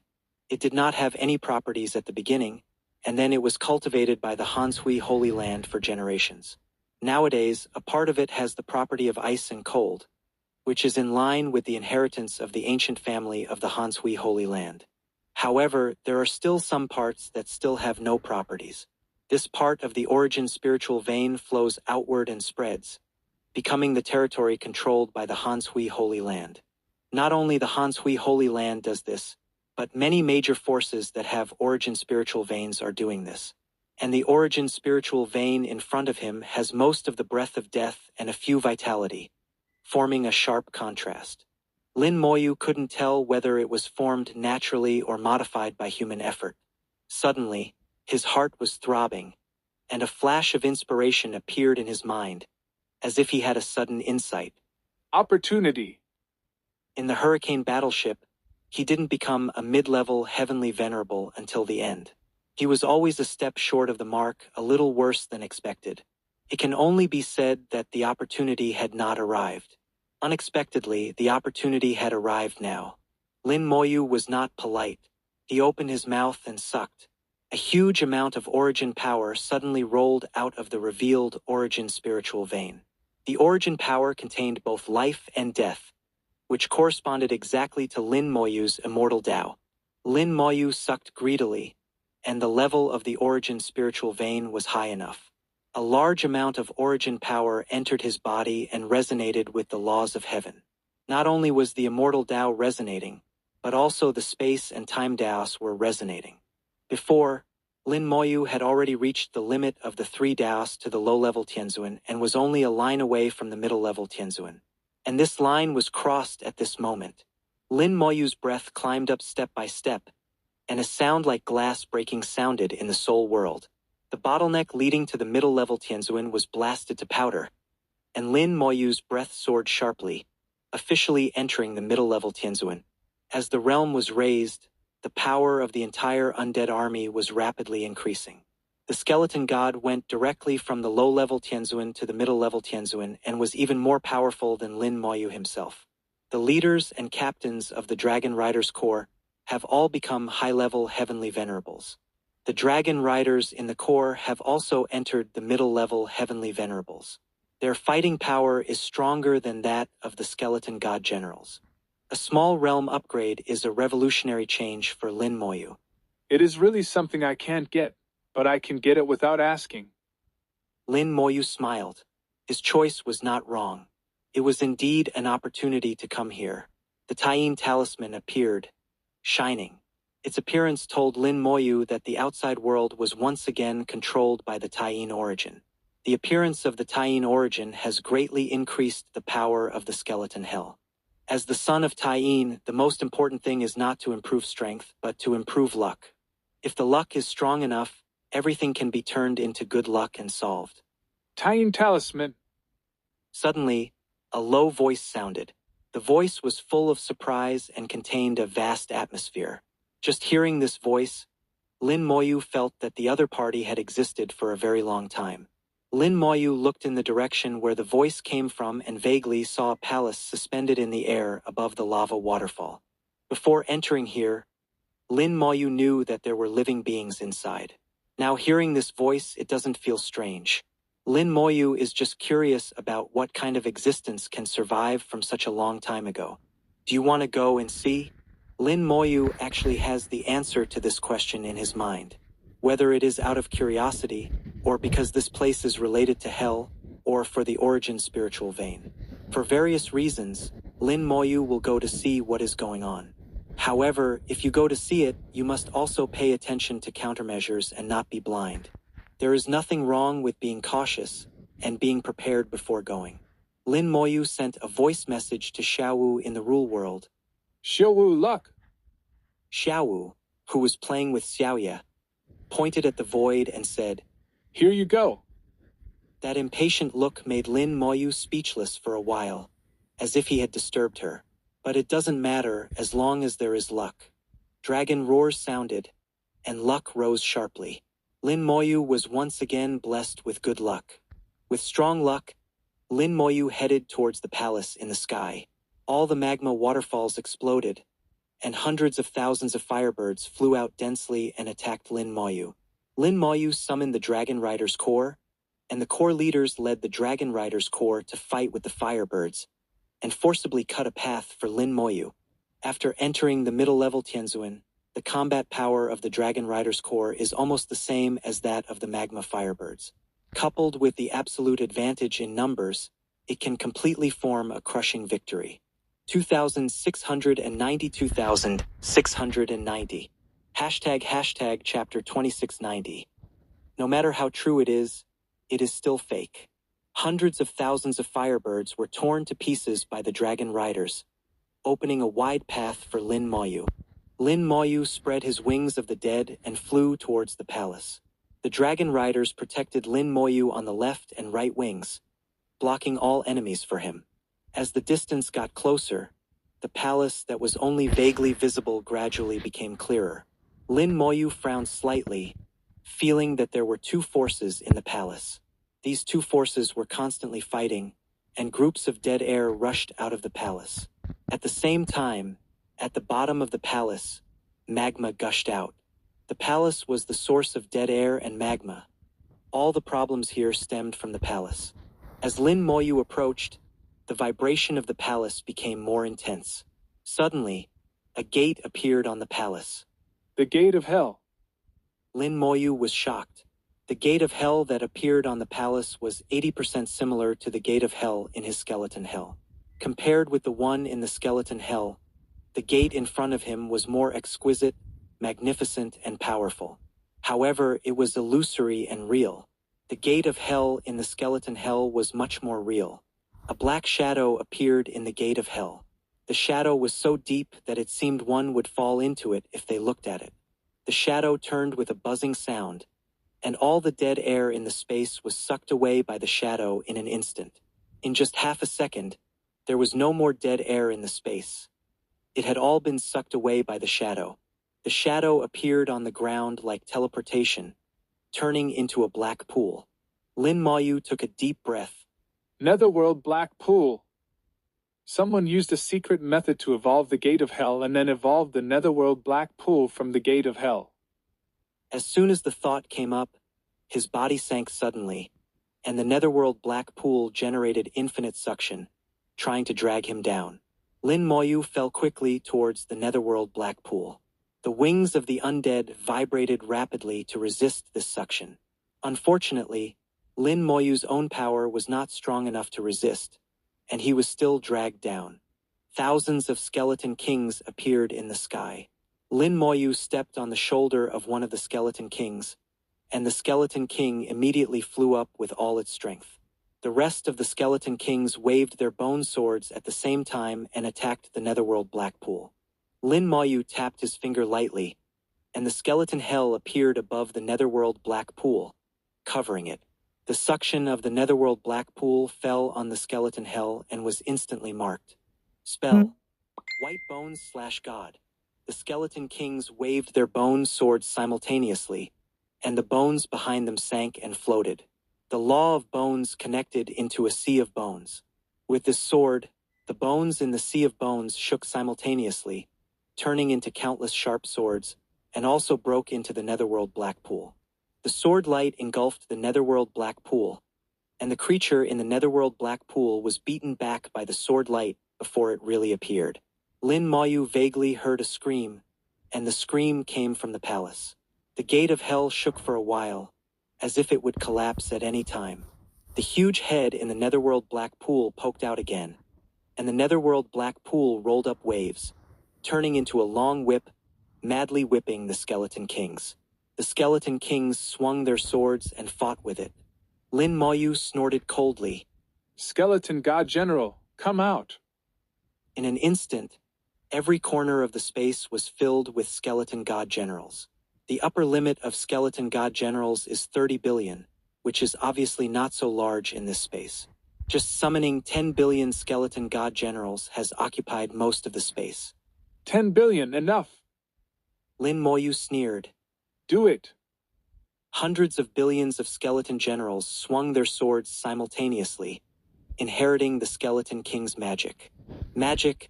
it did not have any properties at the beginning, and then it was cultivated by the Hanshui Holy Land for generations. Nowadays, a part of it has the property of ice and cold, which is in line with the inheritance of the ancient family of the Hanshui Holy Land. However, there are still some parts that still have no properties. This part of the origin spiritual vein flows outward and spreads, becoming the territory controlled by the Hanshui Holy Land. Not only the Hanshui Holy Land does this, but many major forces that have origin spiritual veins are doing this. And the origin spiritual vein in front of him has most of the breath of death and a few vitality, forming a sharp contrast. Lin Moyu couldn't tell whether it was formed naturally or modified by human effort. Suddenly, his heart was throbbing, and a flash of inspiration appeared in his mind, as if he had a sudden insight. Opportunity. In the Hurricane battleship, he didn't become a mid-level heavenly venerable until the end. He was always a step short of the mark, a little worse than expected. It can only be said that the opportunity had not arrived. Unexpectedly, the opportunity had arrived now. Lin Moyu was not polite. He opened his mouth and sucked. A huge amount of origin power suddenly rolled out of the revealed origin spiritual vein. The origin power contained both life and death, which corresponded exactly to Lin Moyu's immortal Tao. Lin Moyu sucked greedily, and the level of the origin spiritual vein was high enough. A large amount of origin power entered his body and resonated with the laws of heaven. Not only was the immortal Tao resonating, but also the space and time Taos were resonating. Before, Lin Moyu had already reached the limit of the 3 Taos to the low-level Tianzuan and was only a line away from the middle-level Tianzuan. And this line was crossed at this moment. Lin Moyu's breath climbed up step by step, and a sound like glass breaking sounded in the soul world. The bottleneck leading to the middle-level Tianzuan was blasted to powder, and Lin Moyu's breath soared sharply, officially entering the middle-level Tianzuan. As the realm was raised, the power of the entire undead army was rapidly increasing. The skeleton god went directly from the low-level Tianzuan to the middle-level Tianzuan and was even more powerful than Lin Moyu himself. The leaders and captains of the Dragon Riders Corps have all become high-level heavenly venerables. The Dragon Riders in the Corps have also entered the middle-level heavenly venerables. Their fighting power is stronger than that of the skeleton god generals. A small realm upgrade is a revolutionary change for Lin Moyu. It is really something I can't get, but I can get it without asking. Lin Moyu smiled. His choice was not wrong. It was indeed an opportunity to come here. The Taiyin talisman appeared, shining. Its appearance told Lin Moyu that the outside world was once again controlled by the Taiyin origin. The appearance of the Taiyin origin has greatly increased the power of the skeleton hell. As the son of Taiyin, the most important thing is not to improve strength, but to improve luck. If the luck is strong enough, everything can be turned into good luck and solved. Taiyin talisman. Suddenly, a low voice sounded. The voice was full of surprise and contained a vast atmosphere. Just hearing this voice, Lin Moyu felt that the other party had existed for a very long time. Lin Moyu looked in the direction where the voice came from and vaguely saw a palace suspended in the air above the lava waterfall. Before entering here, Lin Moyu knew that there were living beings inside. Now hearing this voice, it doesn't feel strange. Lin Moyu is just curious about what kind of existence can survive from such a long time ago. Do you want to go and see? Lin Moyu actually has the answer to this question in his mind. Whether it is out of curiosity, or because this place is related to hell, or for the origin spiritual vein. For various reasons, Lin Moyu will go to see what is going on. However, if you go to see it, you must also pay attention to countermeasures and not be blind. There is nothing wrong with being cautious and being prepared before going. Lin Moyu sent a voice message to Xiaowu in the Rule World. Xiaowu luck. Xiaowu, who was playing with Xiaoya, pointed at the void and said, Here you go. That impatient look made Lin Moyu speechless for a while, as if he had disturbed her. But it doesn't matter as long as there is luck. Dragon roars sounded, and luck rose sharply. Lin Moyu was once again blessed with good luck. With strong luck, Lin Moyu headed towards the palace in the sky. All the magma waterfalls exploded, and hundreds of thousands of firebirds flew out densely and attacked Lin Moyu. Lin Moyu summoned the Dragon Riders' Corps, and the Corps leaders led the Dragon Riders' Corps to fight with the firebirds, and forcibly cut a path for Lin Moyu. After entering the middle-level Tianzuan, the combat power of the Dragon Riders' Corps is almost the same as that of the Magma Firebirds. Coupled with the absolute advantage in numbers, it can completely form a crushing victory. 2,692,690. ## chapter 2690. No matter how true it is still fake. Hundreds of thousands of firebirds were torn to pieces by the Dragon Riders, opening a wide path for Lin Moyu. Lin Moyu spread his wings of the dead and flew towards the palace. The Dragon Riders protected Lin Moyu on the left and right wings, blocking all enemies for him. As the distance got closer, the palace that was only vaguely visible gradually became clearer. Lin Moyu frowned slightly, feeling that there were two forces in the palace. These two forces were constantly fighting, and groups of dead air rushed out of the palace. At the same time, at the bottom of the palace, magma gushed out. The palace was the source of dead air and magma. All the problems here stemmed from the palace. As Lin Moyu approached, the vibration of the palace became more intense. Suddenly, a gate appeared on the palace. The gate of hell. Lin Moyu was shocked. The gate of hell that appeared on the palace was 80% similar to the gate of hell in his skeleton hell. Compared with the one in the skeleton hell, the gate in front of him was more exquisite, magnificent, and powerful. However, it was illusory and real. The gate of hell in the skeleton hell was much more real. A black shadow appeared in the gate of hell. The shadow was so deep that it seemed one would fall into it if they looked at it. The shadow turned with a buzzing sound, and all the dead air in the space was sucked away by the shadow in an instant. In just half a second, there was no more dead air in the space. It had all been sucked away by the shadow. The shadow appeared on the ground like teleportation, turning into a black pool. Lin Moyu took a deep breath. Netherworld black pool. Someone used a secret method to evolve the gate of hell and then evolved the Netherworld black pool from the gate of hell. As soon as the thought came up, his body sank suddenly, and the Netherworld black pool generated infinite suction, trying to drag him down. Lin Moyu fell quickly towards the Netherworld black pool. The wings of the undead vibrated rapidly to resist this suction. Unfortunately, Lin Moyu's own power was not strong enough to resist, and he was still dragged down. Thousands of skeleton kings appeared in the sky. Lin Moyu stepped on the shoulder of one of the skeleton kings, and the skeleton king immediately flew up with all its strength. The rest of the skeleton kings waved their bone swords at the same time and attacked the Netherworld black pool. Lin Moyu tapped his finger lightly, and the skeleton hell appeared above the Netherworld black pool, covering it. The suction of the Netherworld black pool fell on the skeleton hell and was instantly marked. Spell. White bones / God. The skeleton kings waved their bone swords simultaneously, and the bones behind them sank and floated. The law of bones connected into a sea of bones. With this sword, the bones in the sea of bones shook simultaneously, turning into countless sharp swords, and also broke into the Netherworld black pool. The sword light engulfed the Netherworld black pool, and the creature in the Netherworld black pool was beaten back by the sword light before it really appeared. Lin Moyu vaguely heard a scream, and the scream came from the palace. The gate of hell shook for a while, as if it would collapse at any time. The huge head in the netherworld black pool poked out again, and the netherworld black pool rolled up waves, turning into a long whip, madly whipping the Skeleton Kings. The Skeleton Kings swung their swords and fought with it. Lin Moyu snorted coldly. Skeleton God General, come out. In an instant, every corner of the space was filled with skeleton god generals. The upper limit of skeleton god generals is 30 billion, which is obviously not so large in this space. Just summoning 10 billion skeleton god generals has occupied most of the space. 10 billion, enough. Lin Moyu sneered. Do it. Hundreds of billions of skeleton generals swung their swords simultaneously, inheriting the Skeleton King's magic. Magic,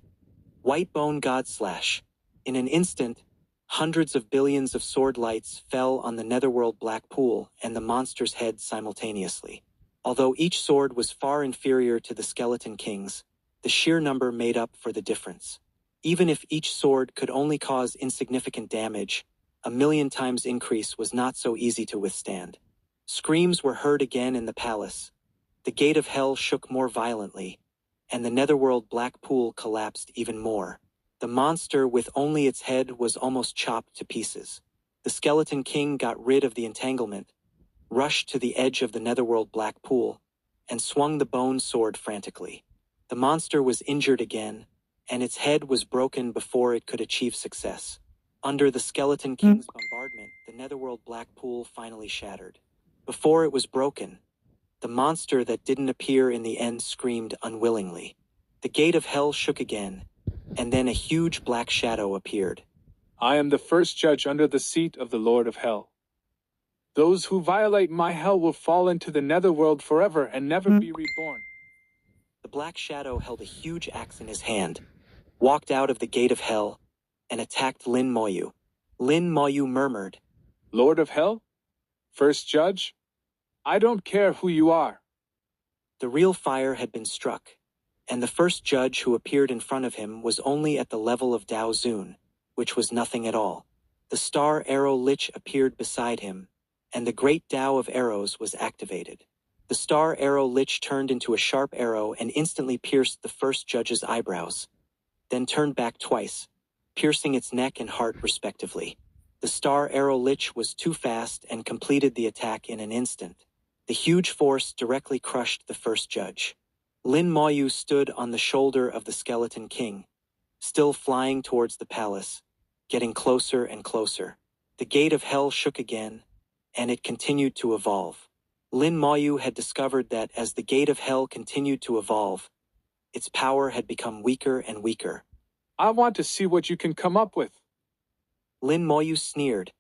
White Bone God Slash. In an instant, hundreds of billions of sword lights fell on the netherworld black pool and the monster's head simultaneously. Although each sword was far inferior to the Skeleton King's, the sheer number made up for the difference. Even if each sword could only cause insignificant damage, a million times increase was not so easy to withstand. Screams were heard again in the palace. The gate of hell shook more violently, and the netherworld black pool collapsed even more. The monster with only its head was almost chopped to pieces. The Skeleton King got rid of the entanglement, rushed to the edge of the netherworld black pool, and swung the bone sword frantically. The monster was injured again, and its head was broken before it could achieve success. Under the Skeleton King's bombardment, the netherworld black pool finally shattered. Before it was broken, the monster that didn't appear in the end screamed unwillingly. The gate of hell shook again, and then a huge black shadow appeared. I am the first judge under the seat of the Lord of Hell. Those who violate my hell will fall into the netherworld forever and never be reborn. The black shadow held a huge axe in his hand, walked out of the gate of hell, and attacked Lin Moyu. Lin Moyu murmured, Lord of Hell? First judge? I don't care who you are. The real fire had been struck, and the first judge who appeared in front of him was only at the level of Dao Zun, which was nothing at all. The star arrow lich appeared beside him, and the great Dao of arrows was activated. The star arrow lich turned into a sharp arrow and instantly pierced the first judge's eyebrows, then turned back twice, piercing its neck and heart respectively. The star arrow lich was too fast and completed the attack in an instant. The huge force directly crushed the first judge. Lin Moyu stood on the shoulder of the Skeleton King, still flying towards the palace, getting closer and closer. The gate of hell shook again, and it continued to evolve. Lin Moyu had discovered that as the gate of hell continued to evolve, its power had become weaker and weaker. I want to see what you can come up with. Lin Moyu sneered,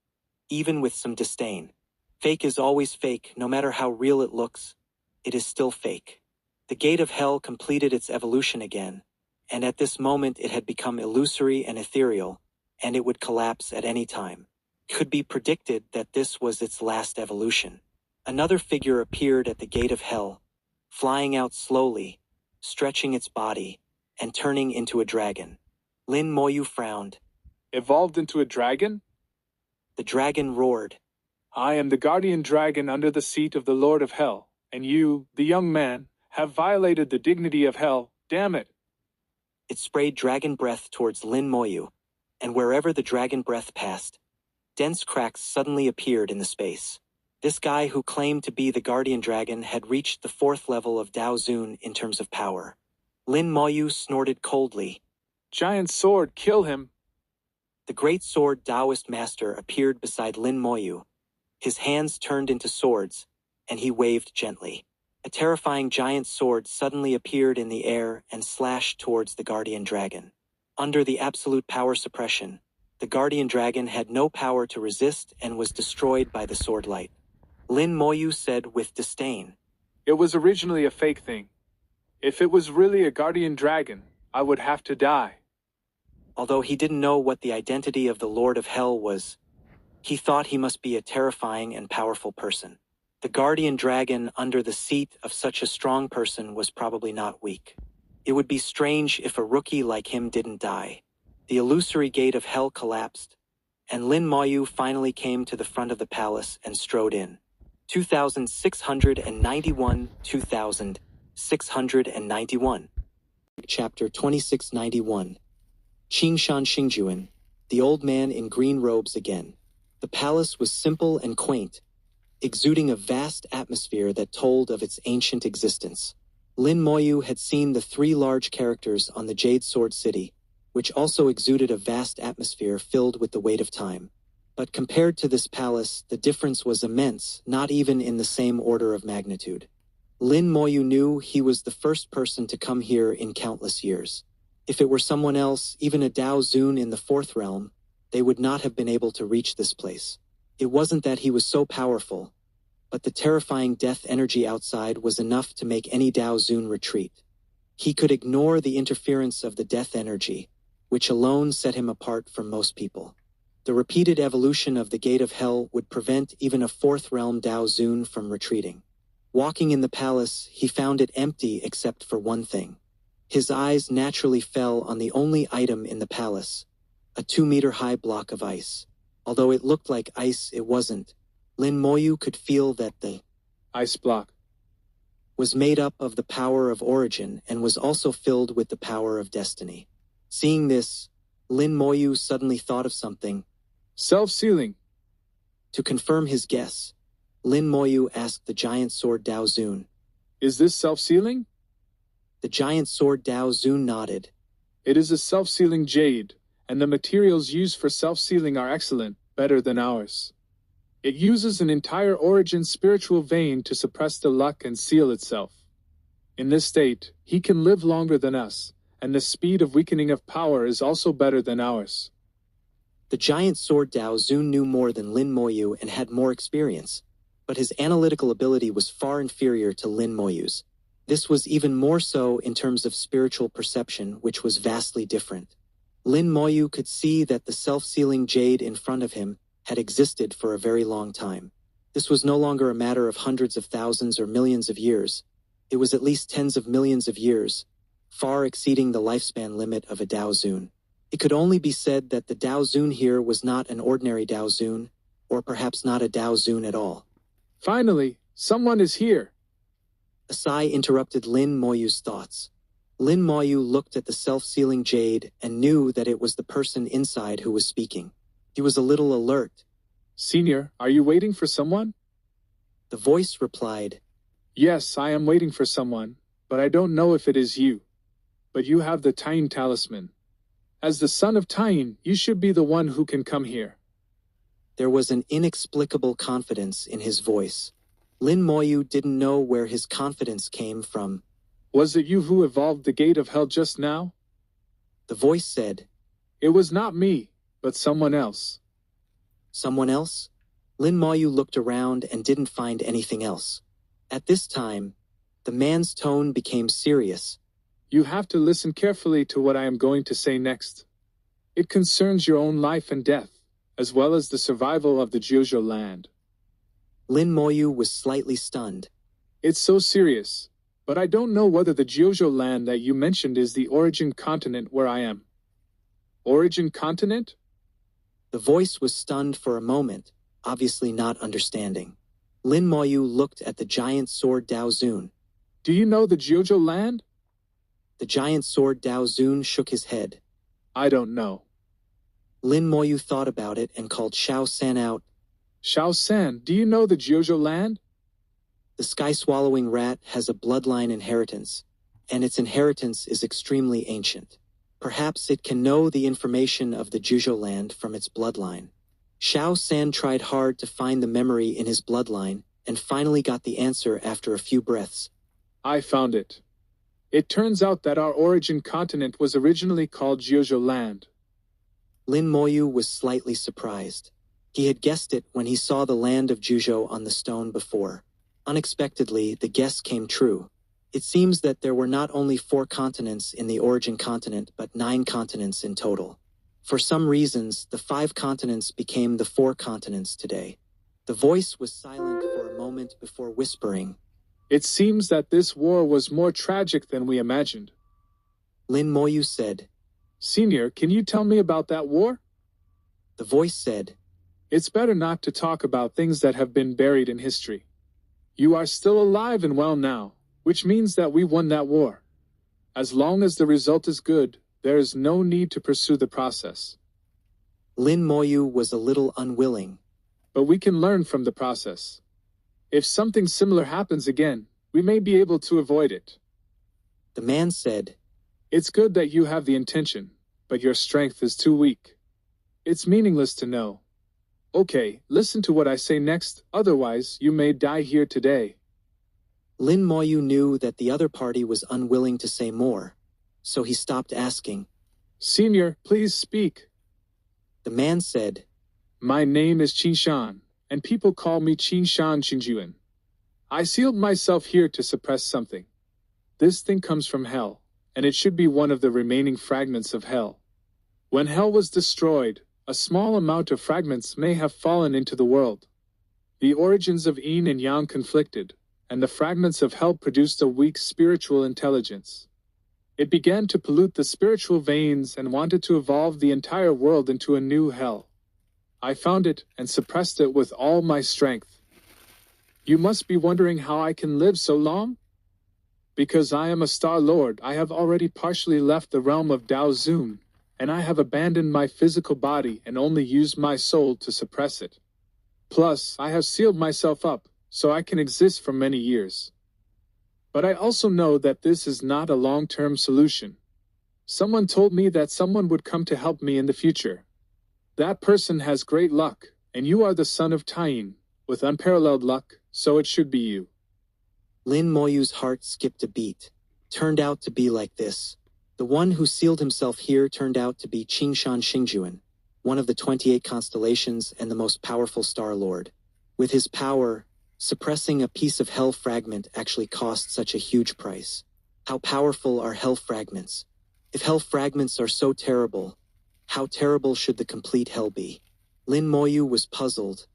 even with some disdain. Fake is always fake, no matter how real it looks. It is still fake. The gate of hell completed its evolution again, and at this moment it had become illusory and ethereal, and it would collapse at any time. It could be predicted that this was its last evolution. Another figure appeared at the gate of hell, flying out slowly, stretching its body, and turning into a dragon. Lin Moyu frowned. Evolved into a dragon? The dragon roared. I am the guardian dragon under the seat of the Lord of Hell, and you, the young man, have violated the dignity of hell. Damn it. It sprayed dragon breath towards Lin Moyu, and wherever the dragon breath passed, dense cracks suddenly appeared in the space. This guy who claimed to be the guardian dragon had reached the 4th level of Dao Zun in terms of power. Lin Moyu snorted coldly. Giant sword, kill him. The great sword Taoist master appeared beside Lin Moyu. His hands turned into swords, and he waved gently. A terrifying giant sword suddenly appeared in the air and slashed towards the guardian dragon. Under the absolute power suppression, the guardian dragon had no power to resist and was destroyed by the sword light. Lin Moyu said with disdain, It was originally a fake thing. If it was really a guardian dragon, I would have to die. Although he didn't know what the identity of the Lord of Hell was, he thought he must be a terrifying and powerful person. The guardian dragon under the seat of such a strong person was probably not weak. It would be strange if a rookie like him didn't die. The illusory gate of hell collapsed, and Lin Moyu finally came to the front of the palace and strode in. 2691, 2691. Chapter 2691. Qingshan Xingjuan, the old man in green robes again. The palace was simple and quaint, exuding a vast atmosphere that told of its ancient existence. Lin Moyu had seen the three large characters on the Jade Sword City, which also exuded a vast atmosphere filled with the weight of time. But compared to this palace, the difference was immense, not even in the same order of magnitude. Lin Moyu knew he was the first person to come here in countless years. If it were someone else, even a Dao Zun in the fourth realm, they would not have been able to reach this place. It wasn't that he was so powerful, but the terrifying death energy outside was enough to make any Dao Zun retreat. He could ignore the interference of the death energy, which alone set him apart from most people. The repeated evolution of the Gate of Hell would prevent even a fourth realm Dao Zun from retreating. Walking in the palace, he found it empty except for one thing. His eyes naturally fell on the only item in the palace, a 2-meter-high block of ice. Although it looked like ice, it wasn't. Lin Moyu could feel that the ice block was made up of the power of origin and was also filled with the power of destiny. Seeing this, Lin Moyu suddenly thought of something. Self-sealing. To confirm his guess, Lin Moyu asked the giant sword Dao Zun. Is this self-sealing? The giant sword Dao Zun nodded. It is a self-sealing jade, and the materials used for self-sealing are excellent, better than ours. It uses an entire origin spiritual vein to suppress the luck and seal itself. In this state, he can live longer than us, and the speed of weakening of power is also better than ours. The giant sword Dao Zun knew more than Lin Moyu and had more experience, but his analytical ability was far inferior to Lin Moyu's. This was even more so in terms of spiritual perception, which was vastly different. Lin Moyu could see that the self-sealing jade in front of him had existed for a very long time. This was no longer a matter of hundreds of thousands or millions of years. It was at least tens of millions of years, far exceeding the lifespan limit of a Dao Zun. It could only be said that the Dao Zun here was not an ordinary Dao Zun, or perhaps not a Dao Zun at all. Finally, someone is here. A sigh interrupted Lin Moyu's thoughts. Lin Moyu looked at the self-sealing jade and knew that it was the person inside who was speaking. He was a little alert. Senior, are you waiting for someone? The voice replied, Yes, I am waiting for someone, but I don't know if it is you. But you have the Tain talisman. As the son of Tain, you should be the one who can come here. There was an inexplicable confidence in his voice. Lin Moyu didn't know where his confidence came from. Was it you who evolved the Gate of Hell just now? The voice said, It was not me, but someone else. Someone else? Lin Moyu looked around and didn't find anything else. At this time, the man's tone became serious. You have to listen carefully to what I am going to say next. It concerns your own life and death, as well as the survival of the Jiuzhou land. Lin Moyu was slightly stunned. It's so serious, but I don't know whether the Jiuzhou land that you mentioned is the origin continent where I am. Origin continent? The voice was stunned for a moment, obviously not understanding. Lin Moyu looked at the giant sword Dao Zun. Do you know the Jiuzhou land? The giant sword Dao Zun shook his head. I don't know. Lin Moyu thought about it and called Xiao San out. Xiao San, do you know the Jiuzhou land? The sky-swallowing rat has a bloodline inheritance, and its inheritance is extremely ancient. Perhaps it can know the information of the Jiuzhou land from its bloodline. Xiao San tried hard to find the memory in his bloodline, and finally got the answer after a few breaths. I found it. It turns out that our origin continent was originally called Jiuzhou land. Lin Moyu was slightly surprised. He had guessed it when he saw the land of Jiuzhou on the stone before. Unexpectedly, the guess came true. It seems that there were not only 4 continents in the origin continent, but 9 continents in total. For some reasons, the 5 continents became the 4 continents today. The voice was silent for a moment before whispering. It seems that this war was more tragic than we imagined. Lin Moyu said, Senior, can you tell me about that war? The voice said, It's better not to talk about things that have been buried in history. You are still alive and well now, which means that we won that war. As long as the result is good, there is no need to pursue the process. Lin Moyu was a little unwilling. But we can learn from the process. If something similar happens again, we may be able to avoid it. The man said, It's good that you have the intention, but your strength is too weak. It's meaningless to know. Okay, listen to what I say next, otherwise you may die here today. Lin Moyu knew that the other party was unwilling to say more, so he stopped asking. Senior, please speak. The man said, My name is Qin Shan, and people call me Qin Shan Xingjuan. I sealed myself here to suppress something. This thing comes from hell, and it should be one of the remaining fragments of hell. When hell was destroyed, a small amount of fragments may have fallen into the world. The origins of yin and yang conflicted, and the fragments of hell produced a weak spiritual intelligence. It began to pollute the spiritual veins and wanted to evolve the entire world into a new hell. I found it and suppressed it with all my strength. You must be wondering how I can live so long? Because I am a Star Lord, I have already partially left the realm of Dao Zun, and I have abandoned my physical body and only used my soul to suppress it. Plus, I have sealed myself up, so I can exist for many years. But I also know that this is not a long-term solution. Someone told me that someone would come to help me in the future. That person has great luck, and you are the son of Taiyin, with unparalleled luck, so it should be you. Lin Moyu's heart skipped a beat. Turned out to be like this. The one who sealed himself here turned out to be Qingshan Xingjuan, one of the 28 constellations and the most powerful Star Lord. With his power, suppressing a piece of hell fragment actually cost such a huge price. How powerful are hell fragments? If hell fragments are so terrible, how terrible should the complete hell be? Lin Moyu was puzzled.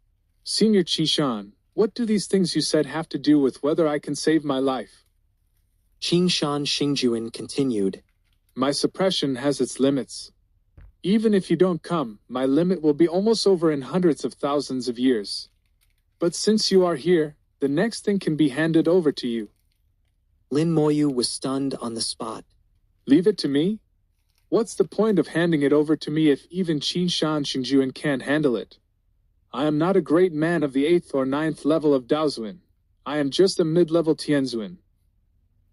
Senior Qishan, what do these things you said have to do with whether I can save my life? Qingshan Xingjuan continued. My suppression has its limits. Even if you don't come, my limit will be almost over in hundreds of thousands of years. But since you are here, the next thing can be handed over to you. Lin Moyu was stunned on the spot. Leave it to me? What's the point of handing it over to me if even Qingshan Xingjuan can't handle it? I am not a great man of the 8th or 9th level of Daozuan. I am just a mid-level Tianzuan.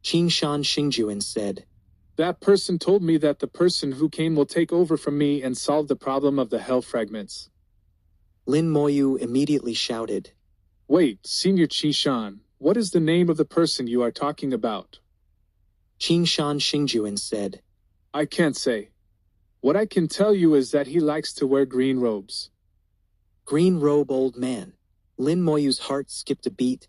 Qingshan Xingjuan said. That person told me that the person who came will take over from me and solve the problem of the hell fragments. Lin Moyu immediately shouted. Wait, Senior Qishan, what is the name of the person you are talking about? Qingshan Xingjuan said. I can't say. What I can tell you is that he likes to wear green robes. Green robe old man. Lin Moyu's heart skipped a beat,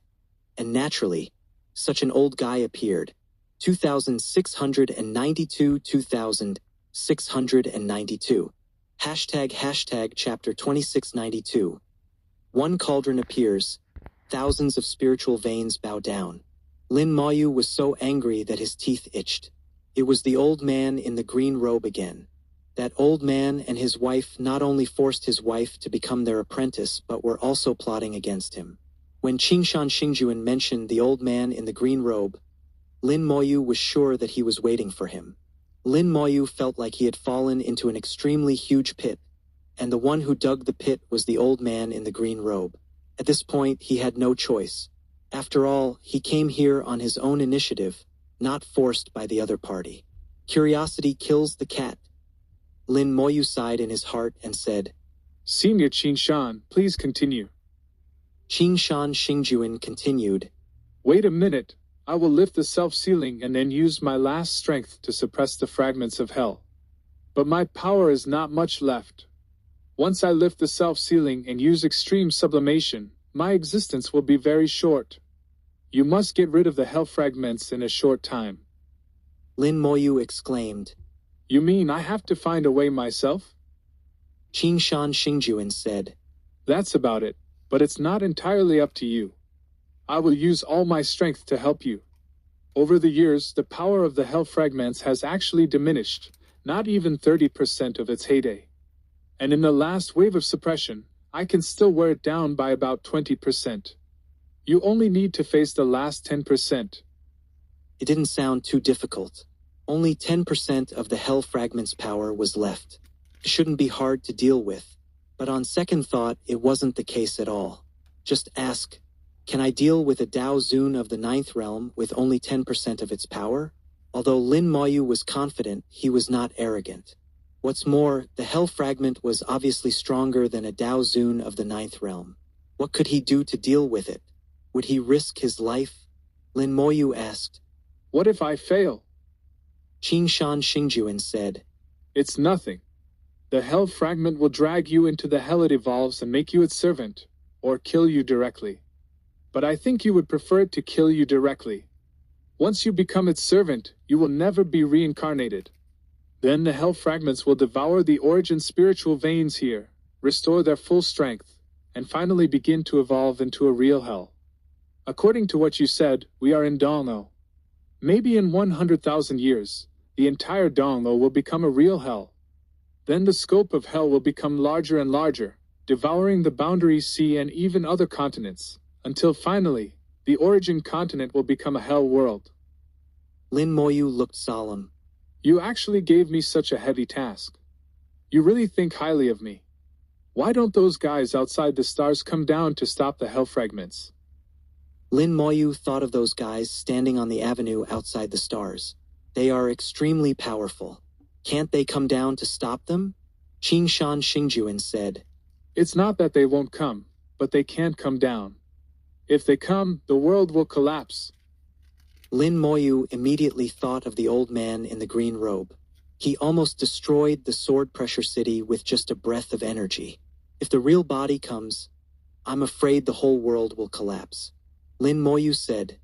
and naturally, such an old guy appeared. 2692 2692. Hashtag chapter 2692. One cauldron appears. Thousands of spiritual veins bow down. Lin Moyu was so angry that his teeth itched. It was the old man in the green robe again. That old man and his wife not only forced his wife to become their apprentice but were also plotting against him. When Qingshan Xingjuan mentioned the old man in the green robe, Lin Moyu was sure that he was waiting for him. Lin Moyu felt like he had fallen into an extremely huge pit, and the one who dug the pit was the old man in the green robe. At this point, he had no choice. After all, he came here on his own initiative, not forced by the other party. Curiosity kills the cat. Lin Moyu sighed in his heart and said, Senior Qingshan, please continue. Qingshan Xingjuan continued, Wait a minute. I will lift the self-sealing and then use my last strength to suppress the fragments of hell. But my power is not much left. Once I lift the self-sealing and use extreme sublimation, my existence will be very short. You must get rid of the hell fragments in a short time. Lin Moyu exclaimed. You mean I have to find a way myself? Qingshan Xingjuan said. That's about it, but it's not entirely up to you. I will use all my strength to help you. Over the years, the power of the hell fragments has actually diminished, not even 30% of its heyday. And in the last wave of suppression, I can still wear it down by about 20%. You only need to face the last 10%. It didn't sound too difficult. Only 10% of the Hell Fragment's power was left. It shouldn't be hard to deal with. But on second thought, it wasn't the case at all. Just ask, can I deal with a Dao Zun of the ninth realm with only 10% of its power? Although Lin Moyu was confident, he was not arrogant. What's more, the Hell Fragment was obviously stronger than a Dao Zun of the ninth realm. What could he do to deal with it? Would he risk his life? Lin Moyu asked. What if I fail? Qingshan Xingjuan said. It's nothing. The Hell Fragment will drag you into the hell it evolves and make you its servant, or kill you directly. But I think you would prefer it to kill you directly. Once you become its servant, you will never be reincarnated. Then the Hell Fragments will devour the origin spiritual veins here, restore their full strength, and finally begin to evolve into a real hell. According to what you said, we are in Donglo. Maybe in 100,000 years, the entire Donglo will become a real hell. Then the scope of hell will become larger and larger, devouring the boundary sea and even other continents, until finally, the origin continent will become a hell world. Lin Moyu looked solemn. You actually gave me such a heavy task. You really think highly of me. Why don't those guys outside the stars come down to stop the Hell Fragments? Lin Moyu thought of those guys standing on the avenue outside the stars. They are extremely powerful. Can't they come down to stop them? Qingshan Xingjuan said. It's not that they won't come, but they can't come down. If they come, the world will collapse. Lin Moyu immediately thought of the old man in the green robe. He almost destroyed the sword pressure city with just a breath of energy. If the real body comes, I'm afraid the whole world will collapse. Lin Moyu said.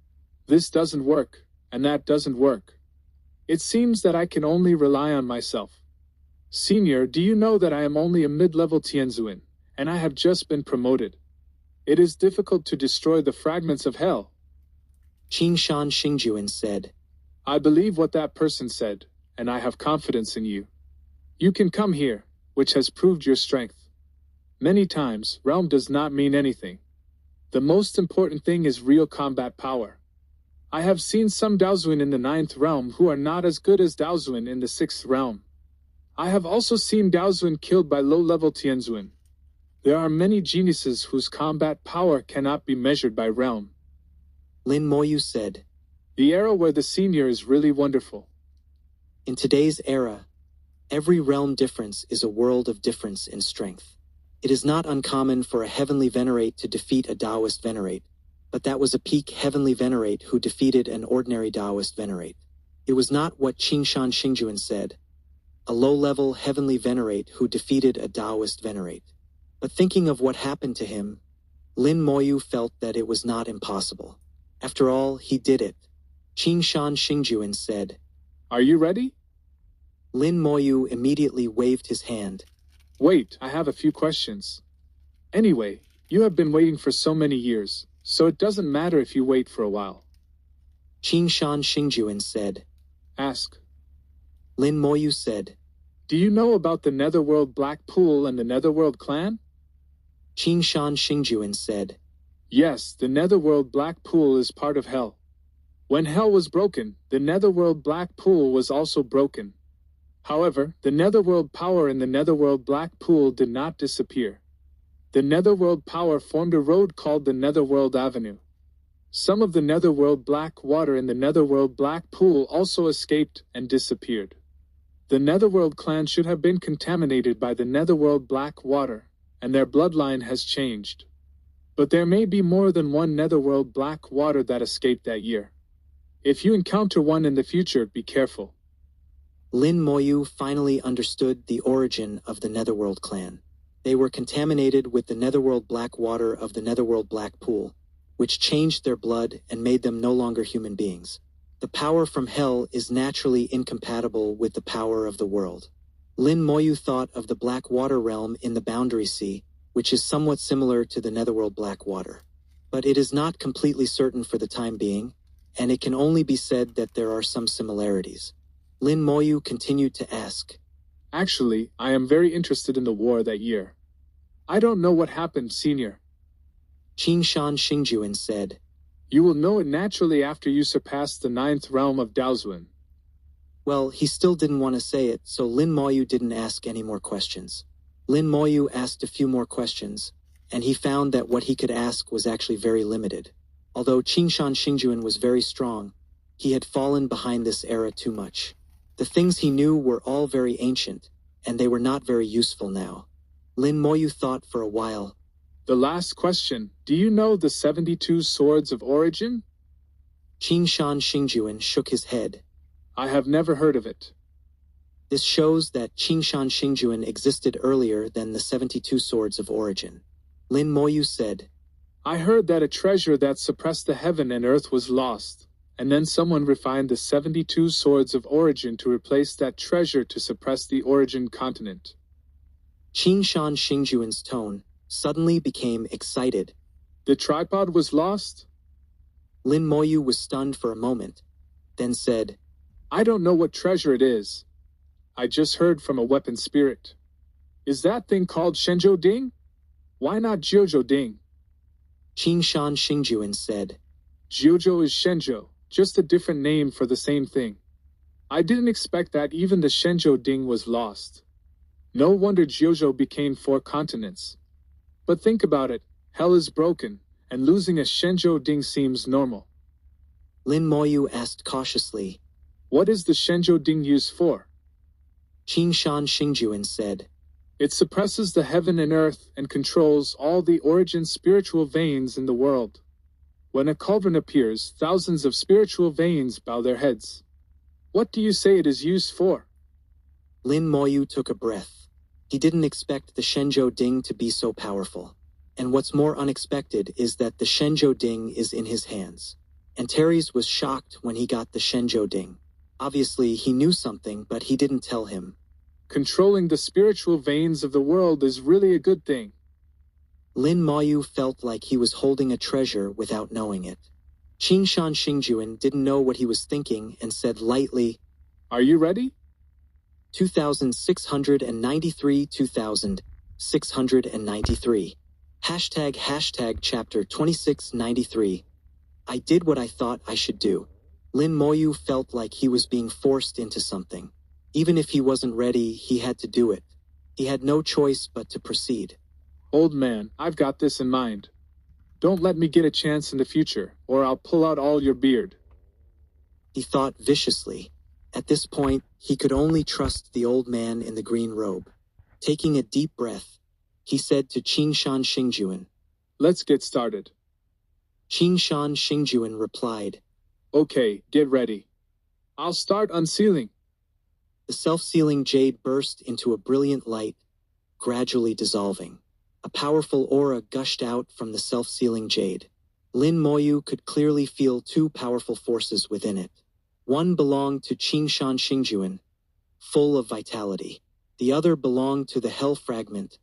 This doesn't work, and that doesn't work. It seems that I can only rely on myself. Senior, do you know that I am only a mid-level Tianzuan, and I have just been promoted? It is difficult to destroy the fragments of hell. Qingshan Xingjuan said. I believe what that person said, and I have confidence in you. You can come here, which has proved your strength. Many times, realm does not mean anything. The most important thing is real combat power. I have seen some Daozuan in the 9th realm who are not as good as Daozuan in the 6th realm. I have also seen Daozuan killed by low-level Tianzuan. There are many geniuses whose combat power cannot be measured by realm. Lin Moyu said. The era where the senior is really wonderful. In today's era, every realm difference is a world of difference in strength. It is not uncommon for a heavenly venerate to defeat a Taoist venerate, but that was a peak heavenly venerate who defeated an ordinary Taoist venerate. It was not what Qingshan Xingjuan said, a low-level heavenly venerate who defeated a Taoist venerate. But thinking of what happened to him, Lin Moyu felt that it was not impossible. After all, he did it. Qingshan Xingjuan said. Are you ready? Lin Moyu immediately waved his hand. Wait, I have a few questions. Anyway, you have been waiting for so many years, so it doesn't matter if you wait for a while. Qingshan Xingjuan said. Ask. Lin Moyu said. Do you know about the Netherworld Black Pool and the Netherworld Clan? Qingshan Xingjuan said. Yes, the Netherworld Black Pool is part of Hell. When Hell was broken, the Netherworld Black Pool was also broken. However, the Netherworld power in the Netherworld Black Pool did not disappear. The Netherworld power formed a road called the Netherworld Avenue. Some of the Netherworld Black water in the Netherworld Black Pool also escaped and disappeared. The Netherworld clan should have been contaminated by the Netherworld Black water, and their bloodline has changed. But there may be more than one Netherworld Black water that escaped that year. If you encounter one in the future, be careful. Lin Moyu finally understood the origin of the Netherworld clan. They were contaminated with the Netherworld Black water of the Netherworld Black Pool, which changed their blood and made them no longer human beings. The power from hell is naturally incompatible with the power of the world. Lin Moyu thought of the Black Water realm in the Boundary Sea, which is somewhat similar to the Netherworld Black Water. But it is not completely certain for the time being, and it can only be said that there are some similarities. Lin Moyu continued to ask. Actually, I am very interested in the war that year. I don't know what happened, Senior. Qingshan Xingjuan said. You will know it naturally after you surpass the 9th realm of Daozun. Well, he still didn't want to say it, so Lin Moyu didn't ask any more questions. Lin Moyu asked a few more questions, and he found that what he could ask was actually very limited. Although Qingshan Xingjuan was very strong, he had fallen behind this era too much. The things he knew were all very ancient, and they were not very useful now. Lin Moyu thought for a while. The last question, do you know the 72 Swords of Origin? Qingshan Xingjuan shook his head. I have never heard of it. This shows that Qingshan Xingjuan existed earlier than the 72 Swords of Origin. Lin Moyu said. I heard that a treasure that suppressed the heaven and earth was lost, and then someone refined the 72 Swords of Origin to replace that treasure to suppress the Origin continent. Qingshan Xingjuan's tone suddenly became excited. The tripod was lost? Lin Moyu was stunned for a moment, then said, I don't know what treasure it is. I just heard from a weapon spirit. Is that thing called Shenzhou Ding? Why not Jiuzhou Ding? Qingshan Xingjuan said. Jiuzhou is Shenzhou, just a different name for the same thing. I didn't expect that even the Shenzhou Ding was lost. No wonder Jiuzhou became 4 continents. But think about it, hell is broken, and losing a Shenzhou Ding seems normal. Lin Moyu asked cautiously. What is the Shenzhou Ding used for? Qingshan Xingjuan said. It suppresses the heaven and earth and controls all the origin spiritual veins in the world. When a cauldron appears, thousands of spiritual veins bow their heads. What do you say it is used for? Lin Moyu took a breath. He didn't expect the Shenzhou Ding to be so powerful. And what's more unexpected is that the Shenzhou Ding is in his hands. And Terry's was shocked when he got the Shenzhou Ding. Obviously, he knew something, but he didn't tell him. Controlling the spiritual veins of the world is really a good thing. Lin Moyu felt like he was holding a treasure without knowing it. Qingshan Xingjuan didn't know what he was thinking and said lightly, Are you ready? 2693 2693. ## chapter 2693. I did what I thought I should do. Lin Moyu felt like he was being forced into something. Even if he wasn't ready, he had to do it. He had no choice but to proceed. Old man, I've got this in mind. Don't let me get a chance in the future, or I'll pull out all your beard. He thought viciously. At this point, he could only trust the old man in the green robe. Taking a deep breath, he said to Qingshan Xingjuan, Let's get started. Qingshan Xingjuan replied, Okay, get ready. I'll start unsealing. The self-sealing jade burst into a brilliant light, gradually dissolving. A powerful aura gushed out from the self-sealing jade. Lin Moyu could clearly feel 2 powerful forces within it. One belonged to Qingshan Xingjuan, full of vitality. The other belonged to the Hell Fragment,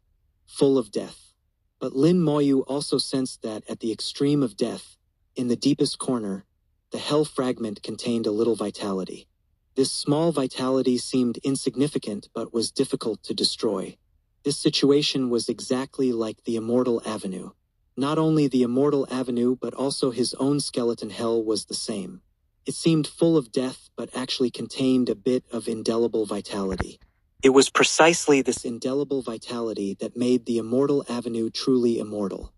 full of death. But Lin Moyu also sensed that at the extreme of death, in the deepest corner, the Hell Fragment contained a little vitality. This small vitality seemed insignificant but was difficult to destroy. This situation was exactly like the Immortal Avenue. Not only the Immortal Avenue but also his own skeleton hell was the same. It seemed full of death but actually contained a bit of indelible vitality. It was precisely this indelible vitality that made the Immortal Avenue truly immortal.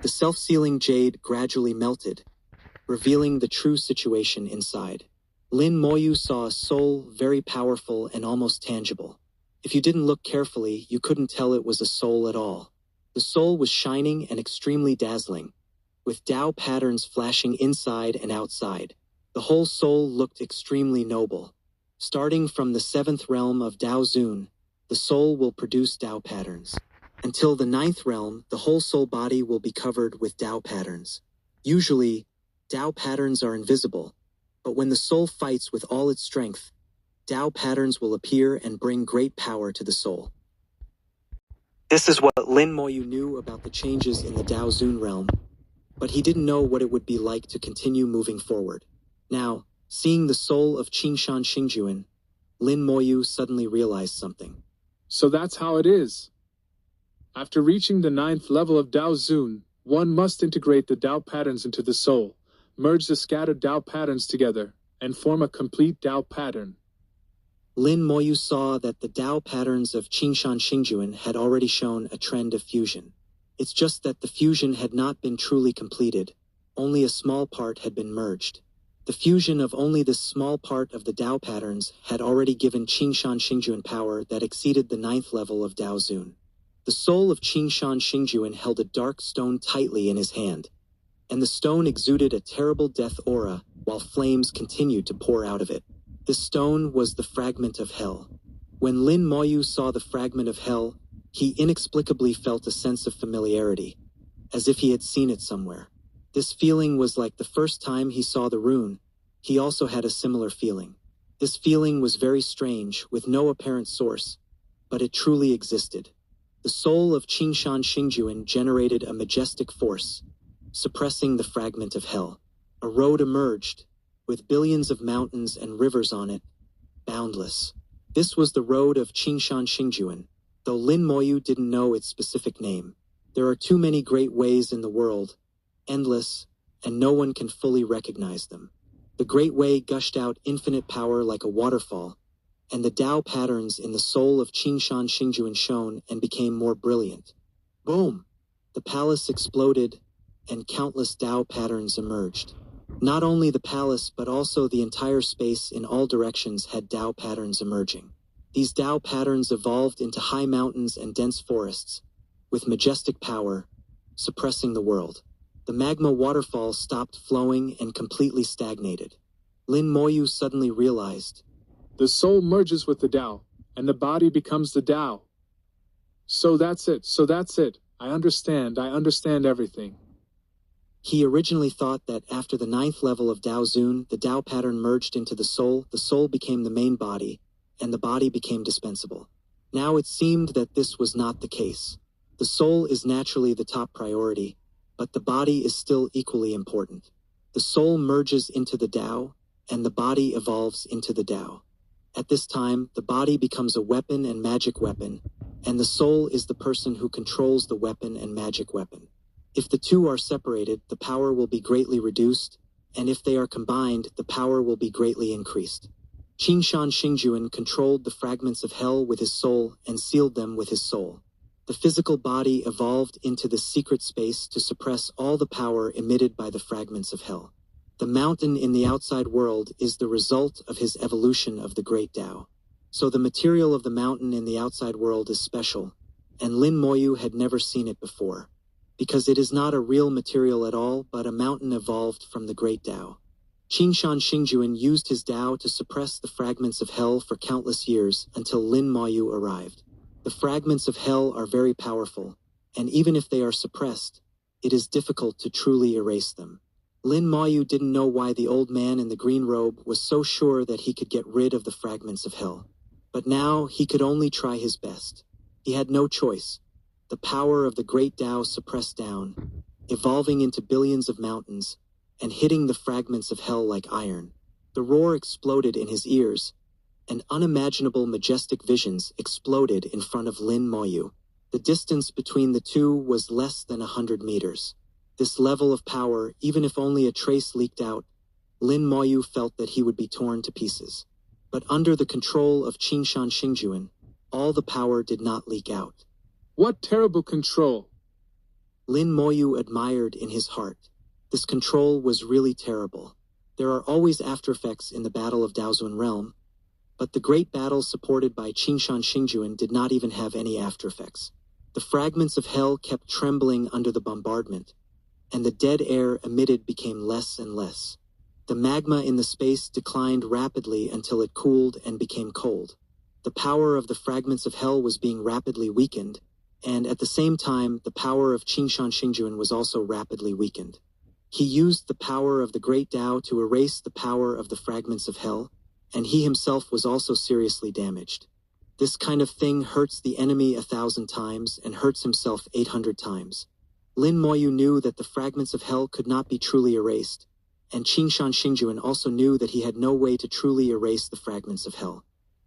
The self-sealing jade gradually melted, revealing the true situation inside. Lin Moyu saw a soul very powerful and almost tangible. If you didn't look carefully, you couldn't tell it was a soul at all. The soul was shining and extremely dazzling, with Tao patterns flashing inside and outside. The whole soul looked extremely noble. Starting from the 7th realm of Daozun, the soul will produce Tao patterns. Until the 9th realm, the whole soul body will be covered with Tao patterns. Usually, Tao patterns are invisible, but when the soul fights with all its strength, Tao patterns will appear and bring great power to the soul. This is what Lin Moyu knew about the changes in the Daozun realm, but he didn't know what it would be like to continue moving forward. Now, seeing the soul of Qingshan Xingjuan, Lin Moyu suddenly realized something. So that's how it is. After reaching the 9th level of Dao Zun, one must integrate the Dao patterns into the soul, merge the scattered Dao patterns together, and form a complete Dao pattern. Lin Moyu saw that the Dao patterns of Qingshan Xingjuan had already shown a trend of fusion. It's just that the fusion had not been truly completed, only a small part had been merged. The fusion of only this small part of the Dao patterns had already given Qingshan Xingjuan power that exceeded the 9th level of Dao Zun. The soul of Qingshan Xingjuan held a dark stone tightly in his hand, and the stone exuded a terrible death aura while flames continued to pour out of it. This stone was the fragment of hell. When Lin Moyu saw the fragment of hell, he inexplicably felt a sense of familiarity, as if he had seen it somewhere. This feeling was like the first time he saw the rune. He also had a similar feeling. This feeling was very strange, with no apparent source, but it truly existed. The soul of Qingshan Xingjuan generated a majestic force, suppressing the fragment of hell. A road emerged, with billions of mountains and rivers on it, boundless. This was the road of Qingshan Xingjuan, though Lin Moyu didn't know its specific name. There are too many great ways in the world, endless, and no one can fully recognize them. The Great Way gushed out infinite power like a waterfall, and the Tao patterns in the soul of Qingshan Xingjuan shone and became more brilliant. Boom! The palace exploded, and countless Tao patterns emerged. Not only the palace but also the entire space in all directions had Tao patterns emerging. These Tao patterns evolved into high mountains and dense forests, with majestic power, suppressing the world. The magma waterfall stopped flowing and completely stagnated. Lin Moyu suddenly realized, The soul merges with the Tao, and the body becomes the Tao. So that's it. I understand everything. He originally thought that after the 9th level of Dao Zun, the Dao pattern merged into the soul became the main body, and the body became dispensable. Now it seemed that this was not the case. The soul is naturally the top priority, but the body is still equally important. The soul merges into the Dao, and the body evolves into the Dao. At this time, the body becomes a weapon and magic weapon, and the soul is the person who controls the weapon and magic weapon. If the two are separated, the power will be greatly reduced, and if they are combined, the power will be greatly increased. Qingshan Xingjuan controlled the fragments of hell with his soul and sealed them with his soul. The physical body evolved into the secret space to suppress all the power emitted by the fragments of hell. The mountain in the outside world is the result of his evolution of the great Tao. So the material of the mountain in the outside world is special, and Lin Moyu had never seen it before, because it is not a real material at all, but a mountain evolved from the great Tao. Qingshan Xingjuan used his Tao to suppress the fragments of hell for countless years until Lin Moyu arrived. The fragments of hell are very powerful, and even if they are suppressed, it is difficult to truly erase them. Lin Moyu didn't know why the old man in the green robe was so sure that he could get rid of the fragments of hell. But now he could only try his best. He had no choice. The power of the great Tao suppressed down, evolving into billions of mountains, and hitting the fragments of hell like iron. The roar exploded in his ears, and unimaginable majestic visions exploded in front of Lin Moyu. The distance between the two was less than 100 meters. This level of power, even if only a trace leaked out, Lin Moyu felt that he would be torn to pieces. But under the control of Qingshan Xingjuan, all the power did not leak out. What terrible control! Lin Moyu admired in his heart. This control was really terrible. There are always aftereffects in the Battle of Daozuan Realm, but the great battle supported by Qingshan Xingjuan did not even have any aftereffects. The fragments of hell kept trembling under the bombardment, and the dead air emitted became less and less. The magma in the space declined rapidly until it cooled and became cold. The power of the fragments of hell was being rapidly weakened, and at the same time, the power of Qingshan Xingjuan was also rapidly weakened. He used the power of the great Tao to erase the power of the fragments of hell, and he himself was also seriously damaged. This kind of thing hurts the enemy 1,000 times and hurts himself 800 times. Lin Moyu knew that the fragments of hell could not be truly erased, and Qingshan Xingjuan also knew that he had no way to truly erase the fragments of hell.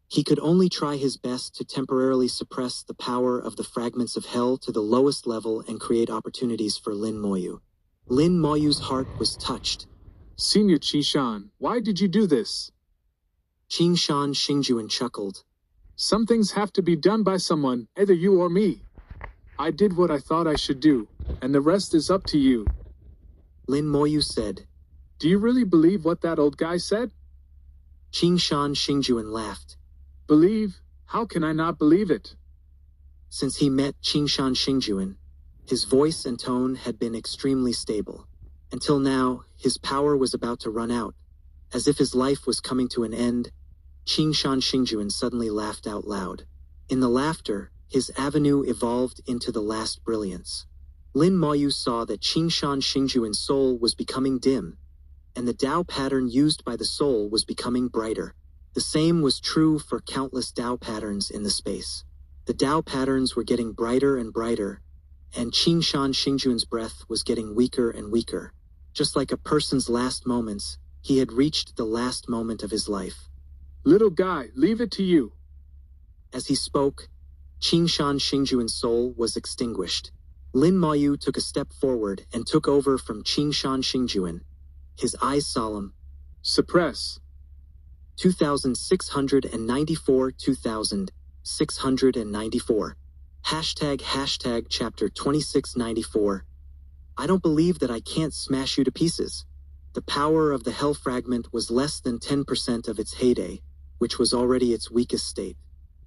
He could only try his best to temporarily suppress the power of the fragments of hell to the lowest level and create opportunities for Lin Moyu. Lin Moyu's heart was touched. Senior Qishan, why did you do this? Qingshan Xingjuan chuckled. Some things have to be done by someone, either you or me. I did what I thought I should do, and the rest is up to you. Lin Moyu said. Do you really believe what that old guy said? Qingshan Xingjuan laughed. Believe? How can I not believe it? Since he met Qingshan Xingjuan, his voice and tone had been extremely stable. Until now, his power was about to run out. As if his life was coming to an end, Qingshan Xingjuan suddenly laughed out loud. In the laughter, his avenue evolved into the last brilliance. Lin Moyu saw that Qingshan Xingjuan's soul was becoming dim, and the Tao pattern used by the soul was becoming brighter. The same was true for countless Tao patterns in the space. The Tao patterns were getting brighter and brighter, and Qingshan Xingjuan's breath was getting weaker and weaker. Just like a person's last moments, he had reached the last moment of his life. Little guy, leave it to you. As he spoke, Qingshan Xingjuan's soul was extinguished. Lin Moyu took a step forward and took over from Qingshan Xingjuan, his eyes solemn. Suppress. 2694 2694. ## chapter 2694. I don't believe that I can't smash you to pieces. The power of the hell fragment was less than 10% of its heyday, which was already its weakest state.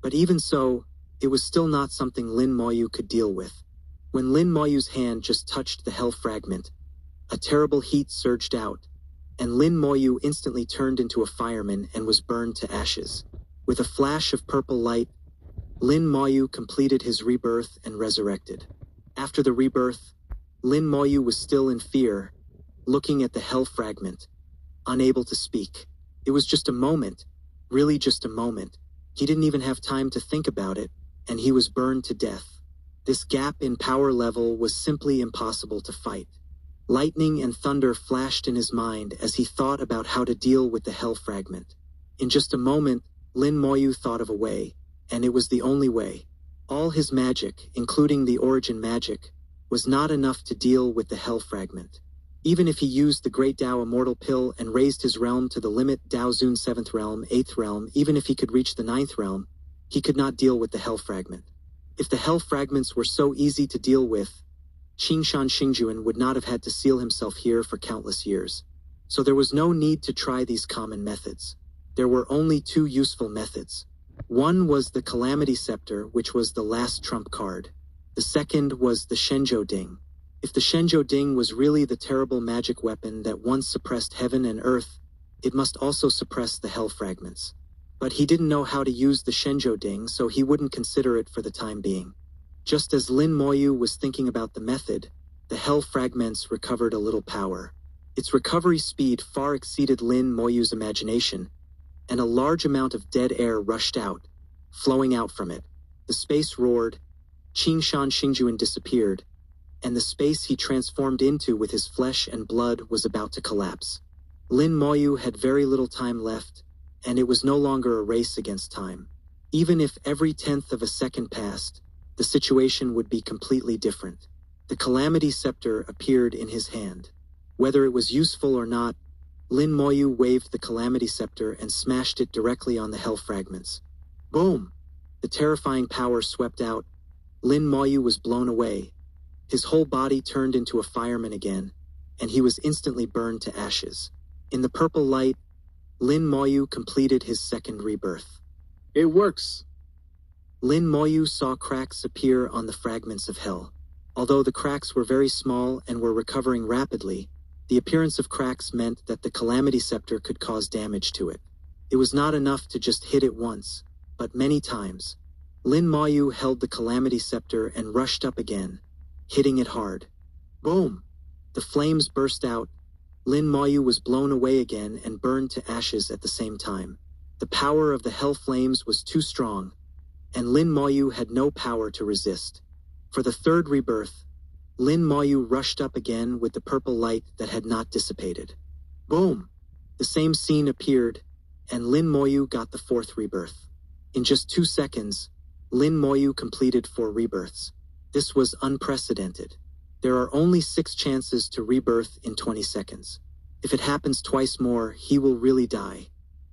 But even so, it was still not something Lin Moyu could deal with. When Lin Moyu's hand just touched the hell fragment, a terrible heat surged out, and Lin Moyu instantly turned into a fireman and was burned to ashes. With a flash of purple light, Lin Moyu completed his rebirth and resurrected. After the rebirth, Lin Moyu was still in fear, looking at the hell fragment, unable to speak. It was just a moment, really just a moment. He didn't even have time to think about it, and he was burned to death. This gap in power level was simply impossible to fight. Lightning and thunder flashed in his mind as he thought about how to deal with the hell fragment. In just a moment, Lin Moyu thought of a way, and it was the only way. All his magic, including the origin magic, was not enough to deal with the hell fragment. Even if he used the Great Tao Immortal Pill and raised his realm to the limit Tao Zun 7th realm, 8th realm, even if he could reach the 9th realm, he could not deal with the hell fragment. If the hell fragments were so easy to deal with, Qingshan Xingjuan would not have had to seal himself here for countless years. So there was no need to try these common methods. There were only two useful methods. One was the Calamity Scepter, which was the last trump card. The second was the Shenzhou Ding. If the Shenzhou Ding was really the terrible magic weapon that once suppressed heaven and earth, it must also suppress the hell fragments. But he didn't know how to use the Shenzhou Ding, so he wouldn't consider it for the time being. Just as Lin Moyu was thinking about the method, the hell fragments recovered a little power. Its recovery speed far exceeded Lin Moyu's imagination, and a large amount of dead air rushed out, flowing out from it. The space roared, Qingshan Xingjuan disappeared, and the space he transformed into with his flesh and blood was about to collapse. Lin Moyu had very little time left, and it was no longer a race against time. Even if every 10th of a second passed, the situation would be completely different. The Calamity Scepter appeared in his hand. Whether it was useful or not, Lin Moyu waved the Calamity Scepter and smashed it directly on the hell fragments. Boom! The terrifying power swept out. Lin Moyu was blown away. His whole body turned into a fireman again, and he was instantly burned to ashes. In the purple light, Lin Moyu completed his second rebirth. It works. Lin Moyu saw cracks appear on the fragments of hell. Although the cracks were very small and were recovering rapidly, the appearance of cracks meant that the Calamity Scepter could cause damage to it. It was not enough to just hit it once, but many times. Lin Moyu held the Calamity Scepter and rushed up again, hitting it hard. Boom! The flames burst out. Lin Moyu was blown away again and burned to ashes at the same time. The power of the hell flames was too strong, and Lin Moyu had no power to resist. For the third rebirth, Lin Moyu rushed up again with the purple light that had not dissipated. Boom! The same scene appeared, and Lin Moyu got the fourth rebirth. In just 2 seconds, Lin Moyu completed 4 rebirths. This was unprecedented. There are only 6 chances to rebirth in 20 seconds. If it happens twice more, he will really die.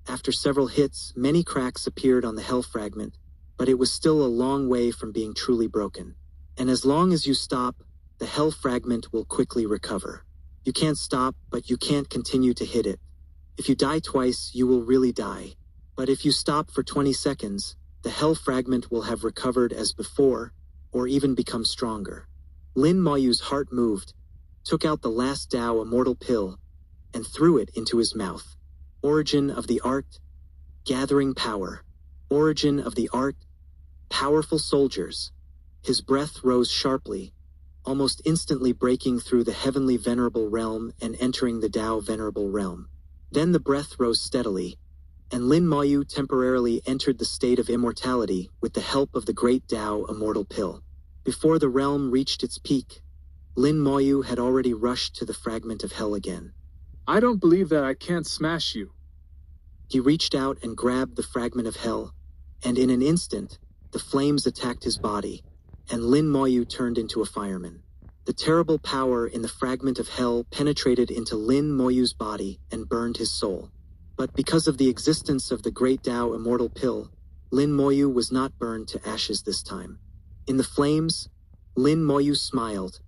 After several hits, many cracks appeared on the hell fragment, but it was still a long way from being truly broken. And as long as you stop, the hell fragment will quickly recover. You can't stop, but you can't continue to hit it. If you die twice, you will really die. But if you stop for 20 seconds, the hell fragment will have recovered as before, or even become stronger. Lin Moyu's heart moved, took out the last Tao immortal pill, and threw it into his mouth. Origin of the art, gathering power. Origin of the art, powerful soldiers. His breath rose sharply, almost instantly breaking through the heavenly venerable realm and entering the Tao venerable realm. Then the breath rose steadily, and Lin Moyu temporarily entered the state of immortality with the help of the great Tao immortal pill. Before the realm reached its peak, Lin Moyu had already rushed to the fragment of hell again. I don't believe that I can't smash you. He reached out and grabbed the fragment of hell, and in an instant, the flames attacked his body, and Lin Moyu turned into a fireman. The terrible power in the fragment of hell penetrated into Lin Moyu's body and burned his soul. But because of the existence of the great Tao immortal pill, Lin Moyu was not burned to ashes this time. In the flames, Lin Moyu smiled,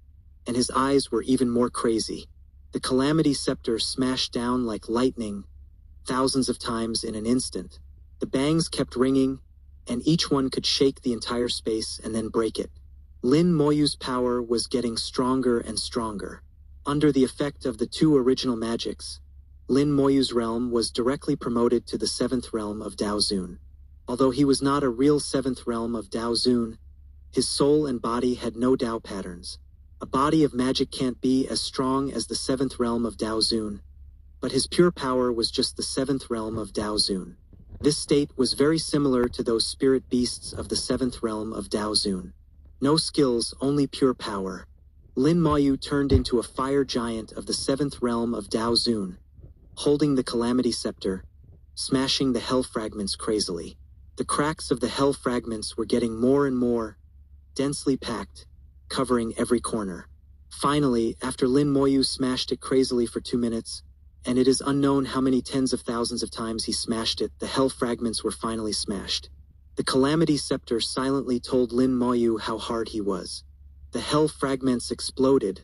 and his eyes were even more crazy. The calamity scepter smashed down like lightning, thousands of times in an instant. The bangs kept ringing, and each one could shake the entire space and then break it. Lin Moyu's power was getting stronger and stronger. Under the effect of the 2 original magics, Lin Moyu's realm was directly promoted to the 7th realm of Dao Zun. Although he was not a real 7th realm of Dao Zun, his soul and body had no Dao patterns. A body of magic can't be as strong as the 7th realm of Dao Zun, but his pure power was just the 7th realm of Dao Zun. This state was very similar to those spirit beasts of the 7th realm of Dao Zun. No skills, only pure power. Lin Moyu turned into a fire giant of the 7th realm of Dao Zun, holding the calamity scepter, smashing the hell fragments crazily. The cracks of the hell fragments were getting more and more densely packed, covering every corner. Finally, after Lin Moyu smashed it crazily for 2 minutes, and it is unknown how many tens of thousands of times he smashed it, the hell fragments were finally smashed. The calamity scepter silently told Lin Moyu how hard he was. The hell fragments exploded,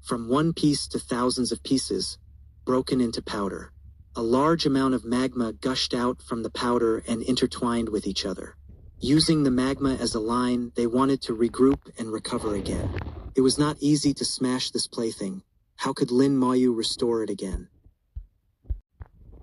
from one piece to thousands of pieces, broken into powder. A large amount of magma gushed out from the powder and intertwined with each other. Using the magma as a line, they wanted to regroup and recover again. It was not easy to smash this plaything. How could Lin Moyu restore it again?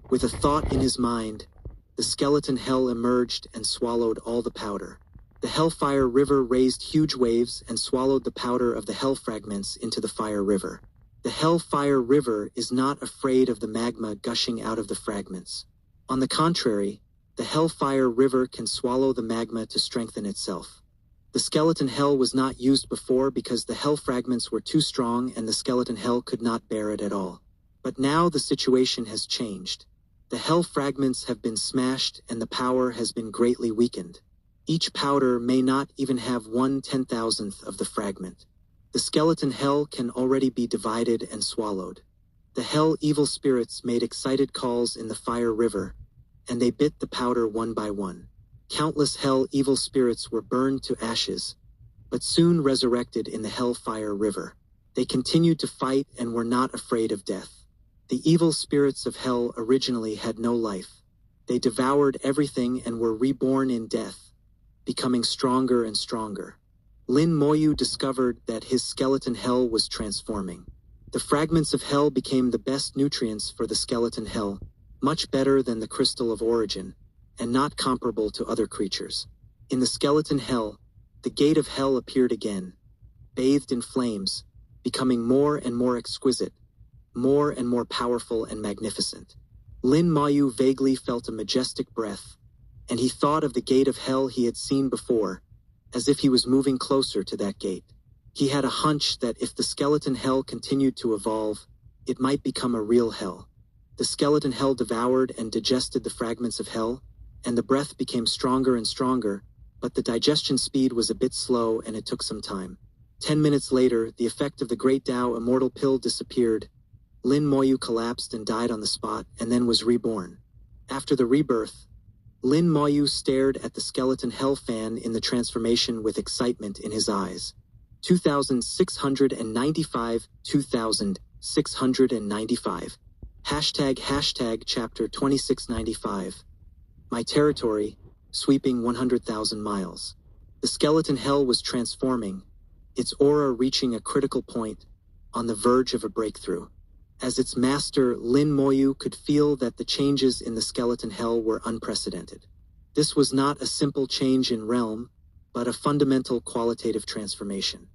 With a thought in his mind, the skeleton hell emerged and swallowed all the powder. The Hellfire River raised huge waves and swallowed the powder of the hell fragments into the Fire River. The Hellfire River is not afraid of the magma gushing out of the fragments. On the contrary, the Hellfire River can swallow the magma to strengthen itself. The skeleton hell was not used before because the hell fragments were too strong and the skeleton hell could not bear it at all. But now the situation has changed. The hell fragments have been smashed and the power has been greatly weakened. Each powder may not even have 1/10,000th of the fragment. The skeleton hell can already be divided and swallowed. The hell evil spirits made excited calls in the Fire River, and they bit the powder one by one. Countless hell evil spirits were burned to ashes, but soon resurrected in the Hellfire River. They continued to fight and were not afraid of death. The evil spirits of hell originally had no life. They devoured everything and were reborn in death, becoming stronger and stronger. Lin Moyu discovered that his skeleton hell was transforming. The fragments of hell became the best nutrients for the skeleton hell, much better than the crystal of origin, and not comparable to other creatures. In the skeleton hell, the gate of hell appeared again, bathed in flames, becoming more and more exquisite, more and more powerful and magnificent. Lin Moyu vaguely felt a majestic breath, and he thought of the gate of hell he had seen before, as if he was moving closer to that gate. He had a hunch that if the skeleton hell continued to evolve, it might become a real hell. The skeleton hell devoured and digested the fragments of hell, and the breath became stronger and stronger, but the digestion speed was a bit slow and it took some time. 10 minutes later, the effect of the Great Tao Immortal Pill disappeared. Lin Moyu collapsed and died on the spot and then was reborn. After the rebirth, Lin Moyu stared at the skeleton hell fan in the transformation with excitement in his eyes. 2695, 2695. Hashtag chapter 2695. My territory, sweeping 100,000 miles. The skeleton hell was transforming, its aura reaching a critical point, on the verge of a breakthrough. As its master, Lin Moyu could feel that the changes in the skeleton hell were unprecedented. This was not a simple change in realm, but a fundamental qualitative transformation.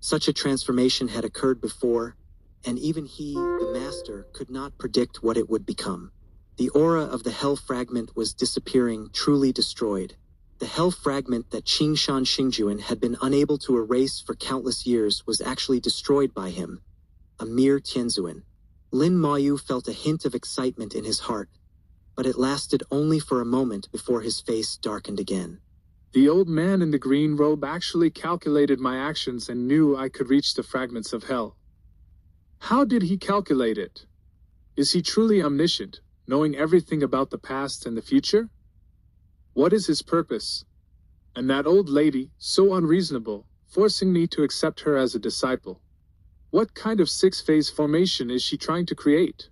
Such a transformation had occurred before, and even he, the master, could not predict what it would become. The aura of the hell fragment was disappearing, truly destroyed. The hell fragment that Qingshan Xingjuan had been unable to erase for countless years was actually destroyed by him, a mere Tianzuan. Lin Moyu felt a hint of excitement in his heart, but it lasted only for a moment before his face darkened again. The old man in the green robe actually calculated my actions and knew I could reach the fragments of hell. How did he calculate it? Is he truly omniscient, knowing everything about the past and the future? What is his purpose? And that old lady, so unreasonable, forcing me to accept her as a disciple. What kind of six-phase formation is she trying to create?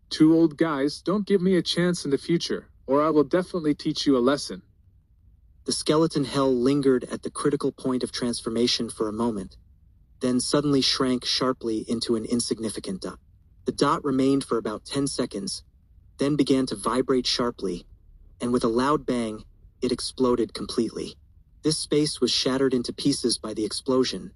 Two old guys, don't give me a chance in the future, or I will definitely teach you a lesson. The skeleton hell lingered at the critical point of transformation for a moment, then suddenly shrank sharply into an insignificant dot. The dot remained for about 10 seconds, then began to vibrate sharply, and with a loud bang, it exploded completely. This space was shattered into pieces by the explosion.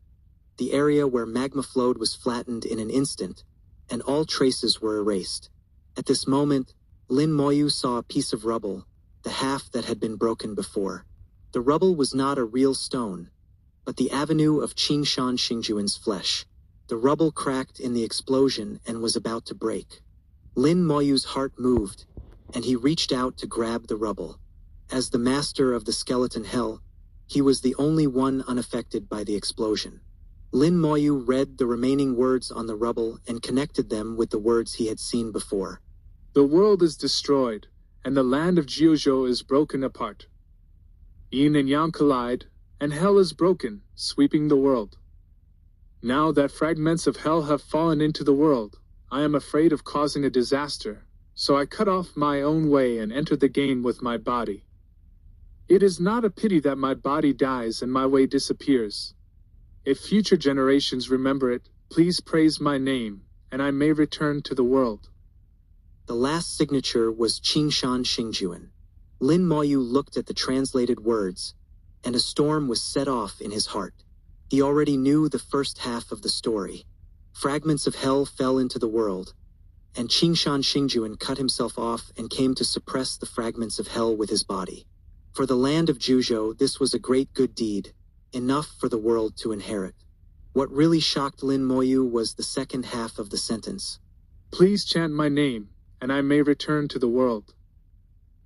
The area where magma flowed was flattened in an instant, and all traces were erased. At this moment, Lin Moyu saw a piece of rubble, the half that had been broken before. The rubble was not a real stone, but the avenue of Qingshan Xingjuan's flesh. The rubble cracked in the explosion and was about to break. Lin Moyu's heart moved, and he reached out to grab the rubble. As the master of the skeleton hell, he was the only one unaffected by the explosion. Lin Moyu read the remaining words on the rubble and connected them with the words he had seen before. The world is destroyed, and the land of Jiuzhou is broken apart. Yin and Yang collide, and hell is broken, sweeping the world. Now that fragments of hell have fallen into the world, I am afraid of causing a disaster, so I cut off my own way and enter the game with my body. It is not a pity that my body dies and my way disappears. If future generations remember it, please praise my name, and I may return to the world. The last signature was Qingshan Xingjuan. Lin Moyu looked at the translated words, and a storm was set off in his heart. He already knew the first half of the story. Fragments of hell fell into the world, and Qingshan Xingjuan cut himself off and came to suppress the fragments of hell with his body. For the land of Jiuzhou, this was a great good deed, enough for the world to inherit. What really shocked Lin Moyu was the second half of the sentence. Please chant my name, and I may return to the world.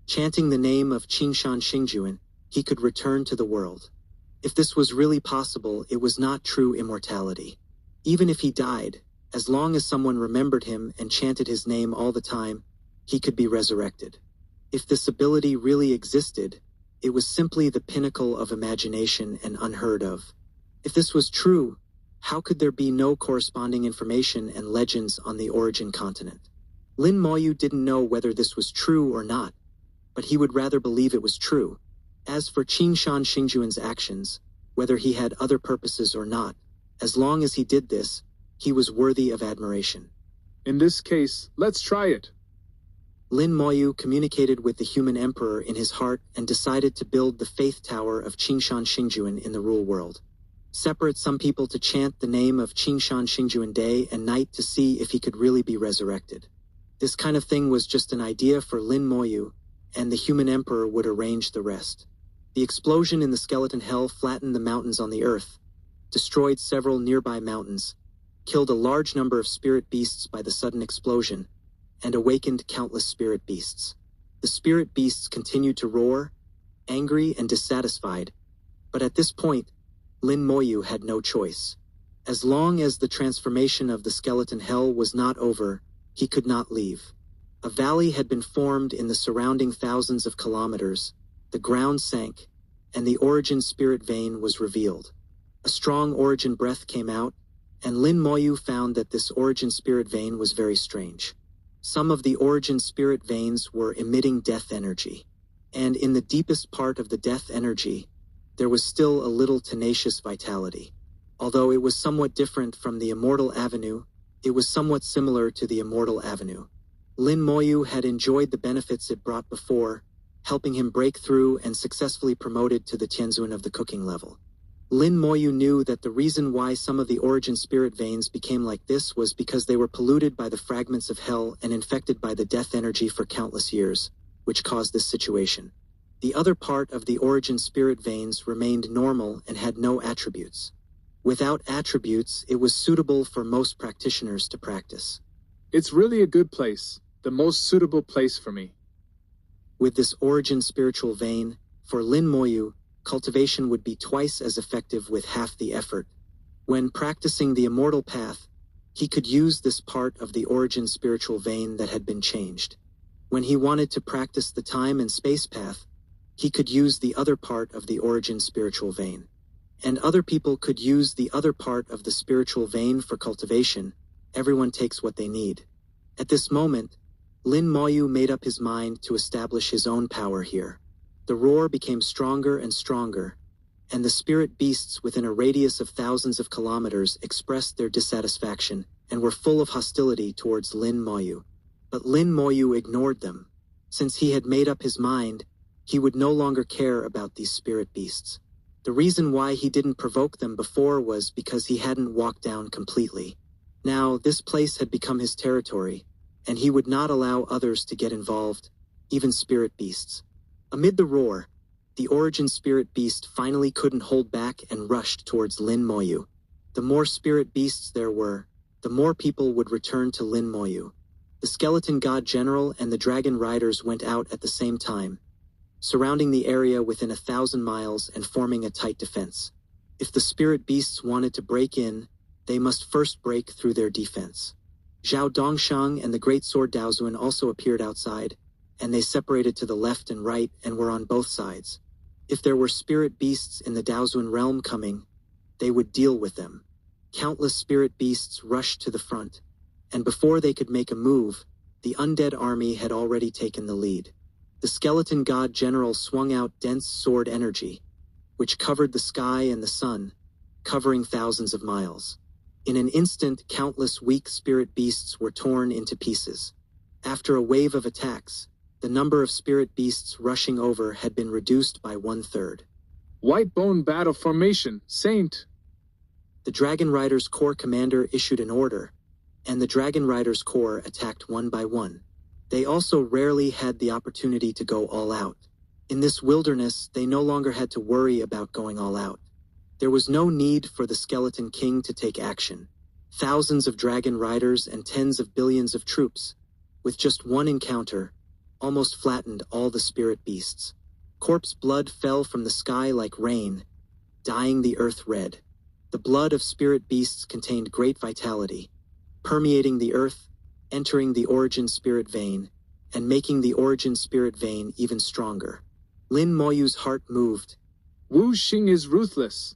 Chanting the name of Qingshan Xingjuan, he could return to the world. If this was really possible, it was not true immortality. Even if he died, as long as someone remembered him and chanted his name all the time, he could be resurrected. If this ability really existed, it was simply the pinnacle of imagination and unheard of. If this was true, how could there be no corresponding information and legends on the origin continent? Lin Moyu didn't know whether this was true or not, but he would rather believe it was true. As for Qingshan Xingjuan's actions, whether he had other purposes or not, as long as he did this, he was worthy of admiration. In this case, let's try it. Lin Moyu communicated with the human emperor in his heart and decided to build the faith tower of Qingshan Xingjuan in the rule world. Separate some people to chant the name of Qingshan Xingjuan day and night to see if he could really be resurrected. This kind of thing was just an idea for Lin Moyu, and the human emperor would arrange the rest. The explosion in the skeleton hell flattened the mountains on the earth, destroyed several nearby mountains, killed a large number of spirit beasts by the sudden explosion, and awakened countless spirit beasts. The spirit beasts continued to roar, angry and dissatisfied, but at this point, Lin Moyu had no choice. As long as the transformation of the skeleton hell was not over, he could not leave. A valley had been formed in the surrounding thousands of kilometers, the ground sank, and the origin spirit vein was revealed. A strong origin breath came out, and Lin Moyu found that this origin spirit vein was very strange. Some of the origin spirit veins were emitting death energy, and in the deepest part of the death energy, there was still a little tenacious vitality. Although it was somewhat different from the Immortal Avenue, it was somewhat similar to the Immortal Avenue. Lin Moyu had enjoyed the benefits it brought before, helping him break through and successfully promoted to the Tianzun of the cooking level. Lin Moyu knew that the reason why some of the origin spirit veins became like this was because they were polluted by the fragments of hell and infected by the death energy for countless years, which caused this situation. The other part of the origin spirit veins remained normal and had no attributes. Without attributes, it was suitable for most practitioners to practice. It's really a good place, the most suitable place for me. With this origin spiritual vein, for Lin Moyu, cultivation would be twice as effective with half the effort. When practicing the immortal path, he could use this part of the origin spiritual vein that had been changed. When he wanted to practice the time and space path, he could use the other part of the origin spiritual vein. And other people could use the other part of the spiritual vein for cultivation. Everyone takes what they need. At this moment, Lin Moyu made up his mind to establish his own power here. The roar became stronger and stronger, and the spirit beasts within a radius of thousands of kilometers expressed their dissatisfaction and were full of hostility towards Lin Moyu. But Lin Moyu ignored them. Since he had made up his mind, he would no longer care about these spirit beasts. The reason why he didn't provoke them before was because he hadn't walked down completely. Now, this place had become his territory, and he would not allow others to get involved, even spirit beasts. Amid the roar, the origin spirit beast finally couldn't hold back and rushed towards Lin Moyu. The more spirit beasts there were, the more people would return to Lin Moyu. The skeleton god general and the dragon riders went out at the same time, surrounding the area within 1,000 miles and forming a tight defense. If the spirit beasts wanted to break in, they must first break through their defense. Zhao Dongshang and the great sword Daozuan also appeared outside, and they separated to the left and right and were on both sides. If there were spirit beasts in the Daozuan realm coming, they would deal with them. Countless spirit beasts rushed to the front, and before they could make a move, the undead army had already taken the lead. The skeleton god general swung out dense sword energy, which covered the sky and the sun, covering thousands of miles. In an instant, countless weak spirit beasts were torn into pieces. After a wave of attacks, the number of spirit beasts rushing over had been reduced by 1/3. White bone battle formation, Saint. The Dragon Riders' Corps commander issued an order, and the Dragon Riders' Corps attacked one by one. They also rarely had the opportunity to go all out. In this wilderness, they no longer had to worry about going all out. There was no need for the Skeleton King to take action. Thousands of dragon riders and tens of billions of troops, with just one encounter, almost flattened all the spirit beasts. Corpse blood fell from the sky like rain, dyeing the earth red. The blood of spirit beasts contained great vitality, permeating the earth, entering the origin spirit vein, and making the origin spirit vein even stronger. Lin Moyu's heart moved. Wu Xing is ruthless.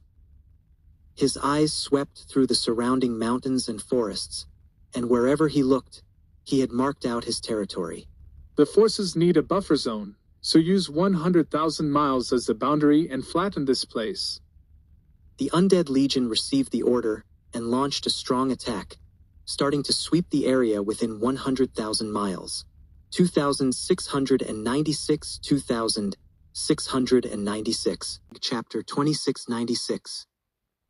His eyes swept through the surrounding mountains and forests, and wherever he looked, he had marked out his territory. The forces need a buffer zone, so use 100,000 miles as the boundary and flatten this place. The Undead Legion received the order and launched a strong attack, starting to sweep the area within 100,000 miles. 2,696, 2,696. Chapter 2696.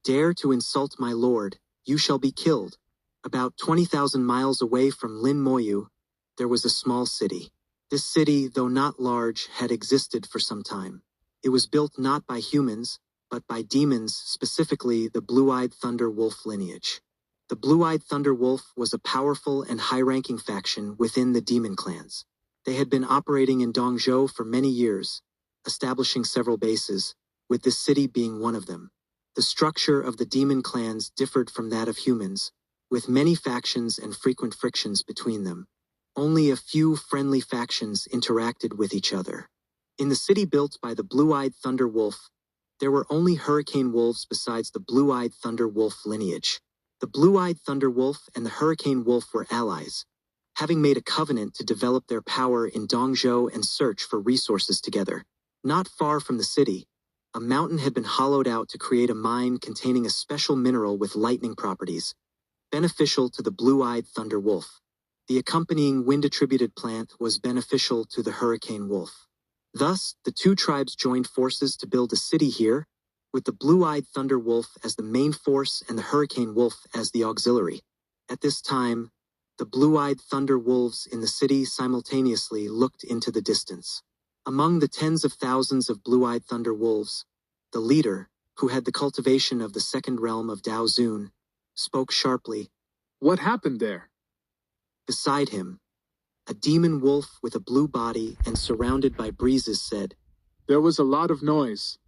Dare to insult my lord, you shall be killed. About 20,000 miles away from Lin Moyu, there was a small city. This city, though not large, had existed for some time. It was built not by humans, but by demons, specifically the Blue-Eyed Thunder Wolf lineage. The Blue-Eyed Thunder Wolf was a powerful and high-ranking faction within the demon clans. They had been operating in Dongzhou for many years, establishing several bases, with this city being one of them. The structure of the demon clans differed from that of humans, with many factions and frequent frictions between them. Only a few friendly factions interacted with each other. In the city built by the Blue-Eyed Thunder Wolf, there were only Hurricane Wolves besides the Blue-Eyed Thunder Wolf lineage. The Blue-Eyed Thunder Wolf and the Hurricane Wolf were allies, having made a covenant to develop their power in Dongzhou and search for resources together. Not far from the city, a mountain had been hollowed out to create a mine containing a special mineral with lightning properties, beneficial to the Blue-Eyed Thunder Wolf. The accompanying wind-attributed plant was beneficial to the Hurricane Wolf. Thus, the two tribes joined forces to build a city here, with the Blue-Eyed Thunder Wolf as the main force and the Hurricane Wolf as the auxiliary. At this time, the Blue-Eyed Thunder Wolves in the city simultaneously looked into the distance. Among the tens of thousands of Blue-Eyed Thunder Wolves, the leader, who had the cultivation of the second realm of Dao Zun, spoke sharply. What happened there? Beside him, a demon wolf with a blue body and surrounded by breezes said, There was a lot of noise.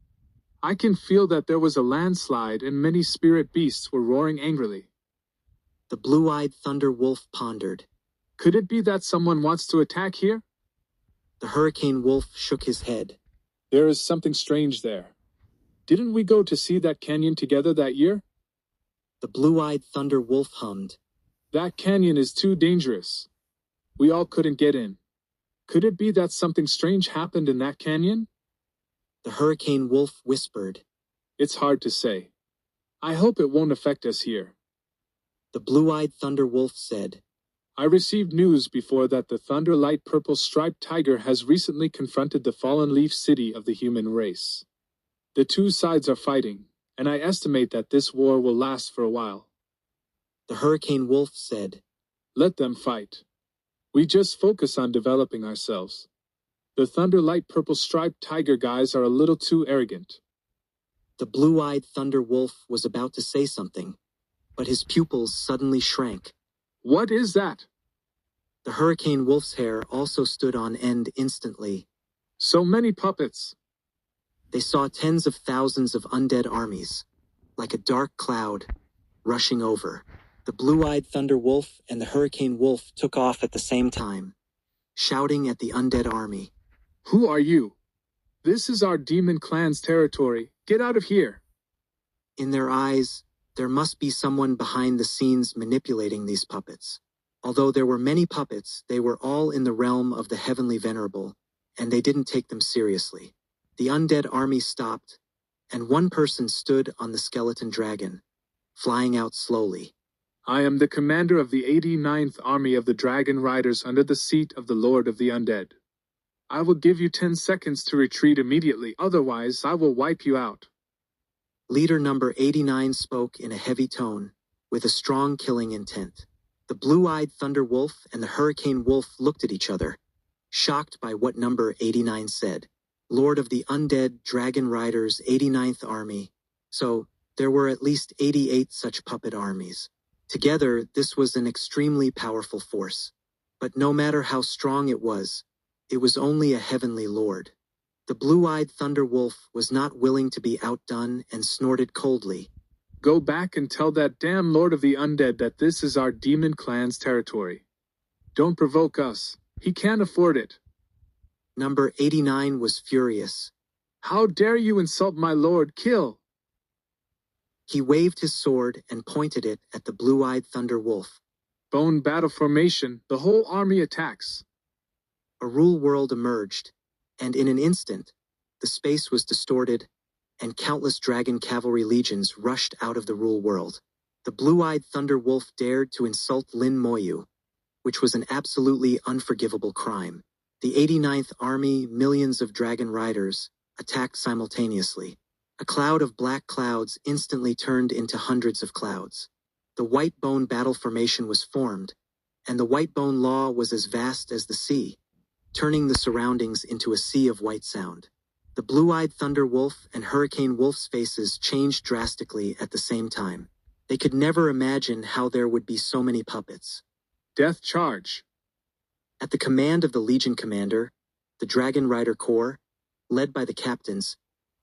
I can feel that there was a landslide and many spirit beasts were roaring angrily. The Blue-Eyed Thunder Wolf pondered. Could it be that someone wants to attack here? The Hurricane Wolf shook his head. There is something strange there. Didn't we go to see that canyon together that year? The Blue-Eyed Thunder Wolf hummed. That canyon is too dangerous. We all couldn't get in. Could it be that something strange happened in that canyon? The Hurricane Wolf whispered. It's hard to say. I hope it won't affect us here. The Blue-Eyed Thunder Wolf said, I received news before that the Thunder Light Purple Striped Tiger has recently confronted the Fallen Leaf City of the human race. The two sides are fighting, and I estimate that this war will last for a while. The Hurricane Wolf said, Let them fight. We just focus on developing ourselves. The Thunder Light Purple Striped Tiger guys are a little too arrogant. The Blue-Eyed Thunder Wolf was about to say something, but his pupils suddenly shrank. What is that? The Hurricane Wolf's hair also stood on end instantly. So many puppets. They saw tens of thousands of undead armies, like a dark cloud, rushing over. The Blue-Eyed Thunder Wolf and the Hurricane Wolf took off at the same time, shouting at the undead army. Who are you? This is our demon clan's territory. Get out of here. In their eyes, there must be someone behind the scenes manipulating these puppets. Although there were many puppets, they were all in the realm of the Heavenly Venerable, and they didn't take them seriously. The undead army stopped, and one person stood on the skeleton dragon, flying out slowly. I am the commander of the 89th Army of the Dragon Riders under the seat of the Lord of the Undead. I will give you 10 seconds to retreat immediately, otherwise I will wipe you out. Leader number 89 spoke in a heavy tone, with a strong killing intent. The Blue-Eyed Thunder Wolf and the Hurricane Wolf looked at each other, shocked by what number 89 said. Lord of the Undead Dragon Riders 89th Army. So, there were at least 88 such puppet armies. Together, this was an extremely powerful force. But no matter how strong it was only a heavenly lord. The Blue-Eyed Thunder Wolf was not willing to be outdone and snorted coldly. Go back and tell that damn Lord of the Undead that this is our demon clan's territory. Don't provoke us. He can't afford it. Number 89 was furious. How dare you insult my lord? Kill! He waved his sword and pointed it at the Blue-Eyed Thunder Wolf. Bone battle formation, the whole army attacks. A rule world emerged, and in an instant, the space was distorted, and countless dragon cavalry legions rushed out of the rule world. The Blue-Eyed Thunder Wolf dared to insult Lin Moyu, which was an absolutely unforgivable crime. The 89th Army, millions of dragon riders, attacked simultaneously. A cloud of black clouds instantly turned into hundreds of clouds. The White Bone battle formation was formed, and the White Bone Law was as vast as the sea, turning the surroundings into a sea of white sound. The Blue-Eyed Thunder Wolf and Hurricane Wolf's faces changed drastically at the same time. They could never imagine how there would be so many puppets. Death charge. At the command of the Legion commander, the Dragon Rider Corps, led by the captains,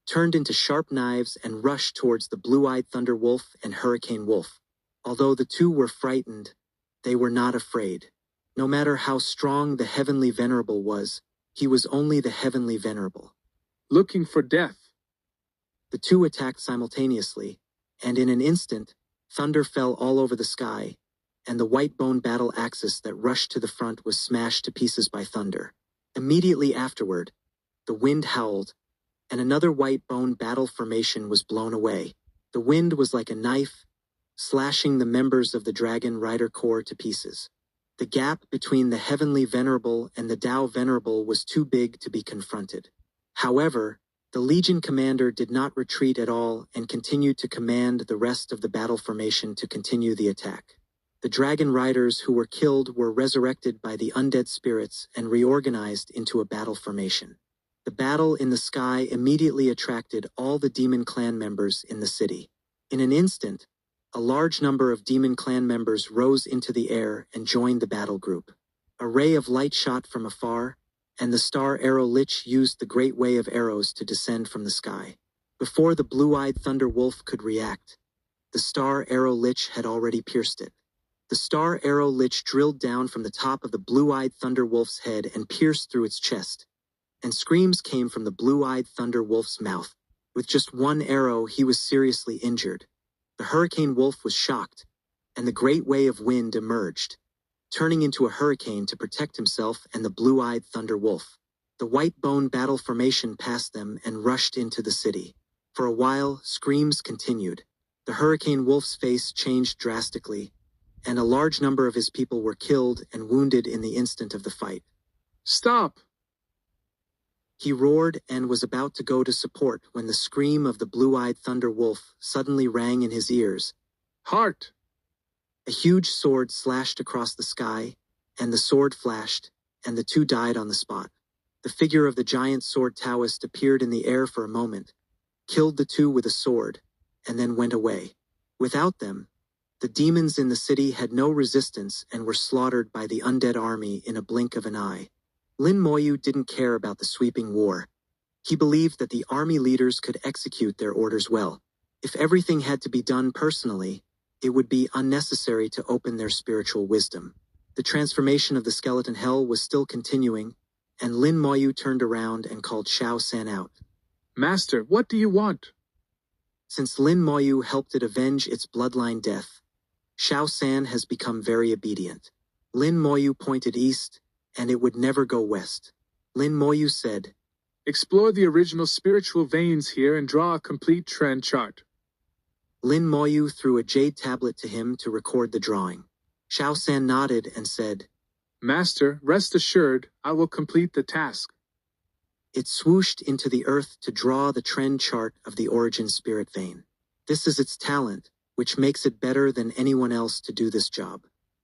turned into sharp knives and rushed towards the blue-eyed Thunder Wolf and Hurricane Wolf. Although the two were frightened, they were not afraid. No matter how strong the Heavenly Venerable was, he was only the Heavenly Venerable. Looking for death. The two attacked simultaneously, and in an instant, thunder fell all over the sky, and the white bone battle axis that rushed to the front was smashed to pieces by thunder. Immediately afterward, the wind howled, and another white bone battle formation was blown away. The wind was like a knife, slashing the members of the Dragon Rider Corps to pieces. The gap between the Heavenly Venerable and the Tao Venerable was too big to be confronted. However, the Legion commander did not retreat at all and continued to command the rest of the battle formation to continue the attack. The Dragon Riders who were killed were resurrected by the undead spirits and reorganized into a battle formation. The battle in the sky immediately attracted all the Demon Clan members in the city. In an instant, a large number of Demon Clan members rose into the air and joined the battle group. A ray of light shot from afar, and the Star Arrow Lich used the great way of arrows to descend from the sky. Before the blue-eyed Thunder Wolf could react, the Star Arrow Lich had already pierced it. The Star Arrow Lich drilled down from the top of the blue-eyed Thunder Wolf's head and pierced through its chest, and screams came from the blue-eyed Thunder Wolf's mouth. With just one arrow, he was seriously injured. The Hurricane Wolf was shocked, and the great wave of wind emerged, turning into a hurricane to protect himself and the blue-eyed Thunder Wolf. The white bone battle formation passed them and rushed into the city. For a while, screams continued. The Hurricane Wolf's face changed drastically, and a large number of his people were killed and wounded in the instant of the fight. Stop! He roared and was about to go to support when the scream of the blue-eyed Thunder Wolf suddenly rang in his ears. Heart! A huge sword slashed across the sky, and the sword flashed, and the two died on the spot. The figure of the giant sword Taoist appeared in the air for a moment, killed the two with a sword, and then went away. Without them, the demons in the city had no resistance and were slaughtered by the undead army in a blink of an eye. Lin Moyu didn't care about the sweeping war. He believed that the army leaders could execute their orders well. If everything had to be done personally, it would be unnecessary to open their spiritual wisdom. The transformation of the skeleton hell was still continuing, and Lin Moyu turned around and called Xiao San out. Master, what do you want? Since Lin Moyu helped it avenge its bloodline death, Xiao San has become very obedient. Lin Moyu pointed east, and it would never go west. Lin Moyu said, Explore the original spiritual veins here and draw a complete trend chart. Lin Moyu threw a jade tablet to him to record the drawing. Xiao San nodded and said, Master, rest assured, I will complete the task. It swooshed into the earth to draw the trend chart of the origin spirit vein. This is its talent, which makes it better than anyone else to do this job.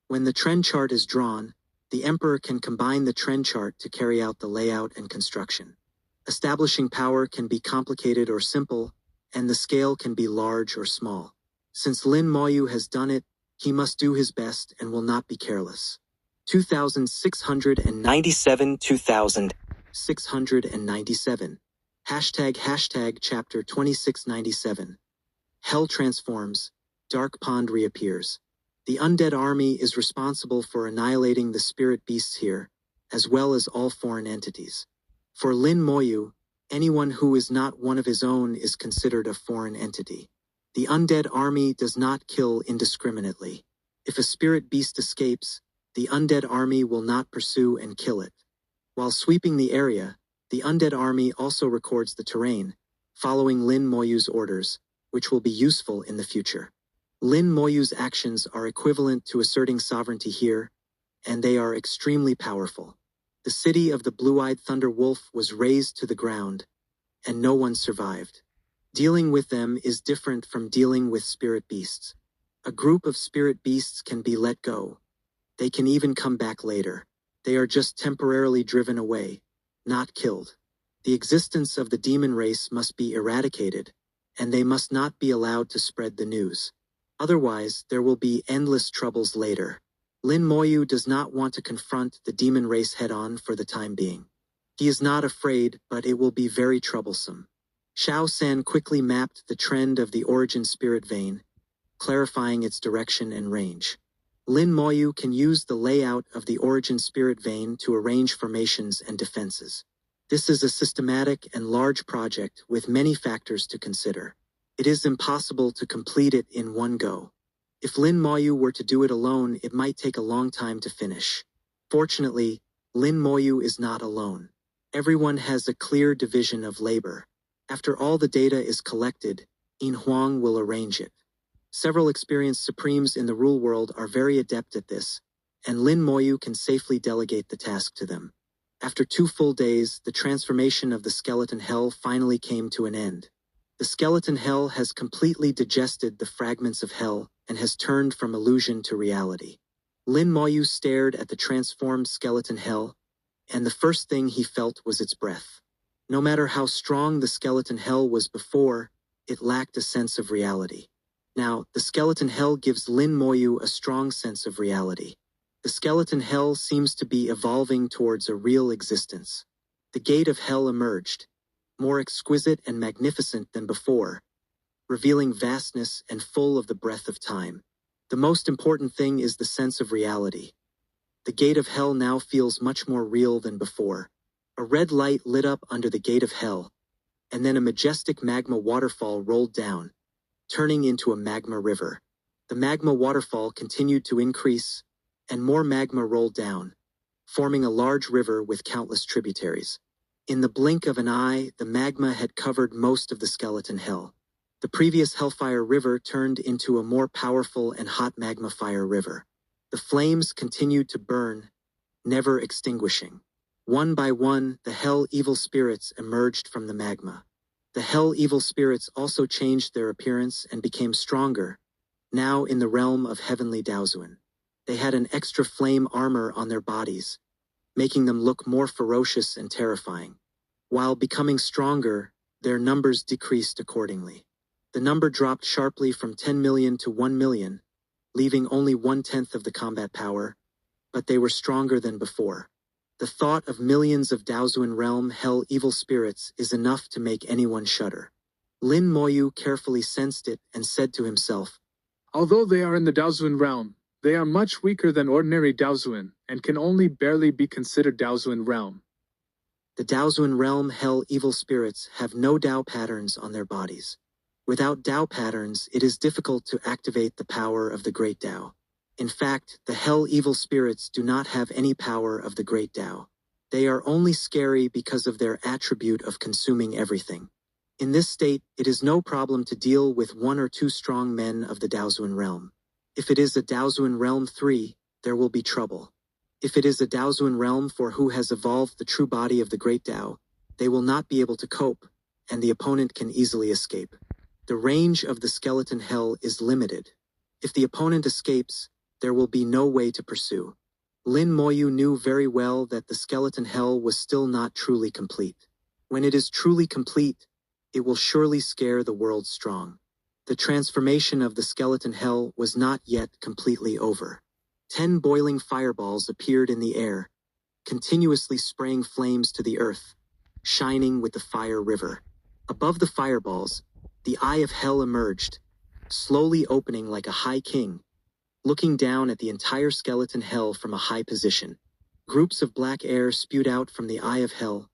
When the trend chart is drawn, the Emperor can combine the trend chart to carry out the layout and construction. Establishing power can be complicated or simple, and the scale can be large or small. Since Lin Moyu has done it, he must do his best and will not be careless. 2697 2697 ## chapter 2697. Hell transforms, Dark Pond reappears. The undead army is responsible for annihilating the spirit beasts here, as well as all foreign entities. For Lin Moyu, anyone who is not one of his own is considered a foreign entity. The undead army does not kill indiscriminately. If a spirit beast escapes, the undead army will not pursue and kill it. While sweeping the area, the undead army also records the terrain, following Lin Moyu's orders, which will be useful in the future. Lin Moyu's actions are equivalent to asserting sovereignty here, and they are extremely powerful. The city of the blue-eyed Thunder Wolf was razed to the ground, and no one survived. Dealing with them is different from dealing with spirit beasts. A group of spirit beasts can be let go. They can even come back later. They are just temporarily driven away, not killed. The existence of the demon race must be eradicated, and they must not be allowed to spread the news. Otherwise, there will be endless troubles later. Lin Moyu does not want to confront the demon race head-on for the time being. He is not afraid, but it will be very troublesome. Xiao San quickly mapped the trend of the origin spirit vein, clarifying its direction and range. Lin Moyu can use the layout of the origin spirit vein to arrange formations and defenses. This is a systematic and large project with many factors to consider. It is impossible to complete it in one go. If Lin Moyu were to do it alone, it might take a long time to finish. Fortunately, Lin Moyu is not alone. Everyone has a clear division of labor. After all the data is collected, Yin Huang will arrange it. Several experienced supremes in the rule world are very adept at this, and Lin Moyu can safely delegate the task to them. After 2 full days, the transformation of the skeleton hell finally came to an end. The skeleton hell has completely digested the fragments of hell and has turned from illusion to reality. Lin Moyu stared at the transformed skeleton hell, and the first thing he felt was its breath. No matter how strong the skeleton hell was before, it lacked a sense of reality. Now, the skeleton hell gives Lin Moyu a strong sense of reality. The skeleton hell seems to be evolving towards a real existence. The gate of hell emerged, more exquisite and magnificent than before, revealing vastness and full of the breath of time. The most important thing is the sense of reality. The gate of hell now feels much more real than before. A red light lit up under the gate of hell, and then a majestic magma waterfall rolled down, turning into a magma river. The magma waterfall continued to increase, and more magma rolled down, forming a large river with countless tributaries. In the blink of an eye, the magma had covered most of the skeleton hell. The previous Hellfire River turned into a more powerful and hot magma fire river. The flames continued to burn, never extinguishing. One by one, the hell evil spirits emerged from the magma. The hell evil spirits also changed their appearance and became stronger, now in the realm of heavenly Daozuan. They had an extra flame armor on their bodies, making them look more ferocious and terrifying. While becoming stronger, their numbers decreased accordingly. The number dropped sharply from 10 million to 1 million, leaving only 1/10 of the combat power, but they were stronger than before. The thought of millions of Daozuan realm hell evil spirits is enough to make anyone shudder. Lin Moyu carefully sensed it and said to himself, Although they are in the Daozuan realm, they are much weaker than ordinary Daozuan and can only barely be considered Daozuan realm. The Daozuan realm hell evil spirits have no Dao patterns on their bodies. Without Dao patterns, it is difficult to activate the power of the Great Dao. In fact, the hell evil spirits do not have any power of the Great Dao. They are only scary because of their attribute of consuming everything. In this state, it is no problem to deal with 1 or 2 strong men of the Daozuan realm. If it is a Daozuan realm 3, there will be trouble. If it is a Daozuan realm 4 who has evolved the true body of the Great Dao, they will not be able to cope, and the opponent can easily escape. The range of the skeleton hell is limited. If the opponent escapes, there will be no way to pursue. Lin Moyu knew very well that the skeleton hell was still not truly complete. When it is truly complete, it will surely scare the world strong. The transformation of the skeleton hell was not yet completely over. 10 boiling fireballs appeared in the air, continuously spraying flames to the earth, shining with the fire river. Above the fireballs, the eye of hell emerged, slowly opening like a high king, looking down at the entire skeleton hell from a high position. Groups of black air spewed out from the eye of hell,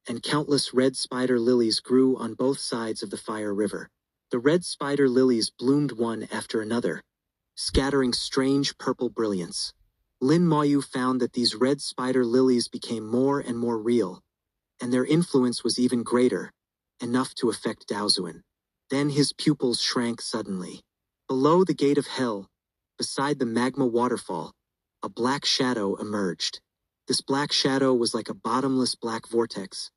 and countless red spider lilies grew on both sides of the fire river. The red spider lilies bloomed one after another, scattering strange purple brilliance. Lin Moyu found that these red spider lilies became more and more real, and their influence was even greater, enough to affect Daozuan. Then his pupils shrank suddenly. Below the gate of hell, beside the magma waterfall, a black shadow emerged. This black shadow was like a bottomless black vortex,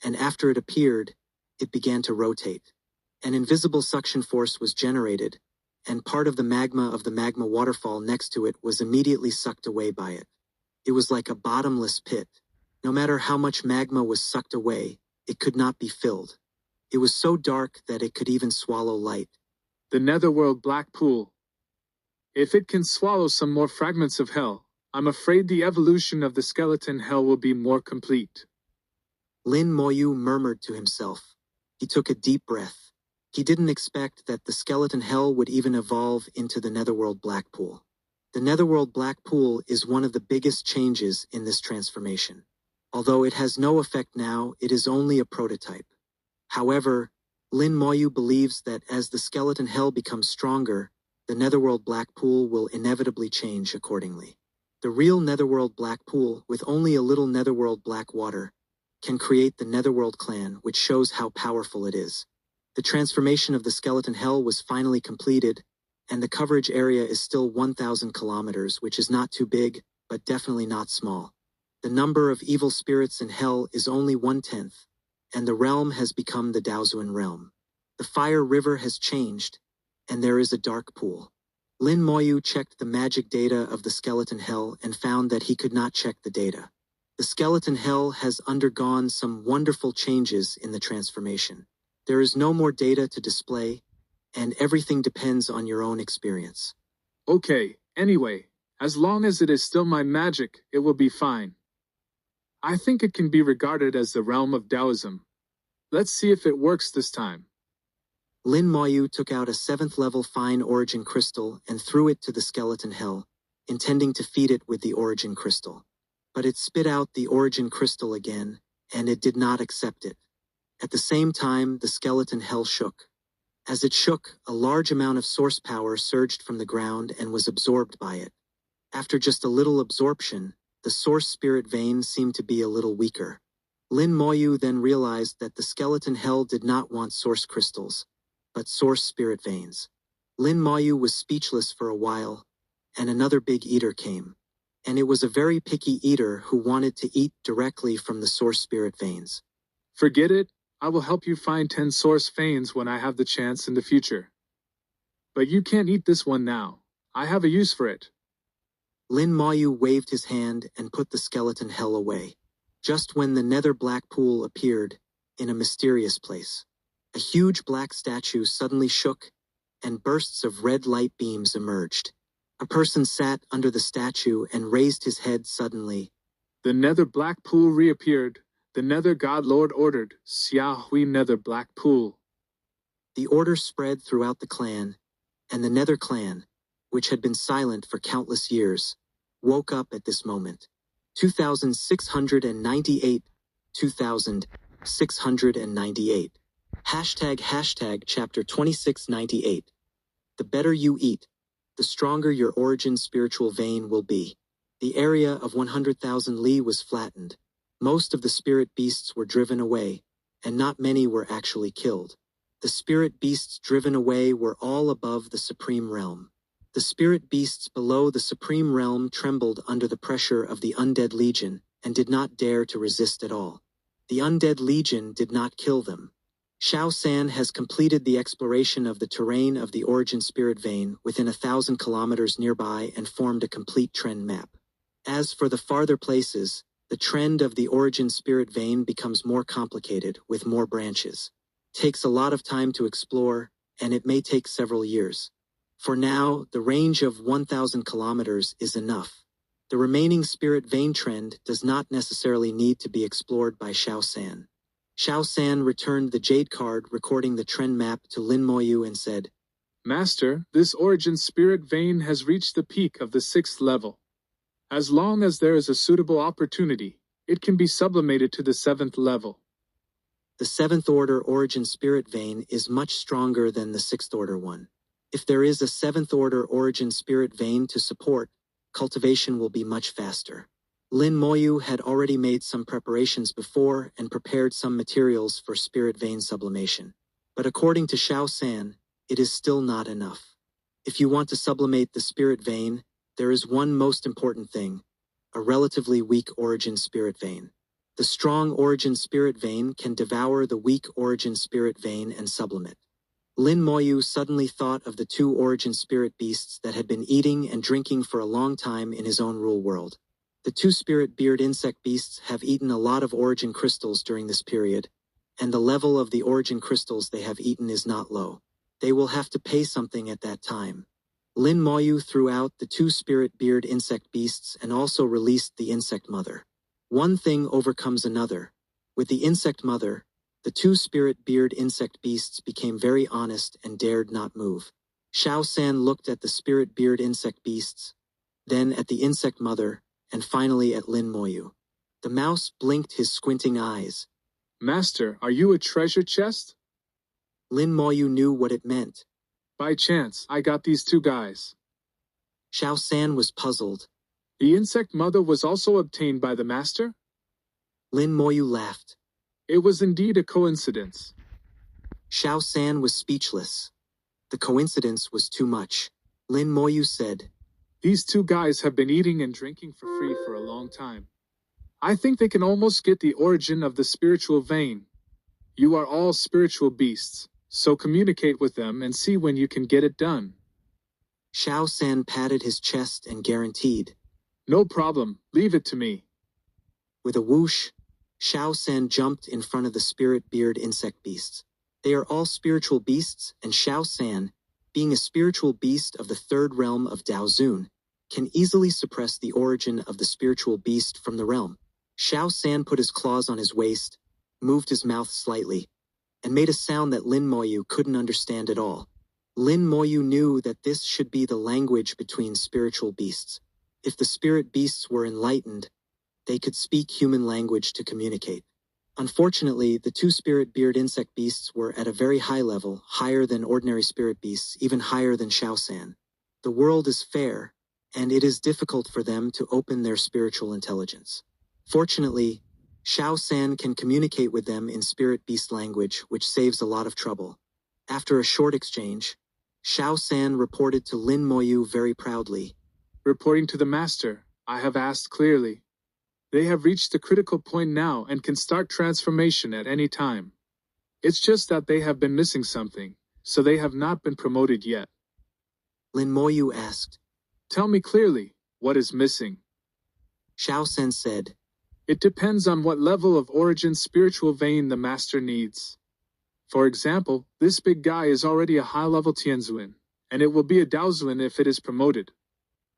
and after it appeared, it began to rotate. An invisible suction force was generated, and part of the magma waterfall next to it was immediately sucked away by it. It was like a bottomless pit. No matter how much magma was sucked away, it could not be filled. It was so dark that it could even swallow light. The netherworld black pool. If it can swallow some more fragments of hell, I'm afraid the evolution of the skeleton hell will be more complete. Lin Moyu murmured to himself. He took a deep breath. He didn't expect that the skeleton hell would even evolve into the Netherworld Black Pool. The Netherworld Black Pool is one of the biggest changes in this transformation. Although it has no effect now, it is only a prototype. However, Lin Moyu believes that as the skeleton hell becomes stronger, the Netherworld Black Pool will inevitably change accordingly. The real Netherworld Black Pool, with only a little Netherworld Black water, can create the Netherworld clan, which shows how powerful it is. The transformation of the skeleton hell was finally completed, and the coverage area is still 1,000 kilometers, which is not too big, but definitely not small. The number of evil spirits in hell is only 1/10, and the realm has become the Daozuan realm. The fire river has changed, and there is a dark pool. Lin Moyu checked the magic data of the skeleton hell and found that he could not check the data. The skeleton hell has undergone some wonderful changes in the transformation. There is no more data to display, and everything depends on your own experience. Okay, anyway, as long as it is still my magic, it will be fine. I think it can be regarded as the realm of Taoism. Let's see if it works this time. Lin Moyu took out a 7th-level fine origin crystal and threw it to the skeleton hell, intending to feed it with the origin crystal. But it spit out the origin crystal again, and it did not accept it. At the same time, the skeleton hell shook. As it shook, a large amount of source power surged from the ground and was absorbed by it. After just a little absorption, the source spirit vein seemed to be a little weaker. Lin Moyu then realized that the skeleton hell did not want source crystals, but source spirit veins. Lin Moyu was speechless for a while, and another big eater came. And it was a very picky eater who wanted to eat directly from the source spirit veins. Forget it, I will help you find 10 source veins when I have the chance in the future. But you can't eat this one now. I have a use for it. Lin Moyu waved his hand and put the skeleton hell away. Just when the nether black pool appeared, in a mysterious place, a huge black statue suddenly shook, and bursts of red light beams emerged. A person sat under the statue and raised his head suddenly. The nether black pool reappeared. The nether god lord ordered, Xia Hui nether black pool. The order spread throughout the clan, and the nether clan, which had been silent for countless years, woke up at this moment. 2698, 2698. Hashtag chapter 2698. The better you eat, the stronger your origin spiritual vein will be. The area of 100,000 li was flattened. Most of the spirit beasts were driven away, and not many were actually killed. The spirit beasts driven away were all above the supreme realm. The spirit beasts below the supreme realm trembled under the pressure of the undead legion and did not dare to resist at all. The undead legion did not kill them. Shao San has completed the exploration of the terrain of the origin spirit vein within 1,000 kilometers nearby and formed a complete trend map. As for the farther places, the trend of the origin spirit vein becomes more complicated with more branches. Takes a lot of time to explore, and it may take several years. For now, the range of 1,000 kilometers is enough. The remaining spirit vein trend does not necessarily need to be explored by Shao San. Shao San returned the jade card recording the trend map to Lin Moyu and said, Master, this origin spirit vein has reached the peak of the 6th level. As long as there is a suitable opportunity, it can be sublimated to the 7th level. The 7th order origin spirit vein is much stronger than the 6th order one. If there is a 7th order origin spirit vein to support, cultivation will be much faster. Lin Moyu had already made some preparations before and prepared some materials for spirit vein sublimation. But according to Shao San, it is still not enough. If you want to sublimate the spirit vein, there is one most important thing, a relatively weak origin spirit vein. The strong origin spirit vein can devour the weak origin spirit vein and sublimate. Lin Moyu suddenly thought of the 2 origin spirit beasts that had been eating and drinking for a long time in his own rule world. The 2 spirit beard insect beasts have eaten a lot of origin crystals during this period, and the level of the origin crystals they have eaten is not low. They will have to pay something at that time. Lin Moyu threw out the two spirit-beard insect beasts and also released the insect mother. One thing overcomes another. With the insect mother, the two spirit-beard insect beasts became very honest and dared not move. Xiao San looked at the spirit-beard insect beasts, then at the insect mother, and finally at Lin Moyu. The mouse blinked his squinting eyes. Master, are you a treasure chest? Lin Moyu knew what it meant. By chance, I got these two guys. Xiao San was puzzled. The insect mother was also obtained by the master? Lin Moyu laughed. It was indeed a coincidence. Xiao San was speechless. The coincidence was too much. Lin Moyu said, These two guys have been eating and drinking for free for a long time. I think they can almost get the origin of the spiritual vein. You are all spiritual beasts, so communicate with them and see when you can get it done. Xiao San patted his chest and guaranteed, No problem, leave it to me. With a whoosh, Xiao San jumped in front of the spirit-beard insect beasts. They are all spiritual beasts, and Xiao San, being a spiritual beast of the third realm of Daozun, can easily suppress the origin of the spiritual beast from the realm. Xiao San put his claws on his waist, moved his mouth slightly, and made a sound that Lin Moyu couldn't understand at all. Lin Moyu knew that this should be the language between spiritual beasts. If the spirit beasts were enlightened, they could speak human language to communicate. Unfortunately, the two spirit-beard insect beasts were at a very high level, higher than ordinary spirit beasts, even higher than Xiao San. The world is fair, and it is difficult for them to open their spiritual intelligence. Fortunately, Xiao San can communicate with them in spirit beast language, which saves a lot of trouble. After a short exchange, Xiao San reported to Lin Moyu very proudly. Reporting to the master, I have asked clearly. They have reached the critical point now and can start transformation at any time. It's just that they have been missing something, so they have not been promoted yet. Lin Moyu asked, Tell me clearly, what is missing? Xiao San said, It depends on what level of origin spiritual vein the master needs. For example, this big guy is already a high-level Tianzuan, and it will be a Daozuan if it is promoted.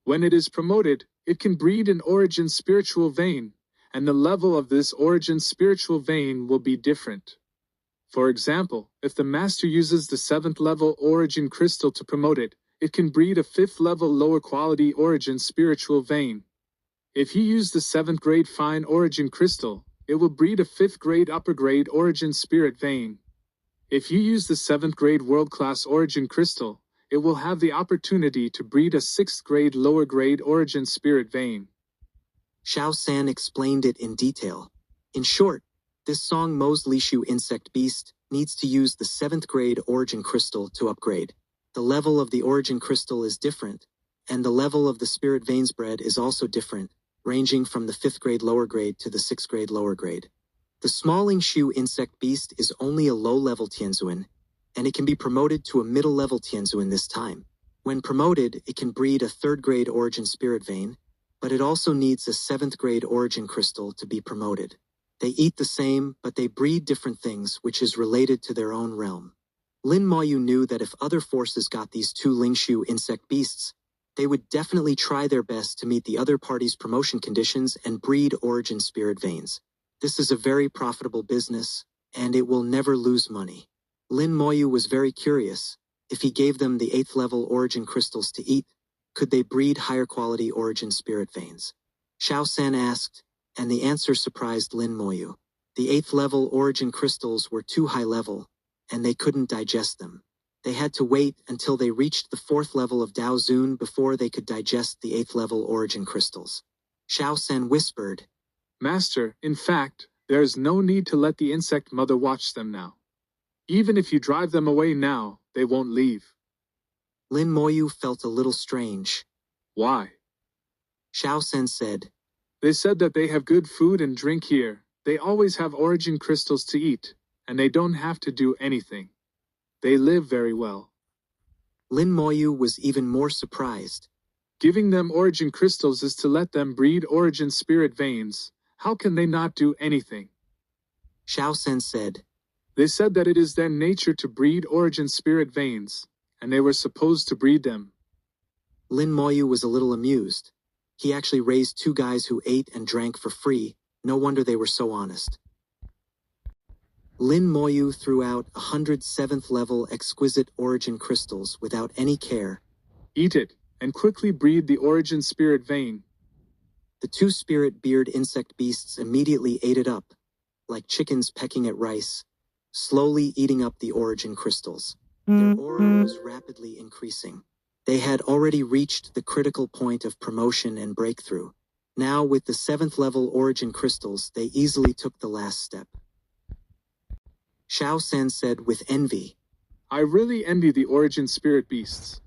When it is promoted, it can breed an origin spiritual vein, and the level of this origin spiritual vein will be different. For example, if the master uses the 7th level origin crystal to promote it, it can breed a 5th level lower quality origin spiritual vein. If he used the 7th grade fine origin crystal, it will breed a 5th grade upper grade origin spirit vein. If you use the 7th grade world-class origin crystal, it will have the opportunity to breed a 6th grade lower grade origin spirit vein. Xiao San explained it in detail. In short, this Song Mo's Lishu insect beast needs to use the 7th grade origin crystal to upgrade. The level of the origin crystal is different, and the level of the spirit veins bred is also different, ranging from the 5th grade lower grade to the 6th grade lower grade. The small Lingshu insect beast is only a low-level Tianzuan, and it can be promoted to a middle-level Tianzuan this time. When promoted, it can breed a 3rd grade origin spirit vein, but it also needs a 7th grade origin crystal to be promoted. They eat the same, but they breed different things, which is related to their own realm. Lin Moyu knew that if other forces got these two Lingshu insect beasts, they would definitely try their best to meet the other party's promotion conditions and breed origin spirit veins. This is a very profitable business, and it will never lose money. Lin Moyu was very curious. If he gave them the 8th level origin crystals to eat, could they breed higher quality origin spirit veins? Xiao San asked, and the answer surprised Lin Moyu. The 8th level origin crystals were too high level, and they couldn't digest them. They had to wait until they reached the 4th level of Daozun before they could digest the 8th level origin crystals. Xiao San whispered, Master, in fact, there is no need to let the insect mother watch them now. Even if you drive them away now, they won't leave. Lin Moyu felt a little strange. Why? Xiao San said, They said that they have good food and drink here. They always have origin crystals to eat, and they don't have to do anything. They live very well. Lin Moyu was even more surprised. Giving them origin crystals is to let them breed origin spirit veins. How can they not do anything? Xiao San said, They said that it is their nature to breed origin spirit veins, and they were supposed to breed them. Lin Moyu was a little amused. He actually raised two guys who ate and drank for free. No wonder they were so honest. Lin Moyu threw out 100 7th-level exquisite origin crystals without any care. Eat it, and quickly breed the origin spirit vein. The two spirit-beard insect beasts immediately ate it up, like chickens pecking at rice, slowly eating up the origin crystals. Their aura was rapidly increasing. They had already reached the critical point of promotion and breakthrough. Now, with the 7th-level origin crystals, they easily took the last step. Xiao San said with envy, I really envy the origin spirit beasts.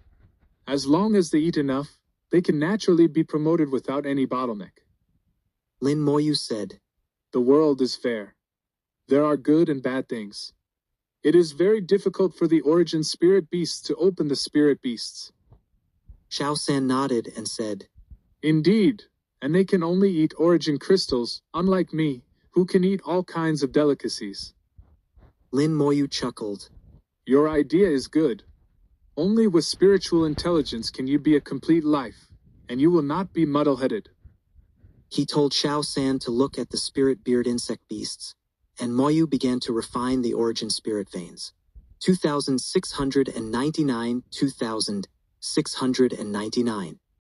As long as they eat enough, they can naturally be promoted without any bottleneck. Lin Moyu said, The world is fair. There are good and bad things. It is very difficult for the origin spirit beasts to open the spirit beasts. Xiao San nodded and said, Indeed, and they can only eat origin crystals, unlike me, who can eat all kinds of delicacies. Lin Moyu chuckled. Your idea is good. Only with spiritual intelligence can you be a complete life, and you will not be muddle-headed. He told Xiao San to look at the spirit-beard insect beasts, and Moyu began to refine the origin spirit veins. 2699, 2699.